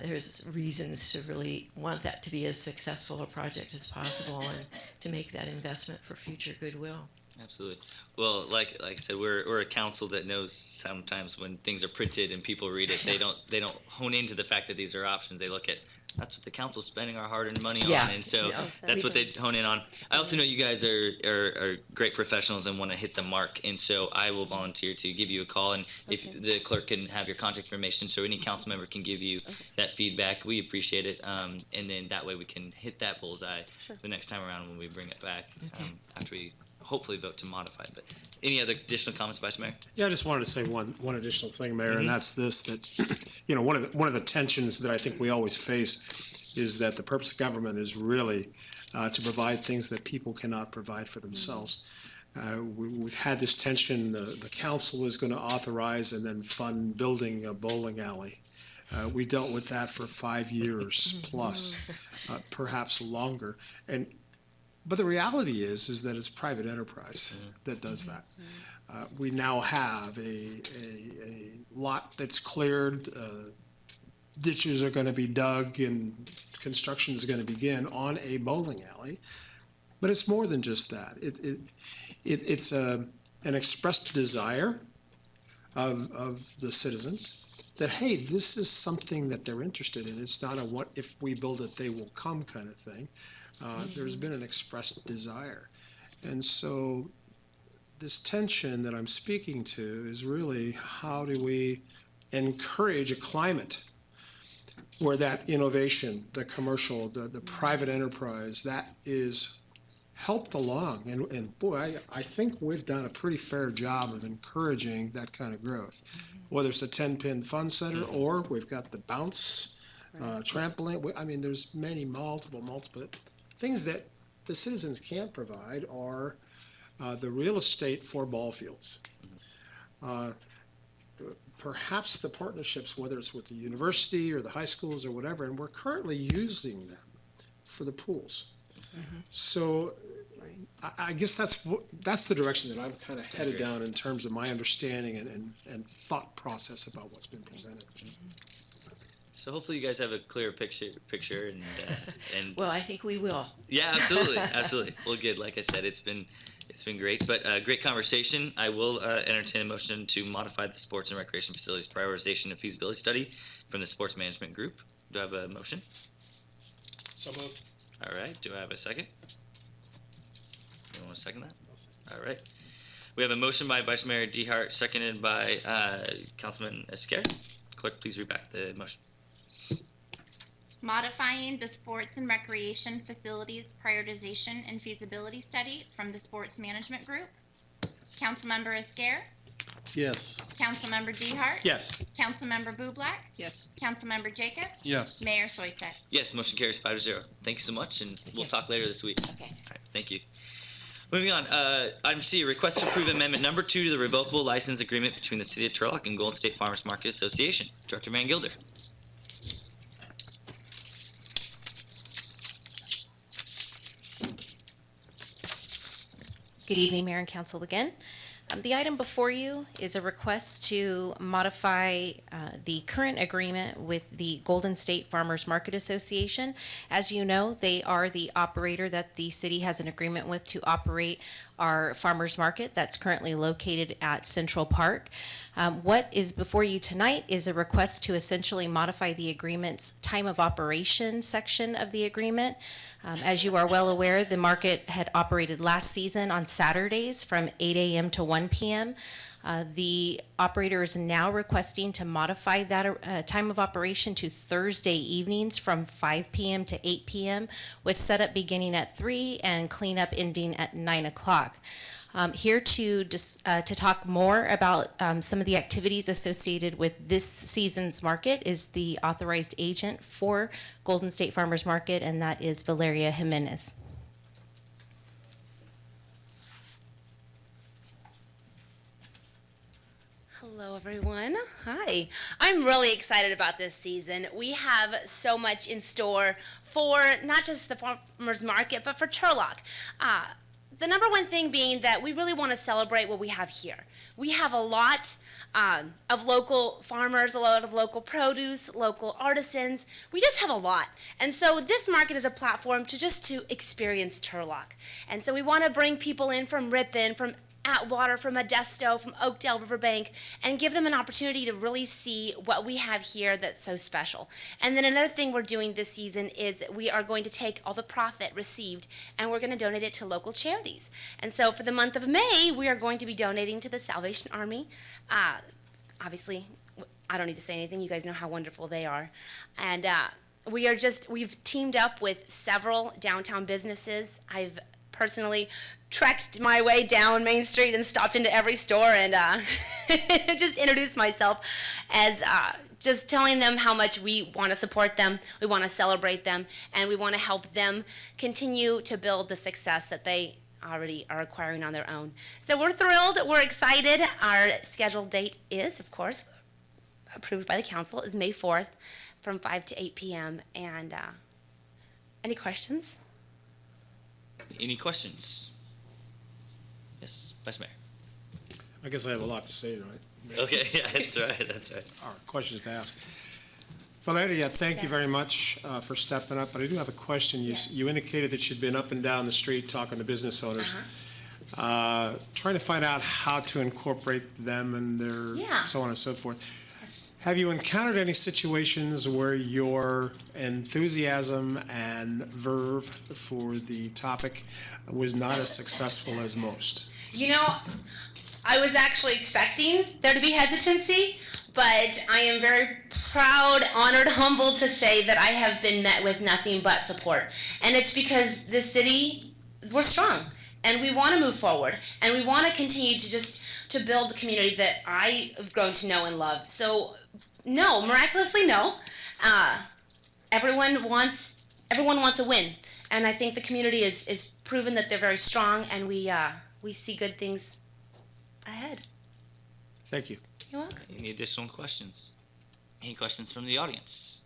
there's reasons to really want that to be as successful a project as possible and to make that investment for future goodwill. Absolutely. Well, like I said, we're a council that knows sometimes when things are printed and people read it, they don't hone into the fact that these are options. They look at that's what the council's spending our hard-earned money Yeah. on, and so Yeah. that's what they hone in on. I also know you guys are great professionals and want to hit the mark, and so I will volunteer to give you a call, and if the clerk can have your contact information, so any council member can give you that feedback, we appreciate it, and then that way we can hit that bullseye the next time around when we bring it back after we hopefully vote to modify it. But any other additional comments, Vice Mayor? Yeah, I just wanted to say one additional thing, Mayor, and that's this, that, one of the tensions that I think we always face is that the purpose of government is really to provide things that people cannot provide for themselves. We've had this tension, the council is going to authorize and then fund building a bowling alley. We dealt with that for 5 years plus, perhaps longer. But the reality is that it's private enterprise that does that. We now have a lot that's cleared, ditches are going to be dug, and construction is going to begin on a bowling alley. But it's more than just that. It's an expressed desire of the citizens that, hey, this is something that they're interested in. It's not a what if we build it, they will come kind of thing. There's been an expressed desire. And so this tension that I'm speaking to is really how do we encourage a climate where that innovation, the commercial, the private enterprise, that is helped along. And boy, I think we've done a pretty fair job of encouraging that kind of growth. Whether it's a 10-pin fun center or we've got the bounce, trampoline. I mean, there's many multiple things that the citizens can't provide are the real estate for ball fields. Perhaps the partnerships, whether it's with the university or the high schools or whatever, and we're currently using them for the pools. So I guess that's the direction that I'm kind of headed down in terms of my understanding and thought process about what's been presented. So hopefully you guys have a clear picture, and Well, I think we will. yeah, absolutely. Well, good. Like I said, it's been great, but great conversation. I will entertain a motion to modify the sports and recreation facilities prioritization and feasibility study from the sports management group. Do I have a motion? So moved. All right. Do I have a second? You want to second that? All right. We have a motion by Vice Mayor DeHart, seconded by Councilman Esquer. Clerk, please read back the motion. Modifying the sports and recreation facilities prioritization and feasibility study from the sports management group. Councilmember Esquer, Yes. Councilmember DeHart, Yes. Councilmember Bublak, Yes. Councilmember Jacob, Yes. Mayor Soisek. Yes, motion carries 5-0. Thank you so much, and we'll talk later this week. Okay. All right, thank you. Moving on, item C, request to approve amendment number 2 to the revocable license agreement between the City of Turlock and Golden State Farmers Market Association. Director Van Gilder. Good evening, Mayor and Council again. The item before you is a request to modify the current agreement with the Golden State Farmers Market Association. As you know, they are the operator that the city has an agreement with to operate our farmers market that's currently located at Central Park. What is before you tonight is a request to essentially modify the agreement's time of operation section of the agreement. As you are well aware, the market had operated last season on Saturdays from 8 a.m. to 1 p.m. The operator is now requesting to modify that time of operation to Thursday evenings from 5 p.m. to 8 p.m. with setup beginning at 3 and cleanup ending at 9 o'clock. Here to talk more about some of the activities associated with this season's market is the authorized agent for Golden State Farmers Market, and that is Valeria Jimenez. Hello, everyone. Hi. I'm really excited about this season. We have so much in store for not just the farmers market, but for Turlock. the number one thing being that we really want to celebrate what we have here. We have a lot of local farmers, a lot of local produce, local artisans. We just have a lot. And so this market is a platform to experience Turlock. And so we want to bring people in from Ripon, from Atwater, from Modesto, from Oakdale, Riverbank, and give them an opportunity to really see what we have here that's so special. And then another thing we're doing this season is we are going to take all the profit received and we're going to donate it to local charities. And so for the month of May, we are going to be donating to the Salvation Army. Obviously, I don't need to say anything. You guys know how wonderful they are. And we've teamed up with several downtown businesses. I've personally trekked my way down Main Street and stopped into every store and just introduced myself as just telling them how much we want to support them, we want to celebrate them, and we want to help them continue to build the success that they already are acquiring on their own. So we're thrilled, we're excited. Our scheduled date is, of course, approved by the council, is May 4th from 5 to 8 p.m. And any questions? Any questions? Yes, Vice Mayor. I guess I have a lot to say tonight. Okay, yeah, that's right, that's right. Or questions to ask. Valeria, thank you very much for stepping up, but I do have a question. You indicated that you'd been up and down the street talking to business owners, trying to find out how to incorporate them and their so on and so forth. Have you encountered any situations where your enthusiasm and verve for the topic was not as successful as most? You know, I was actually expecting there to be hesitancy, but I am very proud, honored, humbled to say that I have been met with nothing but support. And it's because the city, we're strong, and we want to move forward, and we want to continue to build the community that I have grown to know and love. So, no, miraculously, no. Everyone wants a win, and I think the community is proven that they're very strong, and we see good things ahead. Thank you. You're welcome. Any additional questions? Any questions from the audience?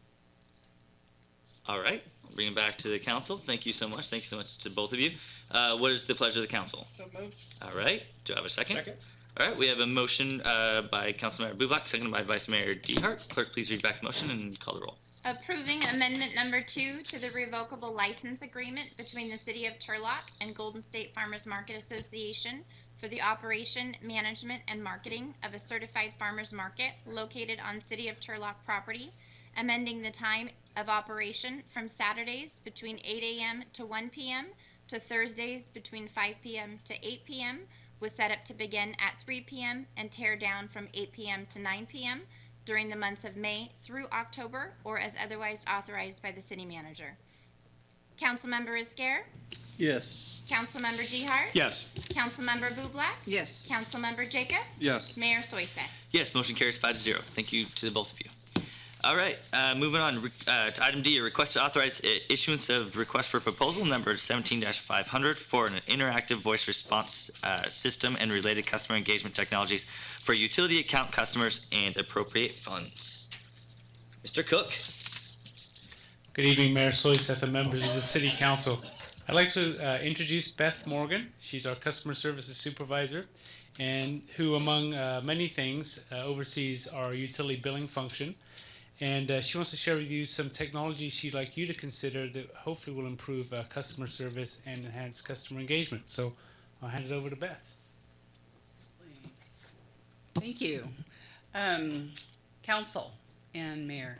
All right, I'll bring it back to the council. Thank you so much. Thank you so much to both of you. What is the pleasure of the council? So moved. All right, do I have a second? Second. All right, we have a motion by Councilmember Bublak, seconded by Vice Mayor Dehart. Clerk, please read back the motion and call the roll. Approving amendment number 2 to the revocable license agreement between the City of Turlock and Golden State Farmers Market Association for the operation, management, and marketing of a certified farmers market located on City of Turlock property, amending the time of operation from Saturdays between 8 a.m. to 1 p.m. to Thursdays between 5 p.m. to 8 p.m. was set up to begin at 3 p.m. and tear down from 8 p.m. to 9 p.m. during the months of May through October or as otherwise authorized by the city manager. Councilmember Iscare? Yes. Councilmember Dehart? Yes. Councilmember Bublak? Yes. Councilmember Jacob? Yes. Mayor Soyset? Yes, motion carries 5-0. Thank you to both of you. All right, moving on to item D, a request to authorize issuance of request for proposal number 17-500 for an interactive voice response system and related customer engagement technologies for utility account customers and appropriate funds. Mr. Cook. Good evening, Mayor Soyset and members of the City Council. I'd like to introduce Beth Morgan. She's our Customer Services Supervisor, and who, among many things, oversees our utility billing function. And she wants to share with you some technology she'd like you to consider that hopefully will improve customer service and enhance customer engagement. So I'll hand it over to Beth. Thank you. Council and Mayor,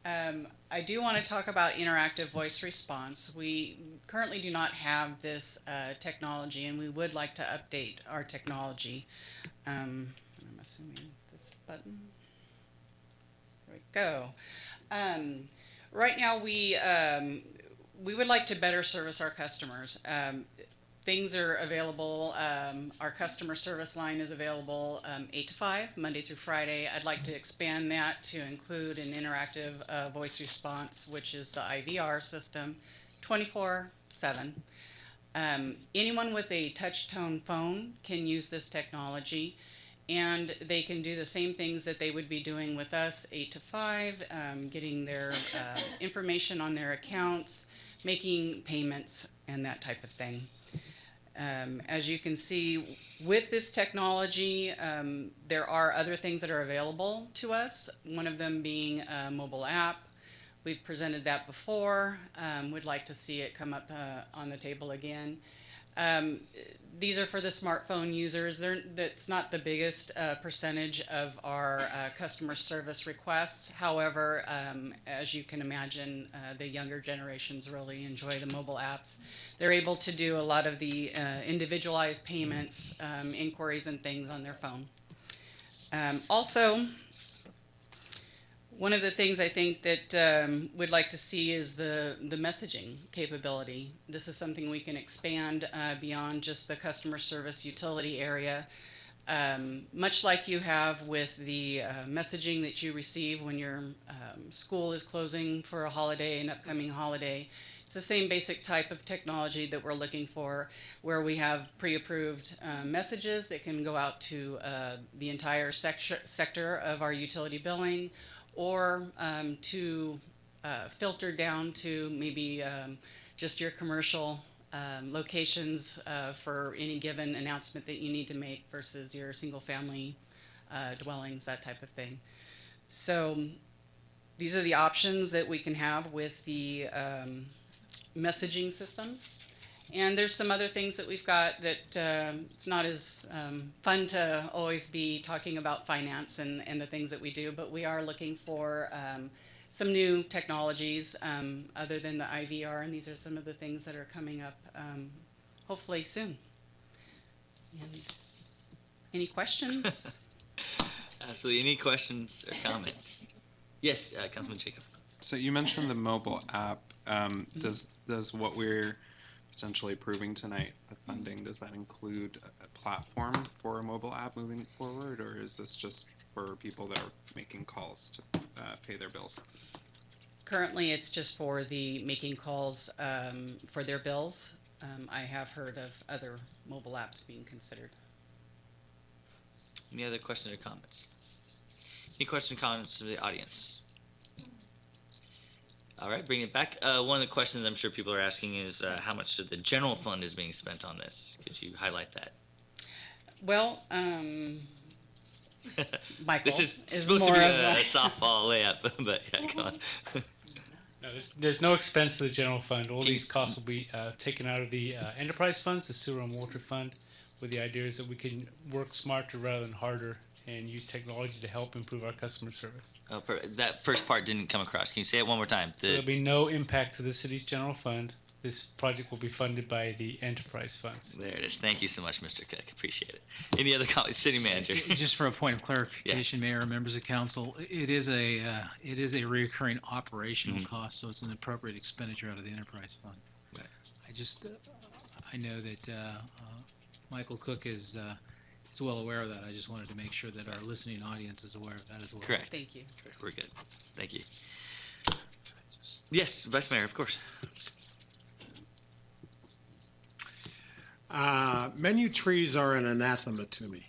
I do want to talk about interactive voice response. We currently do not have this technology, and we would like to update our technology. I'm assuming this button. There we go. Right now, we would like to better service our customers. Things are available. Our customer service line is available 8 to 5, Monday through Friday. I'd like to expand that to include an interactive voice response, which is the IVR system, 24/7. Anyone with a touch-tone phone can use this technology, and they can do the same things that they would be doing with us 8 to 5, getting their information on their accounts, making payments, and that type of thing. As you can see, with this technology, there are other things that are available to us, one of them being a mobile app. We've presented that before. We'd like to see it come up on the table again. These are for the smartphone users. That's not the biggest percentage of our customer service requests. However, as you can imagine, the younger generations really enjoy the mobile apps. They're able to do a lot of the individualized payments, inquiries, and things on their phone. Also, one of the things I think that we'd like to see is the messaging capability. This is something we can expand beyond just the customer service utility area. Much like you have with the messaging that you receive when your school is closing for a holiday, an upcoming holiday. It's the same basic type of technology that we're looking for, where we have pre-approved messages that can go out to the entire sector of our utility billing, or to filter down to maybe just your commercial locations for any given announcement that you need to make versus your single family dwellings, that type of thing. So these are the options that we can have with the messaging systems. And there's some other things that we've got that it's not as fun to always be talking about finance and the things that we do, but we are looking for some new technologies other than the IVR, and these are some of the things that are coming up hopefully soon. And any questions? Absolutely. Any questions or comments? Yes, Councilman Jacob. So you mentioned the mobile app. Does what we're potentially approving tonight, the funding, does that include a platform for a mobile app moving forward, or is this just for people that are making calls to pay their bills? Currently, it's just for the making calls for their bills. I have heard of other mobile apps being considered. Any other questions or comments? Any questions or comments from the audience? All right, bring it back. One of the questions I'm sure people are asking is how much of the general fund is being spent on this? Could you highlight that? Well, Michael, this is supposed to be a softball layup, but yeah, come on. No, there's no expense to the general fund. All these costs will be taken out of the enterprise funds, the sewer and water fund, with the idea is that we can work smarter rather than harder and use technology to help improve our customer service. Oh, that first part didn't come across. Can you say it one more time? So there'll be no impact to the city's general fund. This project will be funded by the enterprise funds. There it is. Thank you so much, Mr. Cook. Appreciate it. Any other comments? City Manager. Just for a point of clarification, Mayor, members of council, it is a recurring operational cost, so it's an appropriate expenditure out of the enterprise fund. Right. I know that Michael Cook is well aware of that. I just wanted to make sure that our listening audience is aware of that as well. Correct. Thank you. Correct. We're good. Thank you. Yes, Vice Mayor, of course. Menu trees are an anathema to me.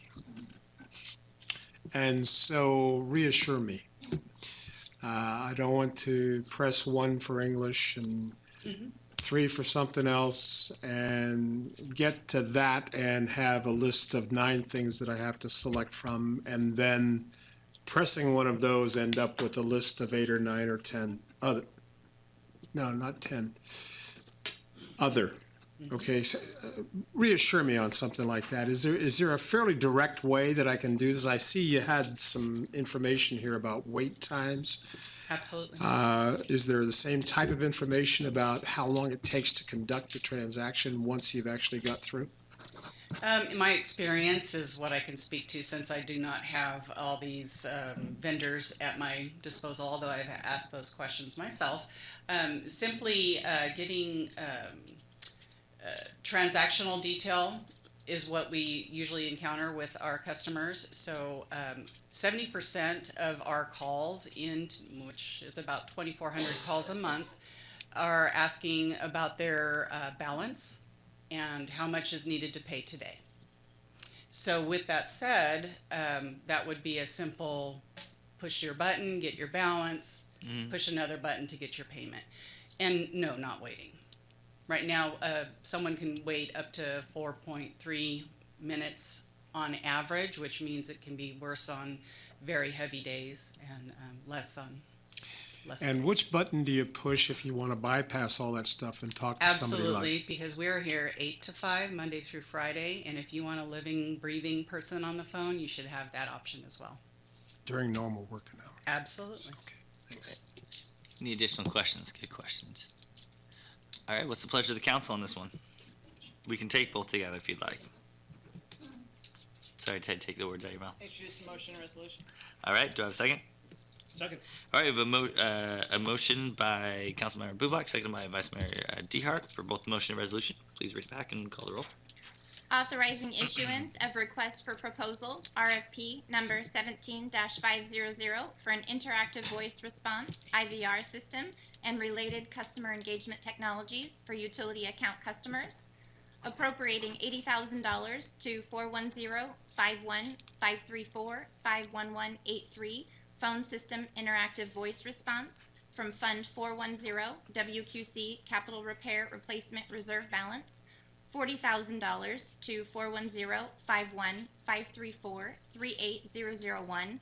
And so reassure me. I don't want to press 1 for English and 3 for something else and get to that and have a list of 9 things that I have to select from, and then pressing one of those end up with a list of 8 or 9 or 10 other. No, not 10. Other. Okay, so, reassure me on something like that. Is there a fairly direct way that I can do this? I see you had some information here about wait times. Absolutely. Is there the same type of information about how long it takes to conduct a transaction once you've actually got through? My experience is what I can speak to, since I do not have all these vendors at my disposal, although I've asked those questions myself. Simply getting transactional detail is what we usually encounter with our customers. So 70% of our calls, which is about 2,400 calls a month, are asking about their balance and how much is needed to pay today. So with that said, that would be a simple push your button, get your balance, push another button to get your payment. And no, not waiting. Right now, someone can wait up to 4.3 minutes on average, which means it can be worse on very heavy days and less on less And days. which button do you push if you want to bypass all that stuff and talk to somebody Absolutely, live? because we're here 8 to 5, Monday through Friday, and if you want a living, breathing person on the phone, you should have that option as well. During normal working hours? Absolutely. Thanks. Any additional questions? Good questions. All right, what's the pleasure of the council on this one? We can take both together if you'd like. Sorry, Ted, take the words out of your mouth. Introduce a motion and resolution. All right, do I have a second? Second. All right, we have a motion by Councilmember Bubak, seconded by Vice Mayor DeHart for both the motion and resolution. Please read it back and call the roll. Authorizing issuance of request for proposal, RFP number 17-500 for an interactive voice response, IVR system, and related customer engagement technologies for utility account customers. Appropriating $80,000 to 410-51-534-51183 phone system interactive voice response from Fund 410 WQC Capital Repair Replacement Reserve Balance. $40,000 to 410-51-534-38001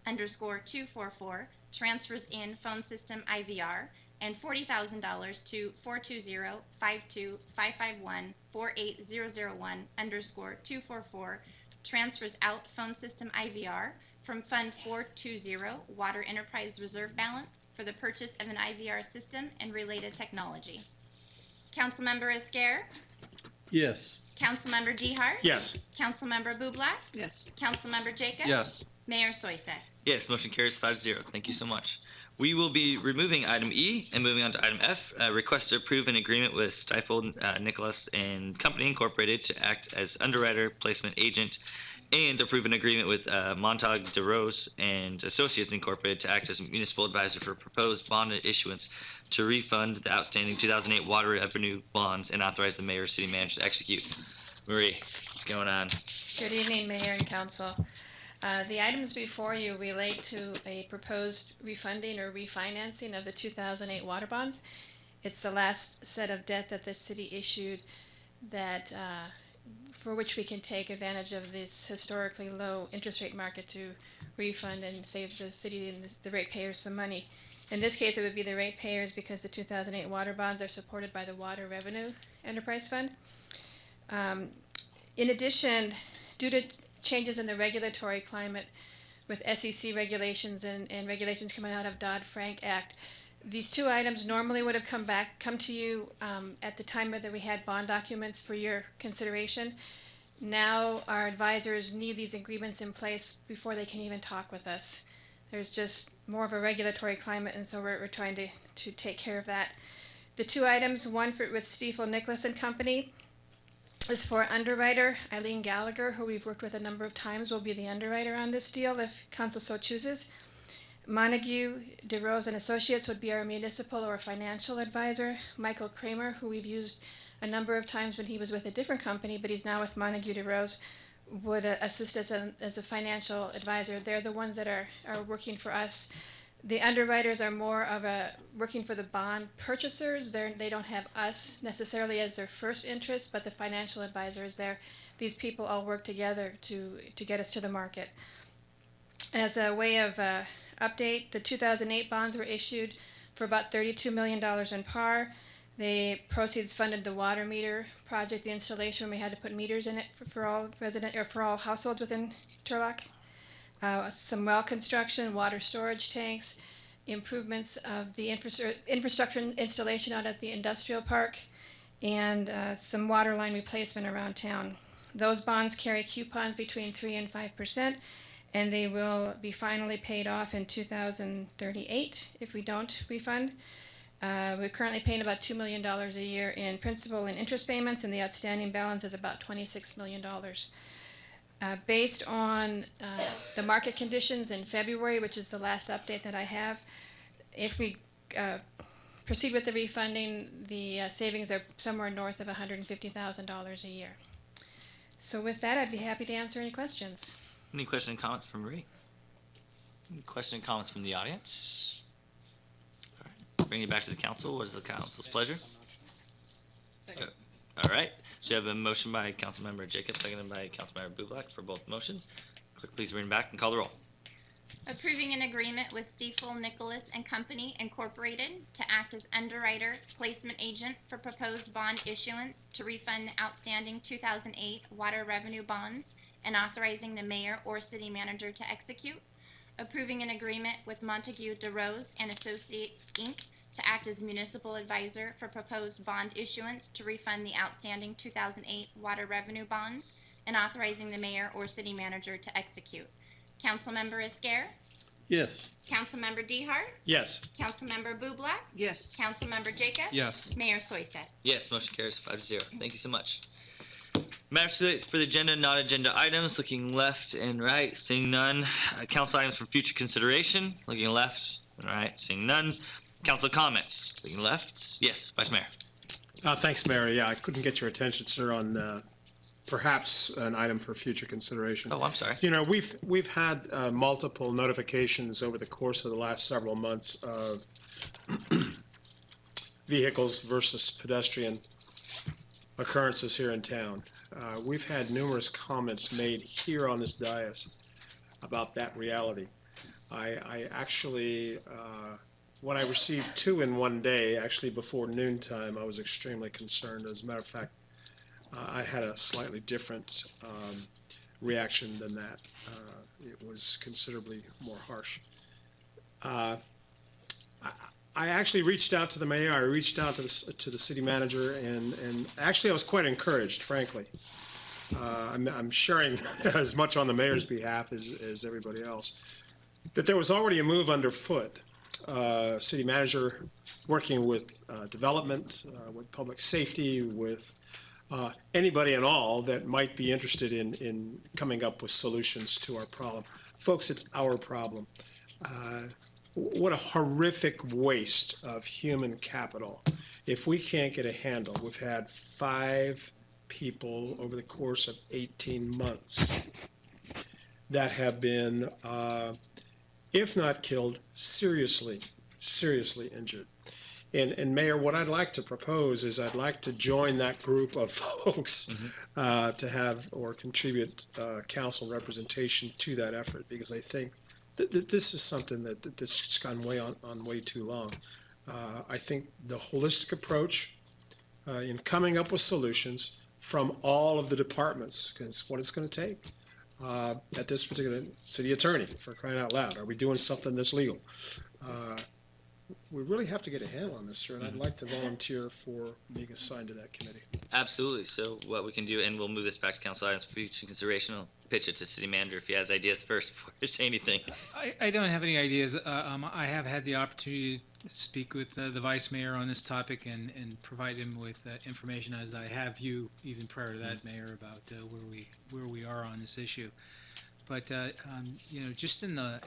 _244 transfers in phone system IVR, and $40,000 to 420-52-551-48001 _244 transfers out phone system IVR from Fund 420 Water Enterprise Reserve Balance for the purchase of an IVR system and related technology. Councilmember Esquer, Yes. Councilmember DeHart, Yes. Councilmember Bublak, Yes. Councilmember Jacob, Yes. Mayor Soisek. Yes, motion carries 5-0. Thank you so much. We will be removing item E and moving on to item F. Request to approve an agreement with Stifel, Nicholas and Company Incorporated to act as underwriter, placement agent, and approve an agreement with Montague DeRose and Associates Incorporated to act as municipal advisor for proposed bond issuance to refund the outstanding 2008 water revenue bonds and authorize the mayor or city manager to execute. Marie, what's going on? Good evening, Mayor and Council. The items before you relate to a proposed refunding or refinancing of the 2008 water bonds. It's the last set of debt that the city issued that, for which we can take advantage of this historically low interest rate market to refund and save the city and the ratepayers some money. In this case, it would be the ratepayers because the 2008 water bonds are supported by the Water Revenue Enterprise Fund. In addition, due to changes in the regulatory climate with SEC regulations and regulations coming out of Dodd-Frank Act, these two items normally would have come to you at the time that we had bond documents for your consideration. Now our advisors need these agreements in place before they can even talk with us. There's just more of a regulatory climate, and so we're trying to take care of that. The two items, one with Stifel, Nicholas and Company, is for underwriter Eileen Gallagher, who we've worked with a number of times, will be the underwriter on this deal if council so chooses. Montague, DeRose and Associates would be our municipal or financial advisor. Michael Kramer, who we've used a number of times when he was with a different company, but he's now with Montague DeRose, would assist us as a financial advisor. They're the ones that are working for us. The underwriters are more of working for the bond purchasers. They don't have us necessarily as their first interest, but the financial advisor is there. These people all work together to get us to the market. As a way of update, the 2008 bonds were issued for about $32 million in par. The proceeds funded the water meter project, the installation when we had to put meters in it for all for all households within Turlock. Some well construction, water storage tanks, improvements of the infrastructure installation out at the industrial park, and some water line replacement around town. Those bonds carry coupons between 3 and 5%, and they will be finally paid off in 2038 if we don't refund. We're currently paying about $2 million a year in principal and interest payments, and the outstanding balance is about $26 million. Based on the market conditions in February, which is the last update that I have, if we proceed with the refunding, the savings are somewhere north of $150,000 a year. So with that, I'd be happy to answer any questions. Any questions and comments from Marie? Any questions and comments from the audience? All right. Bring it back to the council. What is the council's pleasure? All right. So you have a motion by Councilmember Jacob, seconded by Councilmember Bublak for both motions. Clerk, please read them back and call the roll. Approving an agreement with Stiefel Nicholas and Company Incorporated to act as underwriter placement agent for proposed bond issuance to refund the outstanding 2008 water revenue bonds and authorizing the mayor or city manager to execute. Approving an agreement with Montague DeRose and Associates, Inc. to act as municipal advisor for proposed bond issuance to refund the outstanding 2008 water revenue bonds and authorizing the mayor or city manager to execute. Councilmember Esquer, Yes. Councilmember Dehart, Yes. Councilmember Bublak, Yes. Councilmember Jacob. Yes. Mayor Soyset. Yes, motion carries 5-0. Thank you so much. Matters for the agenda, not agenda items. Looking left and right, seeing none. Council items for future consideration. Looking left and right, seeing none. Council comments. Looking left. Yes, Vice Mayor. Thanks, Mayor. Yeah, I couldn't get your attention, sir, on perhaps an item for future consideration. Oh, I'm sorry. You know, we've had multiple notifications over the course of the last several months of vehicles versus pedestrian occurrences here in town. We've had numerous comments made here on this dais about that reality. I actually, when I received 2 in one day, actually before noontime, I was extremely concerned. As a matter of fact, I had a slightly different reaction than that. It was considerably more harsh. I actually reached out to the mayor. I reached out to the city manager, and actually I was quite encouraged, frankly. I'm sharing as much on the mayor's behalf as everybody else. That there was already a move underfoot. City manager working with development, with public safety, with anybody and all that might be interested in coming up with solutions to our problem. Folks, it's our problem. What a horrific waste of human capital if we can't get a handle. We've had 5 people over the course of 18 months that have been, if not killed, seriously injured. And Mayor, what I'd like to propose is I'd like to join that group of folks to have or contribute council representation to that effort, because I think that this is something that this has gone on way too long. I think the holistic approach in coming up with solutions from all of the departments, because what it's going to take at this particular city attorney, for crying out loud, are we doing something that's legal? We really have to get a handle on this, sir, and I'd like to volunteer for being assigned to that committee. Absolutely. So what we can do, and we'll move this back to council items for future consideration. I'll pitch it to city manager if he has ideas first before I say anything. I don't have any ideas. I have had the opportunity to speak with the vice mayor on this topic and provide him with information, as I have you even prior to that, Mayor, about where we are on this issue. But you know, just in the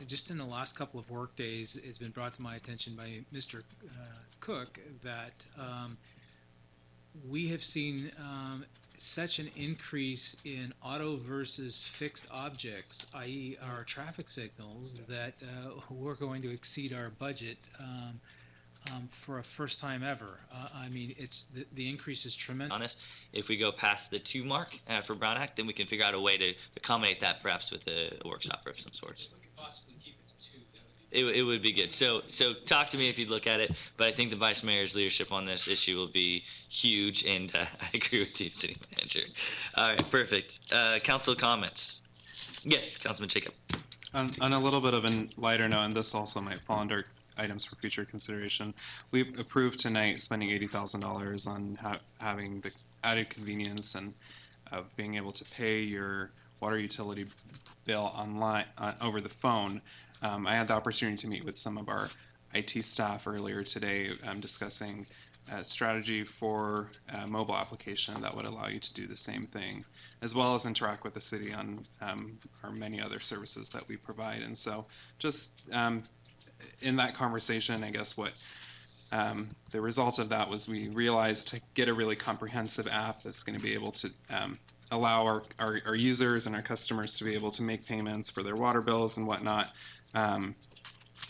last couple of work days, it's been brought to my attention by Mr. Cook that we have seen such an increase in auto versus fixed objects, i.e. our traffic signals, that we're going to exceed our budget for a first time ever. I mean, it's the increase is tremendous. Honest, if we go past the 2 mark for Brown Act, then we can figure out a way to accommodate that, perhaps with a workshop of some sorts. If we could possibly keep it to 2, It would be good. So talk to me if you'd look at it. But I think the vice mayor's leadership on this issue will be huge, and I agree with you, city manager. All right, perfect. Council comments. Yes, Councilman Jacob. On a little bit of a lighter note, and this also might fall under items for future consideration, we approved tonight spending $80,000 on having the added convenience and of being able to pay your water utility bill online over the phone. I had the opportunity to meet with some of our IT staff earlier today, discussing a strategy for a mobile application that would allow you to do the same thing, as well as interact with the city on our many other services that we provide. And so just in that conversation, I guess what the result of that was, we realized to get a really comprehensive app that's going to be able to allow our users and our customers to be able to make payments for their water bills and whatnot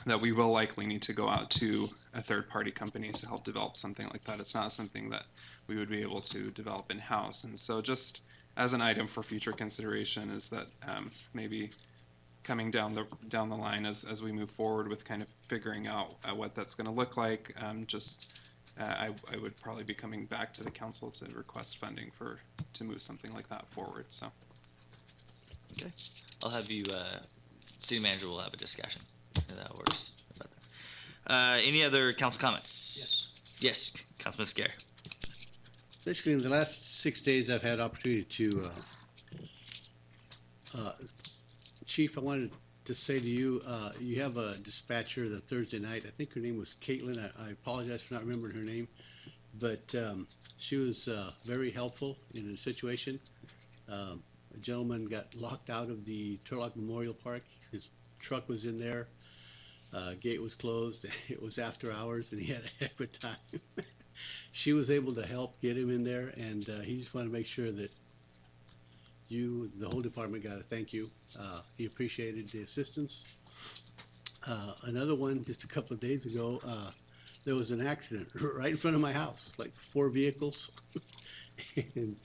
that we will likely need to go out to a third-party company to help develop something like that. It's not something that we would be able to develop in-house. And so just as an item for future consideration is that maybe coming down the line as we move forward with kind of figuring out what that's going to look like, I would probably be coming back to the council to request funding to move something like that forward. So. Okay. I'll have you, city manager will have a discussion. If that works about that. Any other council comments? Yes, Councilman Scare. Basically, in the last 6 days, I've had opportunity to, Chief, I wanted to say to you, you have a dispatcher the Thursday night. I think her name was Caitlin. I apologize for not remembering her name, but she was very helpful in a situation. A gentleman got locked out of the Turlock Memorial Park. His truck was in there. Gate was closed. It was after hours, and he had a heck of a time. She was able to help get him in there, and he just wanted to make sure that the whole department got a thank you. He appreciated the assistance. Another one, just a couple of days ago, there was an accident right in front of my house, like 4 vehicles. And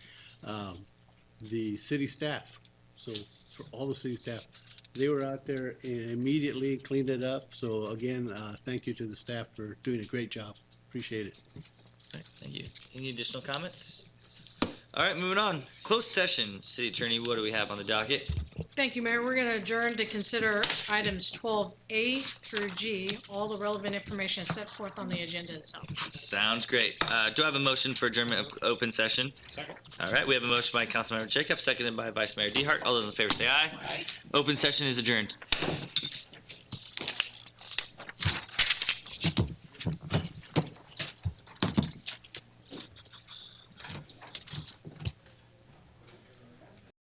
the city staff, so for all the city staff, they were out there and immediately cleaned it up. So again, thank you to the staff for doing a great job. Appreciate it. All right, thank you. Any additional comments? All right, moving on. Closed session. City Attorney, what do we have on the docket? Thank you, Mayor. We're going to adjourn to consider items 12A through G. All the relevant information is set forth on the agenda itself. Sounds great. Do I have a motion for adjournment of open session? Second. All right, we have a motion by Councilmember Jacob, seconded by Vice Mayor DeHart. All those in favor say aye. Aye. Open session is adjourned.